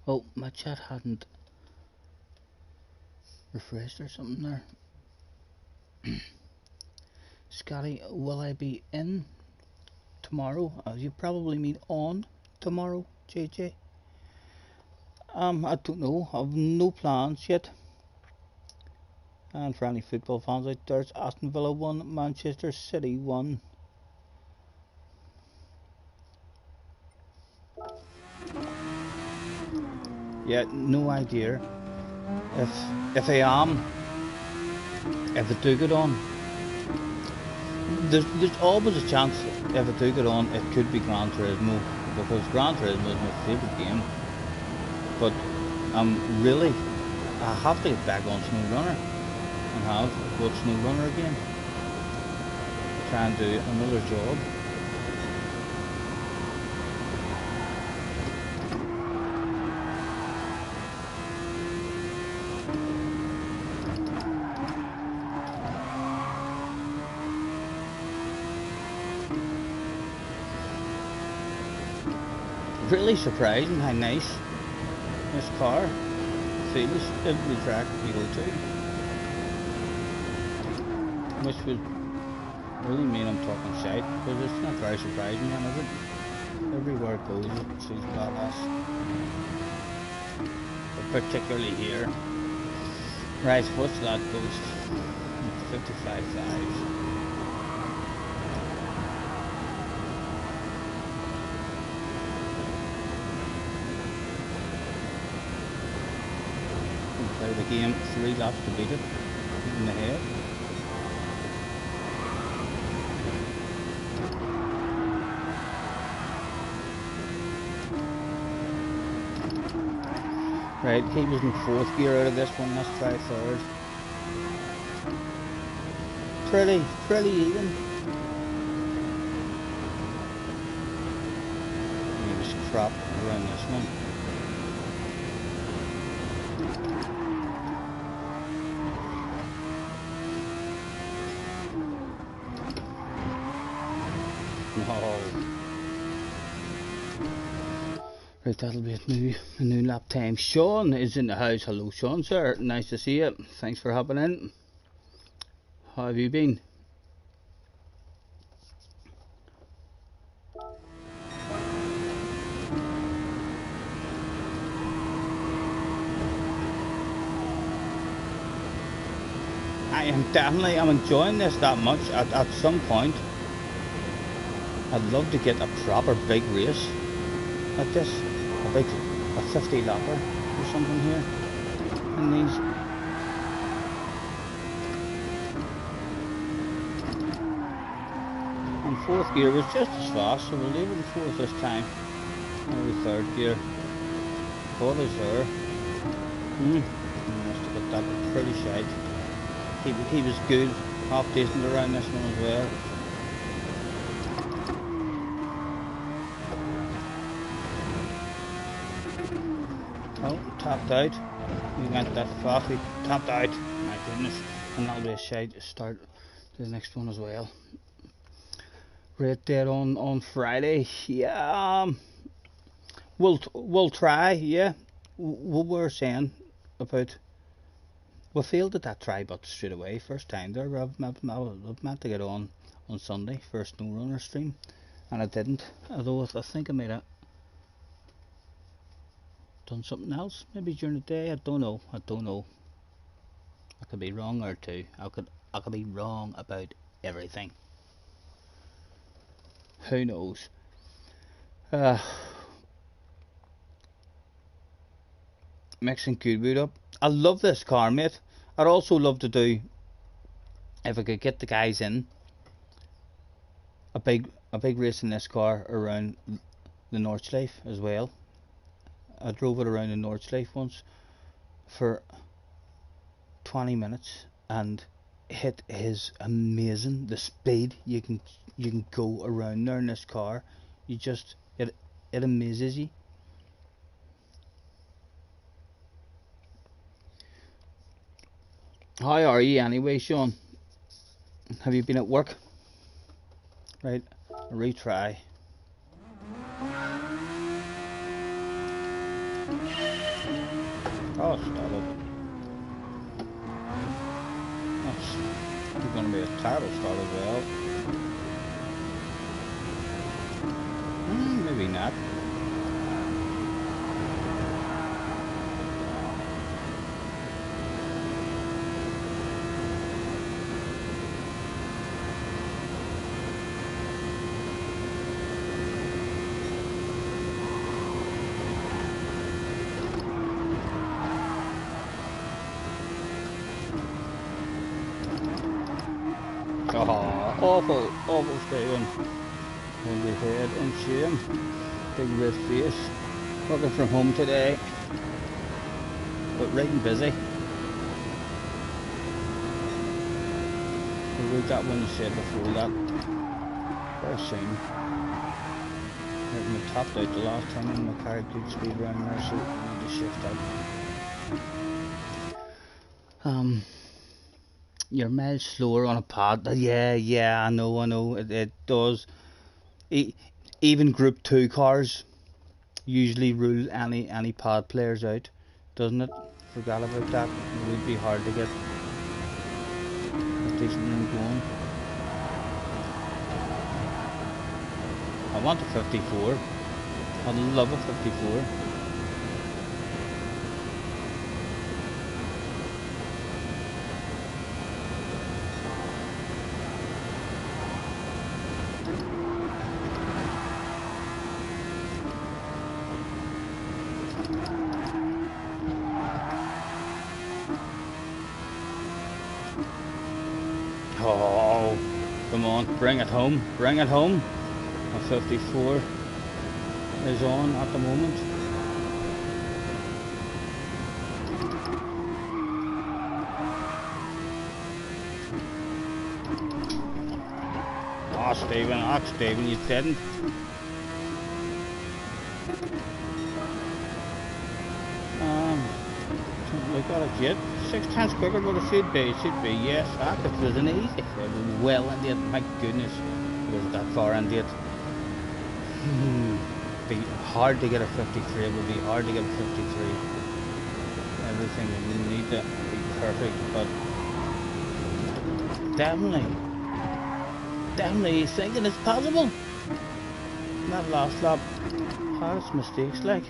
Oh, my chat hadn't refreshed or something there. Scotty, will I be in tomorrow? You probably mean on tomorrow, JJ. I don't know. I've no plans yet. And for any football fans out there, it's Aston Villa 1, Manchester City 1. Yeah, no idea. If I am, if I do get on, there's always a chance if I do get on, it could be Gran Turismo, because Gran Turismo is my favourite game. But really, I have to get back on SnowRunner and have got SnowRunner again. Try and do another job. Really surprising how nice this car feels every track you go to. Which would really mean I'm talking shite, because it's not very surprising, then, is it? Everywhere it goes, it feels badass. But particularly here. Right, what's that ghost? 55.5. Play the game 3 laps to beat it in the head. Right, he was in 4th gear out of this one, let's try 3rd. Pretty even. He was crap around this one. Right, that'll be a new lap time. Sean is in the house. Hello, Sean, sir. Nice to see you. Thanks for hopping in. How have you been? I'm enjoying this that much. At some point, I'd love to get a proper big race at this. A 50 lapper or something here in these. And 4th gear was just as fast, so we'll leave it in 4th this time. Maybe 3rd gear. What is there? Must have got that pretty shite. He was good, half decent around this one as well. Oh, tapped out. We went that fast, we tapped out. My goodness. And that'll be a shite to start the next one as well. Right there on Friday. Yeah, we'll try, yeah. What we were saying about, we failed at that try but straight away, first time there. I've meant to get on Sunday for a SnowRunner stream, and I didn't, although I think I might have done something else maybe during the day. I don't know. I could be wrong or two. I could be wrong about everything. Who knows? Mixing Goodwood up. I love this car, mate. I'd also love to do, if I could get the guys in, a big race in this car around the Nordschleife as well. I drove it around the Nordschleife once for 20 minutes and it is amazing the speed you can go around there in this car. It amazes you. How are you anyway, Sean? Have you been at work? Right, retry. Oh, started. That's going to be a terrible start as well. Maybe not. Oh, awful Stephen. When we head in shame. Big red face. Working from home today. But right and busy. We got one to say before that. Very soon. We topped out the last time and we carried good speed around there, so we need to shift out. You're miles slower on a pad. Yeah, I know. It does. Even Group 2 cars usually rule any pad players out, doesn't it? Forgot about that. It would be hard to get a decent one going. I want a 54. I'd love a 54. Oh, come on, bring it home. A 54 is on at the moment. Oh, Stephen, you didn't. We got it yet. 6 times quicker, but it should be, yes. If it was an easy, if it was well into it, my goodness, it was that far into it. Be hard to get a 53, it would be hard to get a 53. Everything would need to be perfect, but definitely he's thinking it's possible. That last lap, hardest mistakes like.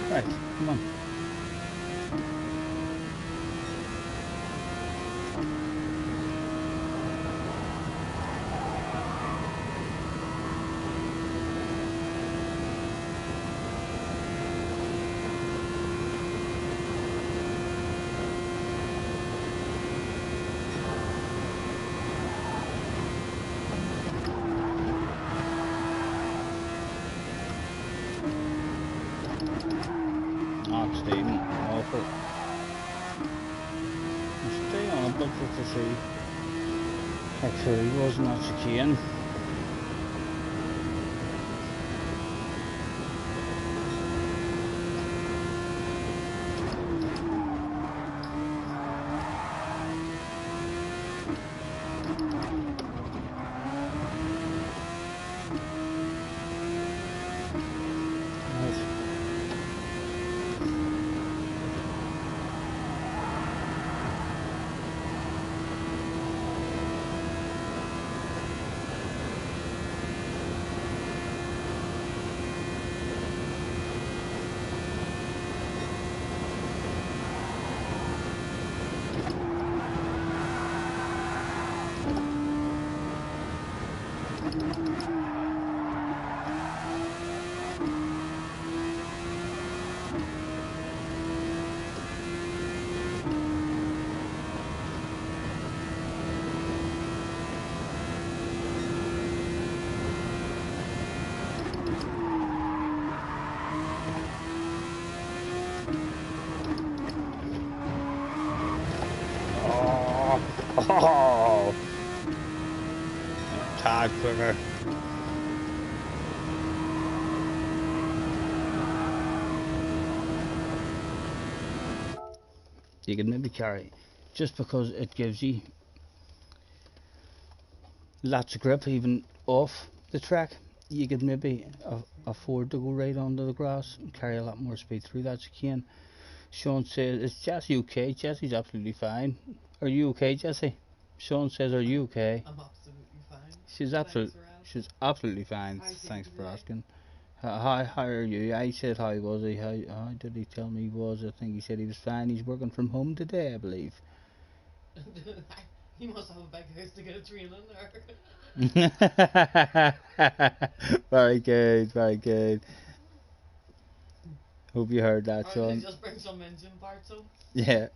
Right, come on. Stephen, awful. Stay on a bit to see. Actually, he wasn't that chicane. Oh, tad quicker. You can maybe carry, just because it gives you lots of grip even off the track. You could maybe afford to go right onto the grass and carry a lot more speed through that as you can. Sean says, is Jessie okay? Jessie's absolutely fine. Are you okay, Jessie? Sean says, are you okay? I'm absolutely fine. She's Thanks absolute. for asking. She's absolutely fine. How's he Thanks for today? asking. How are you? I said how was he? How did he tell me he was? I think he said he was fine. He's working from home today, I believe. He must have a big house to get a train in there. Very good, very good. Hope you heard that, Or they Sean. just bring some engine parts home. Yeah.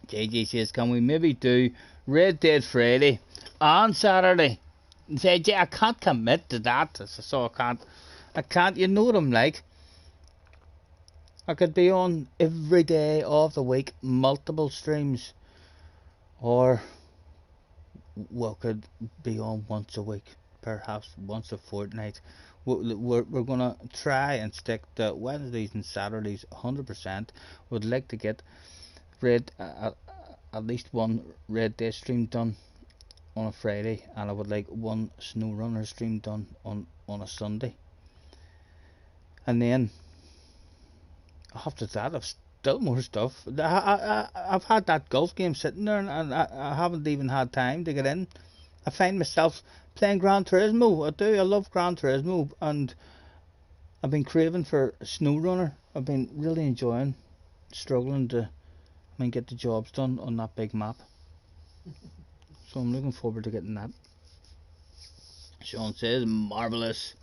JJ says, can we maybe do Red Dead Friday on Saturday? And JJ, I can't commit to that, so I can't, you know what I'm like. I could be on every day of the week, multiple streams, or could be on once a week, perhaps once a fortnight. We're gonna try and stick to Wednesdays and Saturdays 100%. Would like to get red at least one Red Day stream done on a Friday, and I would like one SnowRunner stream done on a Sunday. And then after that, I've still more stuff. I've had that golf game sitting there, and I haven't even had time to get in. I find myself playing Gran Turismo. I do. I love Gran Turismo, and I've been craving for SnowRunner. I've been really enjoying struggling to get the jobs done on that big map. So I'm looking forward to getting that. Sean says, marvellous.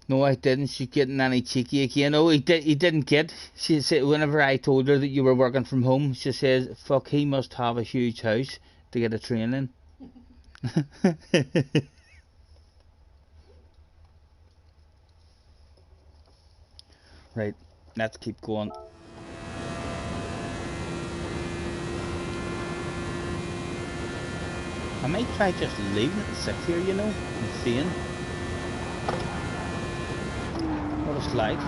No, I didn't. She's getting any cheeky again. No, he didn't get. She said whenever I told her that you were working from home, she says, "Fuck, he must have a huge house to get a train in." Right, let's keep going. I might try just leaving it sit here, you know, and seeing what it's like.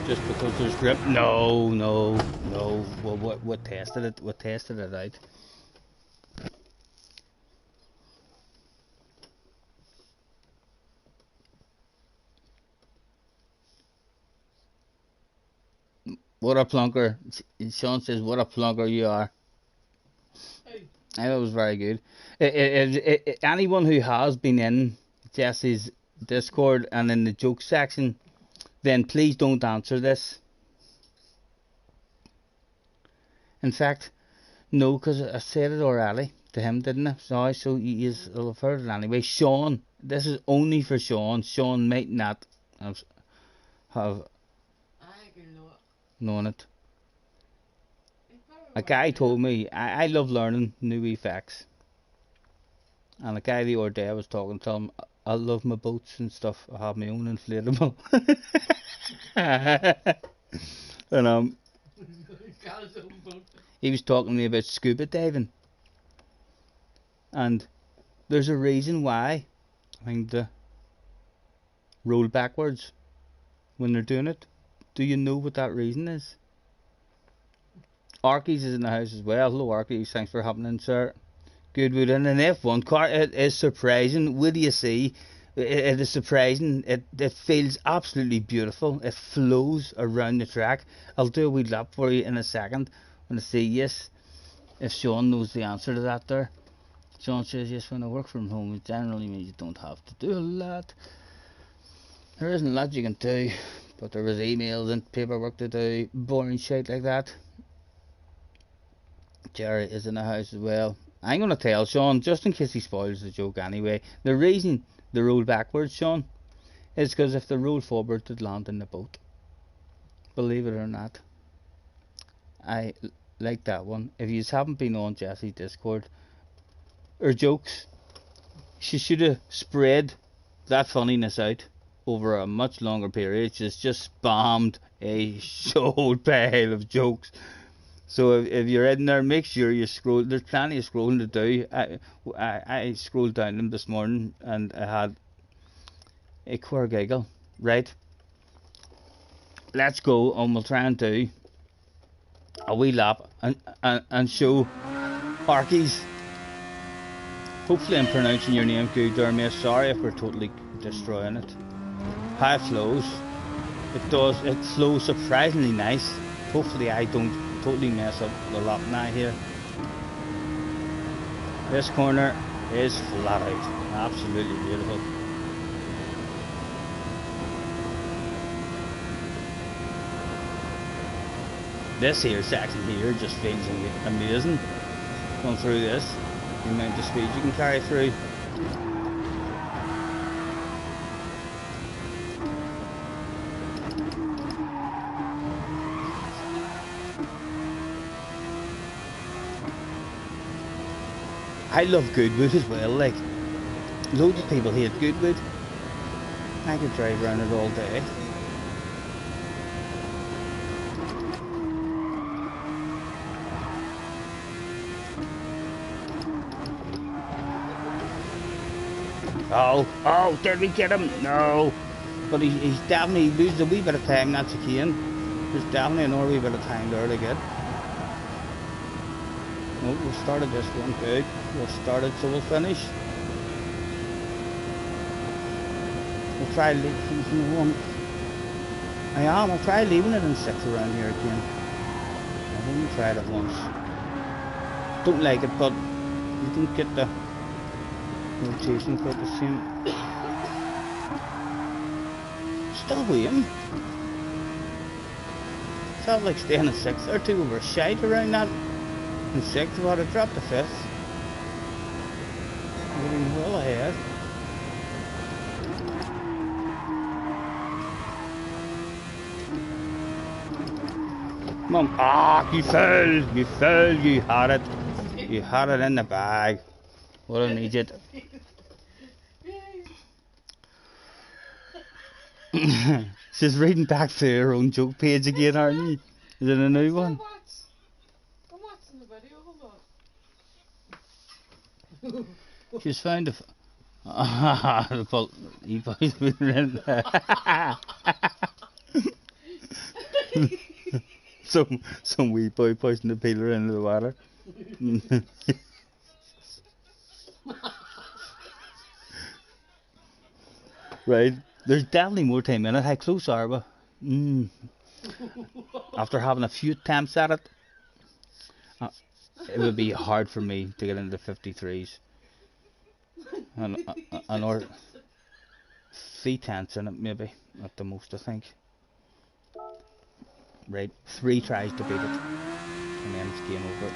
Just because there's grip? No, no, no. Well, what tested it? What tested it out? What a plunker! Sean says, "What a plunker you are." Hey. I thought it was very good. Anyone who has been in Jesse's Discord and in the joke section, then please don't answer this. In fact, no, because I said it already to him, didn't I? Sorry, so will have heard it anyway. Sean, this is only for Sean. Sean might not have I can know it. known it. He probably A went guy there. told me I love learning new effects, and a guy the other day I was talking to him. I love my boats and stuff. I have my own inflatable. And He's got his own boat. he was talking to me about scuba diving, and there's a reason why I think they roll backwards when they're doing it. Do you know what that reason is? Arkies is in the house as well. Hello Arkies, thanks for happening, sir. Goodwood in an F1 car. It is surprising. Will you see? It is surprising. It feels absolutely beautiful. It flows around the track. I'll do a wee lap for you in a second when I say yes. If Sean knows the answer to that there. Sean says yes, when I work from home it generally means you don't have to do a lot. There isn't a lot you can do, but there was emails and paperwork to do, boring shit like that. Jerry is in the house as well. I'm gonna tell Sean, just in case he spoils the joke anyway. The reason they rolled backwards, Sean, is because if they rolled forward, they'd land in the boat. Believe it or not. I like that one. If you haven't been on Jesse's Discord, or jokes, she should have spread that funniness out over a much longer period. She's just spammed a whole pile of jokes. So if you're in there, make sure you scroll. There's plenty of scrolling to do. I scrolled down them this morning and I had a queer giggle. Right, let's go and we'll try and do a wee lap and show Arkies. Hopefully I'm pronouncing your name good, Dermot. Sorry if we're totally destroying it. How it flows. It flows surprisingly nice. Hopefully I don't totally mess up the lap now here. This corner is flat out. Absolutely beautiful. This here section here just feels amazing. Going through this. The amount of speed you can carry through. I love Goodwood as well, like loads of people hate Goodwood. I could drive around it all day. Oh, did we get him? No. But he's definitely loses a wee bit of time, that's a cane. There's definitely another wee bit of time there to get. Oh, we started this one, good. We'll start it so we'll finish. We'll try leaving one. I'll try leaving it in 6th around here again. I've only tried it once. Don't like it, but you don't get the rotation quite the same. Still waiting. Felt like staying in 6th or 2 over shite around that. In 6th, well, I dropped to 5th. Moving well ahead. Mum, you fell, you had it. You had it in the bag. What an idiot. She's reading back through her own joke page again, aren't you? Is it a new one? I'm watching the video, hold on. She's found a... he boys been around some wee boy pushing the peeler into the water. Right, there's definitely more time in it. How close are we? After having a few attempts at it, it would be hard for me to get into the 53s. And or 3/10 in it maybe, at the most I think. Right, 3 tries to beat it, and then it's game over.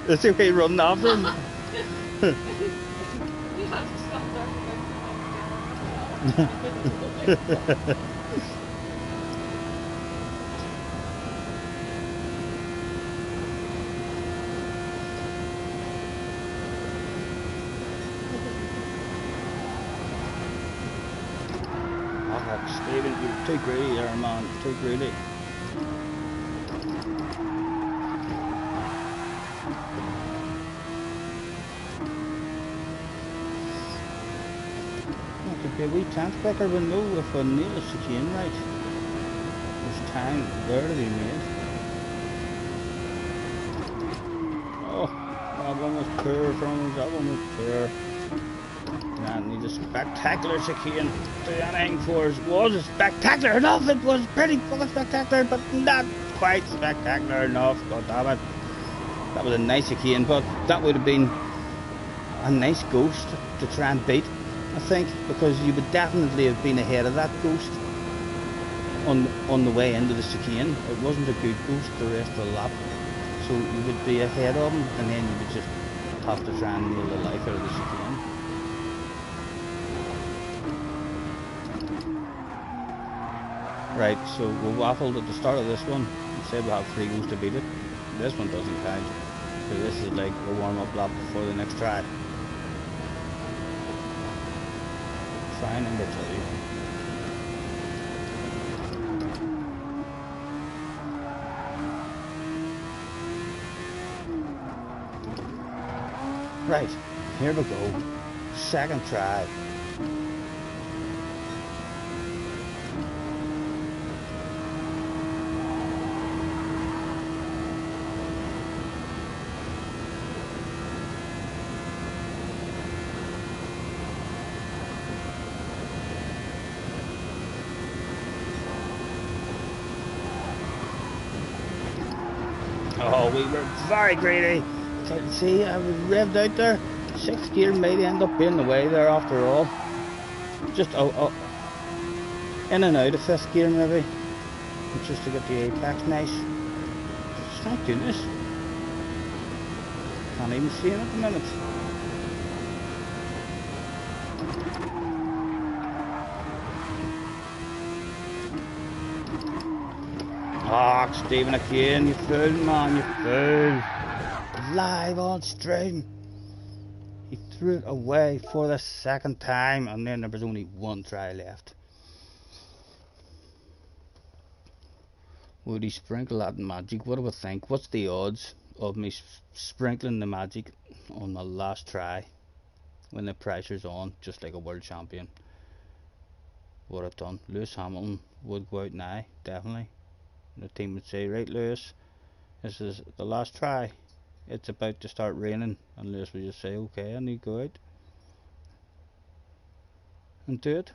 That's the way running after him. You have to stop there. Steven, you're too greedy there, man. Too greedy. That could be a wee chance quicker window if I nail the chicane right. There's time there to be made. Oh, that one was poor from us. That one was poor. Man, need a spectacular chicane. Do anything for us. Was it spectacular enough? It was pretty fucking spectacular, but not quite spectacular enough. God damn it. That was a nice chicane, but that would have been a nice ghost to try and beat, I think, because you would definitely have been ahead of that ghost on the way into the chicane. It wasn't a good ghost the rest of the lap, so you would be ahead of him, and then you would just have to try and nail the life out of the chicane. Right, so we waffled at the start of this one and said we have 3 goes to beat it. This one doesn't count, because this is like a warm-up lap before the next try. Try number 2. Right, here we go. Second try. Oh, we were very greedy. As you can see, I was revved out there. 6th gear might end up being the way there after all. Just in and out of 5th gear maybe. Just to get the apex nice. Thank goodness. Can't even see him at the minute. Ah, Stephen again, you fool, man, you fool. Live on stream. He threw it away for the 2nd time, and then there was only 1 try left. Would he sprinkle that magic? What do we think? What's the odds of me sprinkling the magic on the last try when the pressure's on, just like a world champion? What I've done. Lewis Hamilton would go out now, definitely. The team would say, right, Lewis, this is the last try. It's about to start raining, and Lewis would just say, okay, I need to go out and do it.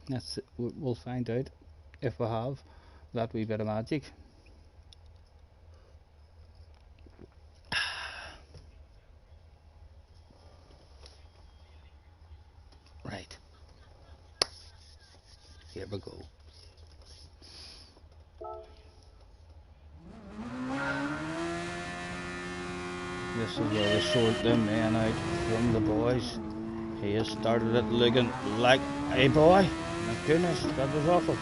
That's it. We'll find out if we have that wee bit of magic. Right, here we go. This is where we sort the men out from the boys. He has started it looking like a boy. My goodness, that was awful.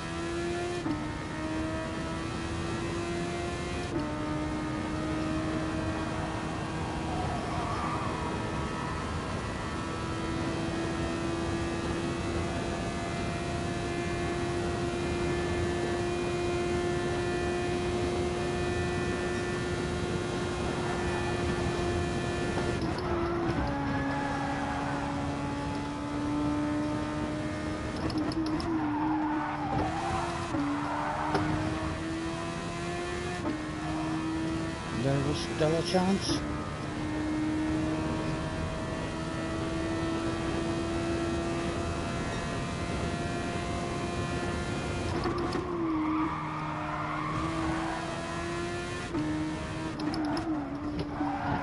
There was still a chance.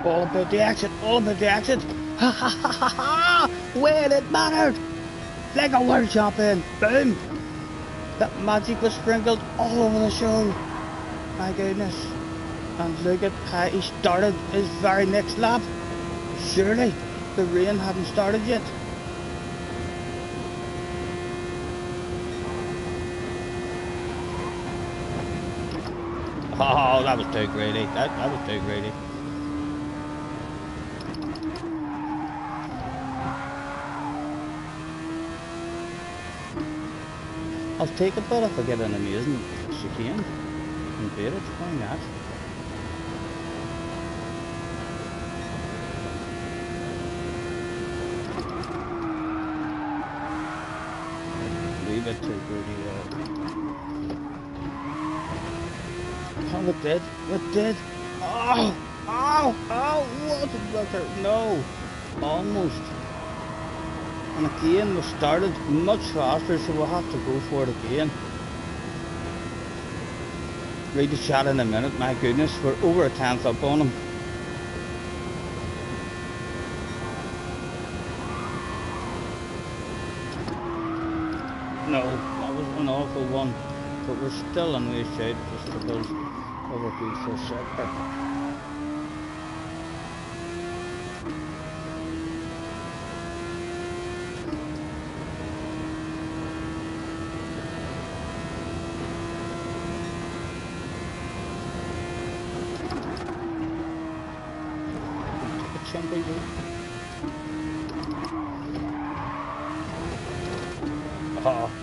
All about the exit, all about the exit. Ha ha ha ha ha! When it mattered! Like a world champion! Boom! That magic was sprinkled all over the show. My goodness. And look at how he started his very next lap. Surely the rain hadn't started yet. Oh, that was too greedy. That was too greedy. I'll take it, but if I get an amazing chicane and beat it, why not? Leave it too greedy there. Oh, it did. It did. Oh! Oh! Oh! What a no! Almost. And again, we started much faster, so we'll have to go for it again. Read the chat in a minute. My goodness, we're over a tenth up on them. No, that was an awful one, but we're still on way shade just because of our good first sector.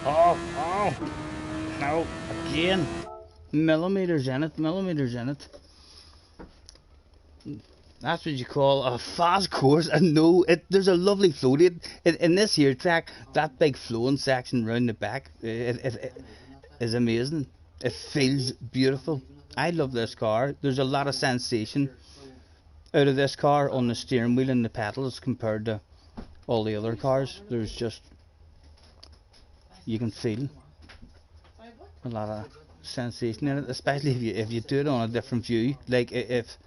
Oh, no, again. Millimeters in it, millimeters in it. That's what you call a fast course. And no, there's a lovely flow to it. In this here track, that big flowing section round the back, it is amazing. It feels beautiful. I love this car. There's a lot of sensation out of this car on the steering wheel and the pedals compared to all the other cars. There's just, you can feel a lot of sensation in it, especially if you do it on a different view. Like if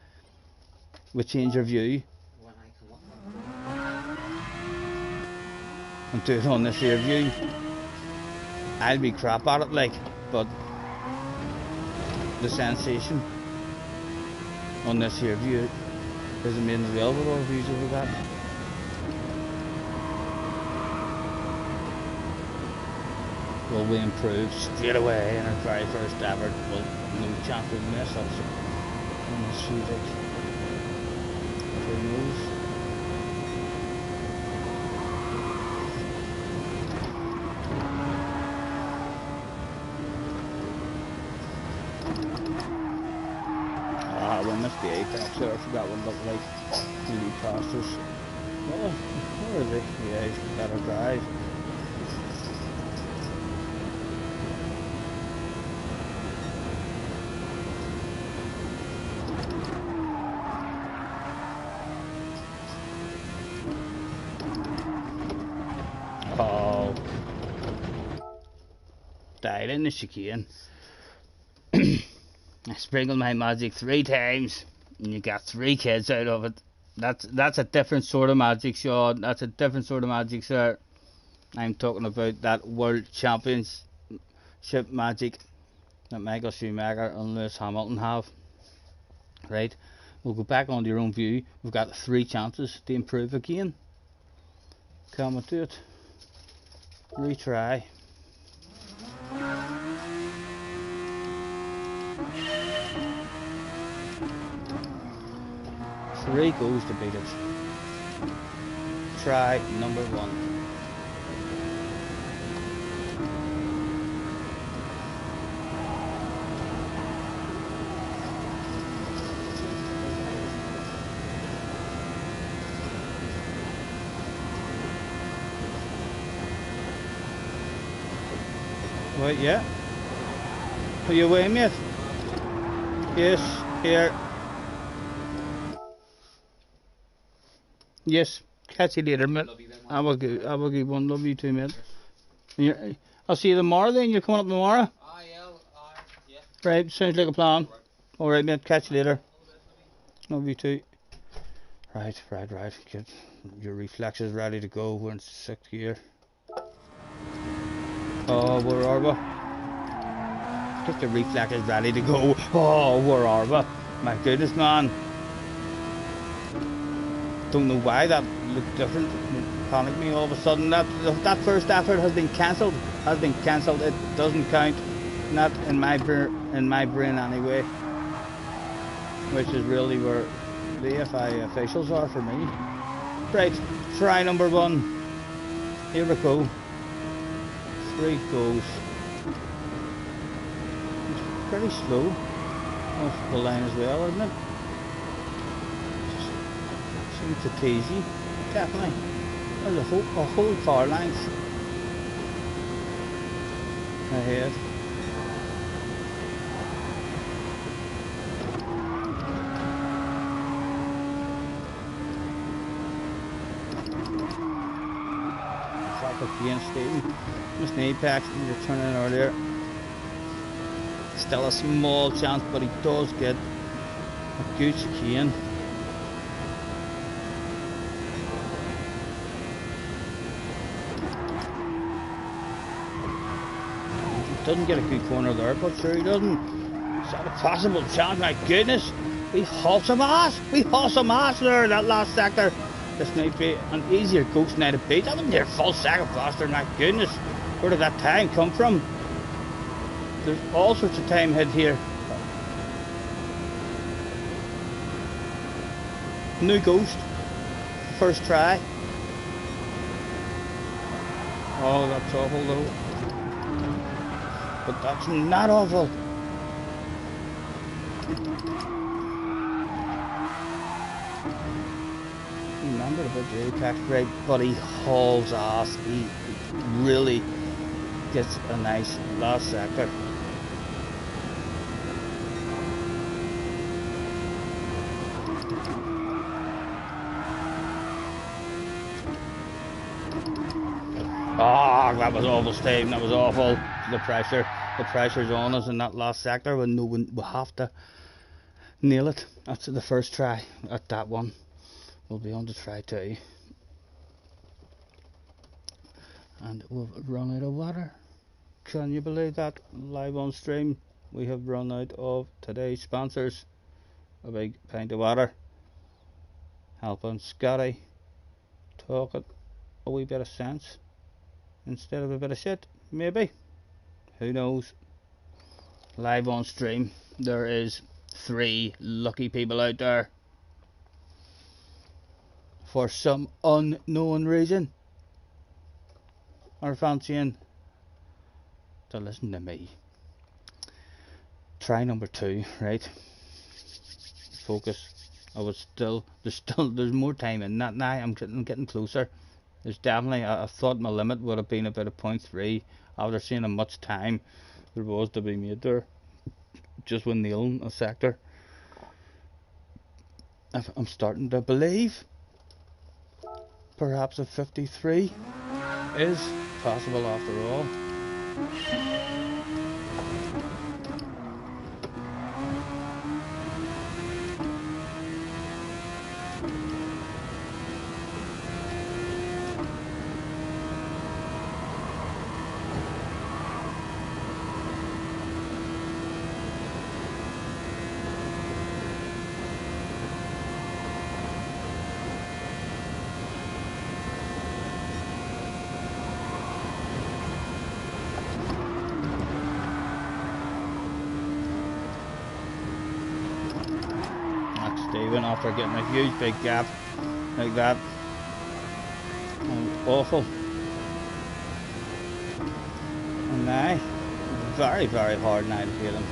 we change your view and do it on this here view, I'll be crap at it, like, but the sensation on this here view is amazing as well with all the views that we got. Will we improve straight away in our very first effort? Well, no chance we'll mess up. So let's see, like, who knows? We missed the apex there. I forgot what it looked like. The new casters. Oh, where are they? Yeah, he's better drive. Oh, died in the chicane. I sprinkled my magic 3 times and you got 3 kids out of it. That's a different sort of magic, Sean. That's a different sort of magic, sir. I'm talking about that World Championship magic that Michael Schumacher and Lewis Hamilton have. Right, we'll go back onto your own view. We've got 3 chances to improve again. Come on, do it. Retry. 3 goes to beat it. Try number 1. Wait, yeah. Are you away, mate? Yes, here. Yes, catch you later, mate. I will give one. Love you too, mate. I'll see you tomorrow then. You're coming up tomorrow? Yeah. Right, sounds like a plan. Alright, mate, catch you later. Love you too. Right. Get your reflexes ready to go. We're in 6th gear. Oh, where are we? Get the reflexes ready to go. Oh, where are we? My goodness, man. Don't know why that looked different. It panicked me all of a sudden. That first effort has been cancelled. It doesn't count. Not in my brain anyway. Which is really where the FI officials are for me. Right, try number 1. Here we go. 3 goes. It's pretty slow. Off the line as well, isn't it? Seems to tease you. Definitely. There's a whole car length ahead. Again, Stephen. Just an apex, you were turning earlier. still a small chance, but he does get a good chicane. He doesn't get a good corner there, but sure he doesn't. Is that a possible chance? My goodness! We haul some ass! We haul some ass there, that last sector. This might be an easier ghost now to beat. That was near full second faster, my goodness. Where did that time come from? There's all sorts of time hid here. New ghost. First try. Oh, that's awful though. But that's not awful. Remember about the apex brake, but he hauls ass. He really gets a nice last sector. Ah, that was awful, Steve. That was awful. The pressure's on us in that last sector. We have to nail it. That's the first try at that one. We'll be on to try 2. And we've run out of water. Can you believe that? Live on stream, we have run out of today's sponsors. A big pint of water. Helping Scotty talk a wee bit of sense instead of a bit of shit, maybe. Who knows? Live on stream, there is 3 lucky people out there for some unknown reason are fancying to listen to me. Try number 2, right? Focus. There's more time in that now. I'm getting closer. There's definitely, I thought my limit would have been about a 0.3 after seeing how much time there was to be made there just when nailing a sector. I'm starting to believe perhaps a 53 is possible after all. Steven, after getting a huge big gap like that. Awful. And now, very, very hard now to beat him.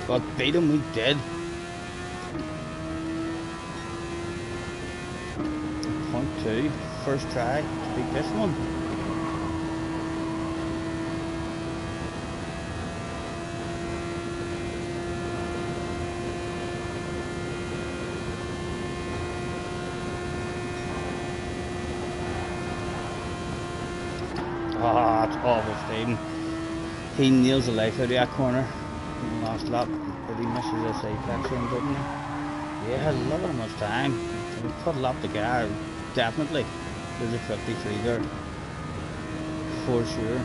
But beat him we did. .2, first try to beat this one. Ah, that's awful, Stephen. He nails the life out of that corner in the last lap, but he misses this apex ring, doesn't he? Yeah, look at how much time. If we put a lap to go, definitely there's a 53 there, for sure.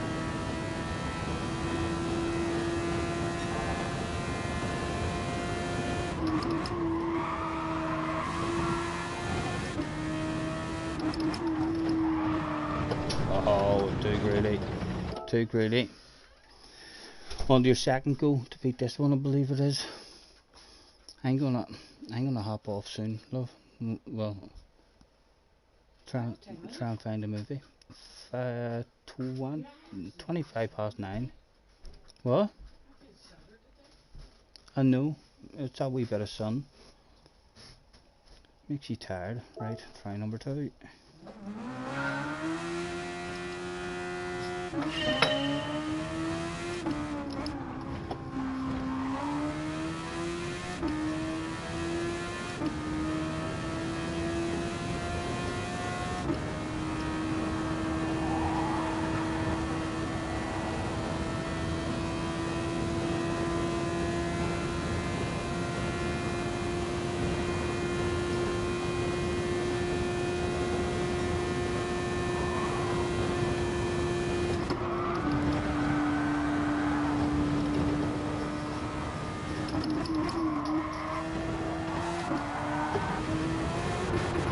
Oh, too greedy. On to your second go to beat this one, I believe it is. I'm gonna hop off soon, love. Well, try and find a movie. 25 past 9. What? I know, it's a wee bit of sun. Makes you tired. Right, try number 2.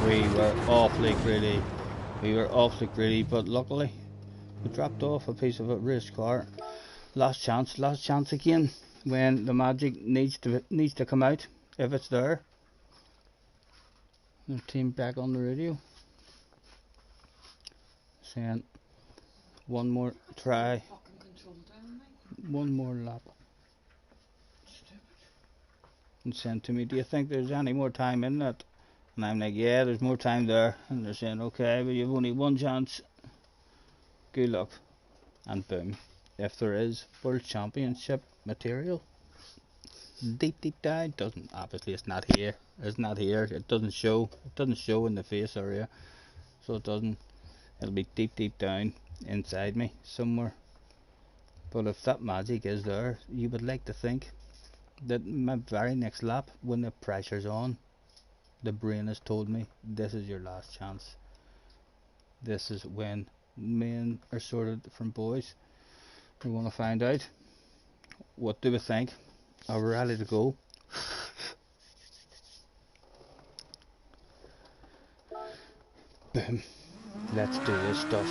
We were awfully greedy. We were awfully greedy, but luckily we dropped off a piece of a race car. Last chance again. When the magic needs to come out, if it's there. The team back on the radio, saying one more try, Fucking control down, mate. one more lap. And saying to me, do you think there's any more time in that? And I'm like, yeah, there's more time there. And they're saying, okay, but you've only one chance. Good luck. And boom, if there is World Championship material, deep down, doesn't, obviously it's not here. It's not here. It doesn't show. It doesn't show in the face area, so it doesn't. It'll be deep down inside me somewhere. But if that magic is there, you would like to think that my very next lap, when the pressure's on, the brain has told me this is your last chance. This is when men are sorted from boys. We want to find out, what do we think? Are we ready to go? Boom. Let's do this stuff.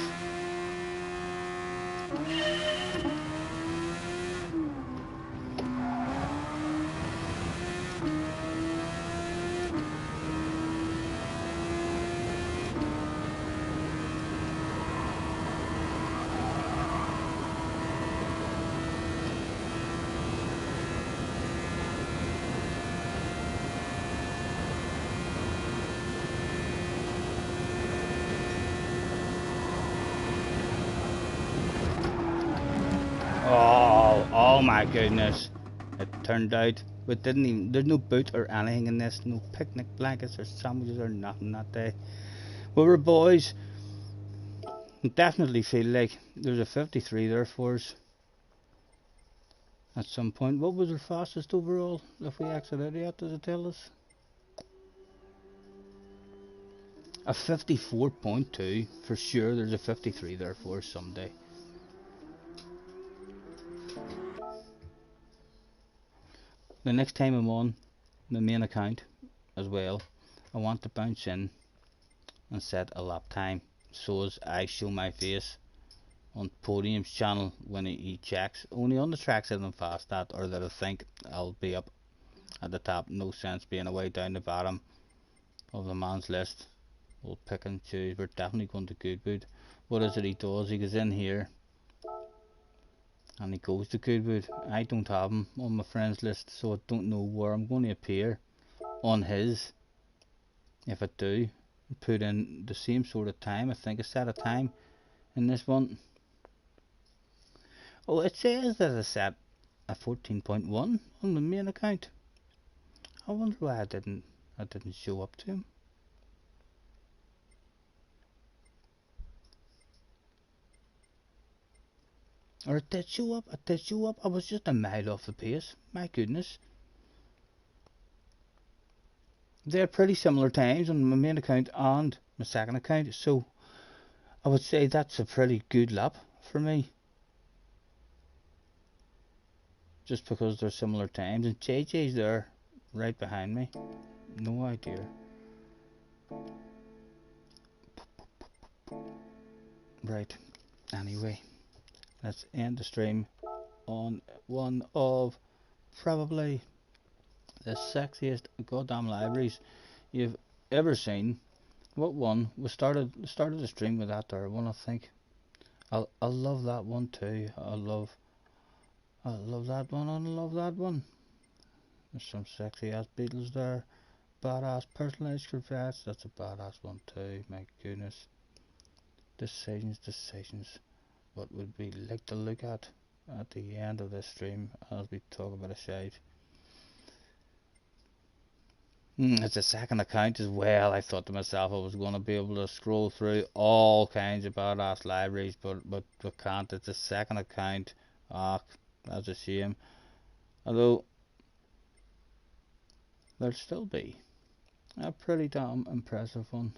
Oh my goodness. It turned out we didn't even, there's no boot or anything in this, no picnic blankets or sandwiches or nothing that day. We were boys. Definitely feel like there's a 53 there for us at some point. What was our fastest overall if we exited out, does it tell us? A 54.2 for sure. There's a 53 there for us someday. The next time I'm on the main account as well, I want to bounce in and set a lap time so as I show my face on Podium's channel when he checks. Only on the tracks that I'm fast at or that I think I'll be up at the top. No sense being away down the bottom of the man's list. We'll pick and choose. We're definitely going to Goodwood. What is it he does? He goes in here and he goes to Goodwood. I don't have him on my friends list, so I don't know where I'm going to appear on his. If I do put in the same sort of time, I think I set a time in this one. Oh, it says that I set a 14.1 on the main account. I wonder why I didn't show up to him. Or it did show up. It did show up. I was just a mile off the pace. My goodness. They're pretty similar times on my main account and my second account, so I would say that's a pretty good lap for me. Just because they're similar times, and JJ's there right behind me. No idea. Right. Anyway, let's end the stream on one of probably the sexiest goddamn libraries you've ever seen. What one? We started the stream with that there one, I think. I love that one too. I love that one and I love that one. There's some sexy ass Beatles there. Badass personalized Corvettes. That's a badass one too. My goodness. Decisions. What would we like to look at the end of this stream as we talk about a shite? It's a second account as well. I thought to myself I was going to be able to scroll through all kinds of badass libraries, but we can't. It's a second account. Ah, that's a shame. Although there'll still be a pretty damn impressive one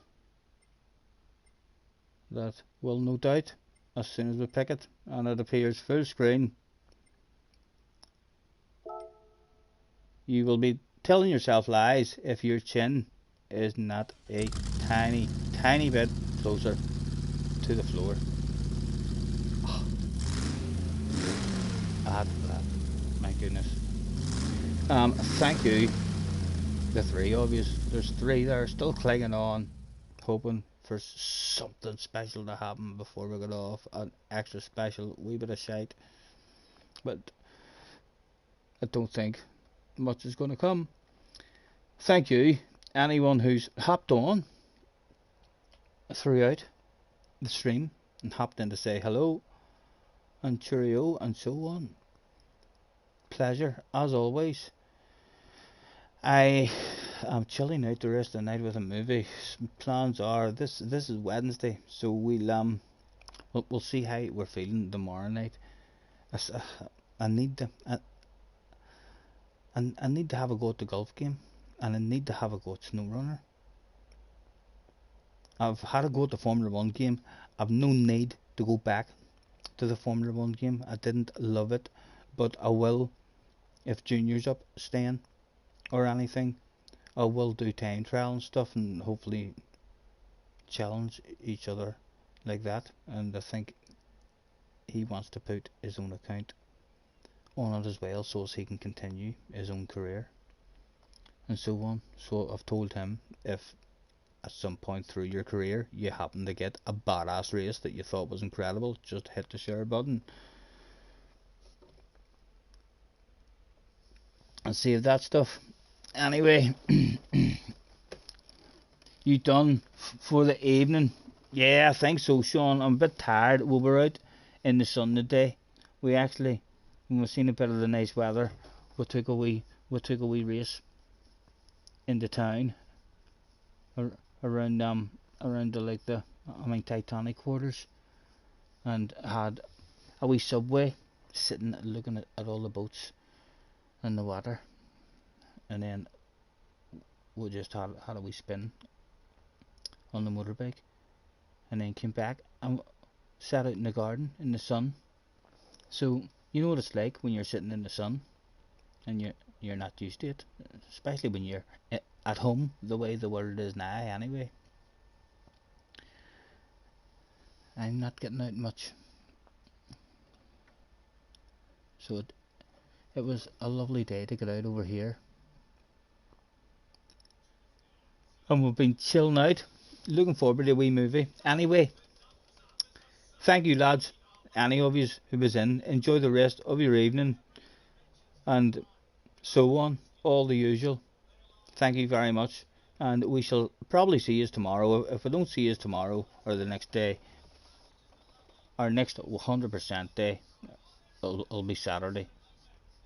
that will no doubt, as soon as we pick it and it appears full screen, you will be telling yourself lies if your chin is not a tiny, tiny bit closer to the floor. Ah, my goodness. Thank you, the three of you. There's three there still clinging on, hoping for something special to happen before we get off. An extra special wee bit of shite. But I don't think much is going to come. Thank you, anyone who's hopped on throughout the stream and hopped in to say hello and cheerio and so on. Pleasure, as always. I am chilling out the rest of the night with a movie. Plans are this is Wednesday, so we'll see how we're feeling tomorrow night. I need to I need to have a go at the golf game, and I need to have a go at snowrunner. I've had a go at the Formula 1 game. I've no need to go back to the Formula 1 game. I didn't love it, but I will if Junior's up staying or anything. I will do time trial and stuff and hopefully challenge each other like that. And I think he wants to put his own account on it as well so as he can continue his own career and so on. So I've told him if at some point through your career you happen to get a badass race that you thought was incredible, just hit the share button and save that stuff. Anyway, you done for the evening? Yeah, I think so, Sean. I'm a bit tired. We were out in the sun today. When we seen a bit of the nice weather, we took a wee race into town around the Titanic quarters, and had a wee subway sitting looking at all the boats and the water, and then we just had a wee spin on the motorbike, and then came back and sat out in the garden in the sun. So you know what it's like when you're sitting in the sun and you're not used to it, especially when you're at home the way the world is now. Anyway, I'm not getting out much, so it was a lovely day to get out over here, and we've been chilling out, looking forward to a wee movie. Anyway, thank you, lads. Any of you who was in, enjoy the rest of your evening, and so on, all the usual. Thank you very much, and we shall probably see you tomorrow. If we don't see you tomorrow or the next day, our next 100% day will be Saturday,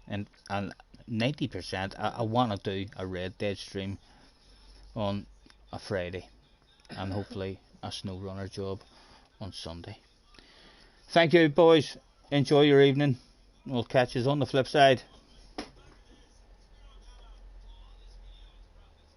and 90% I want to do a Red Dead stream on a Friday, and hopefully a SnowRunner job on Sunday. Thank you, boys. Enjoy your evening. We'll catch you on the flip side.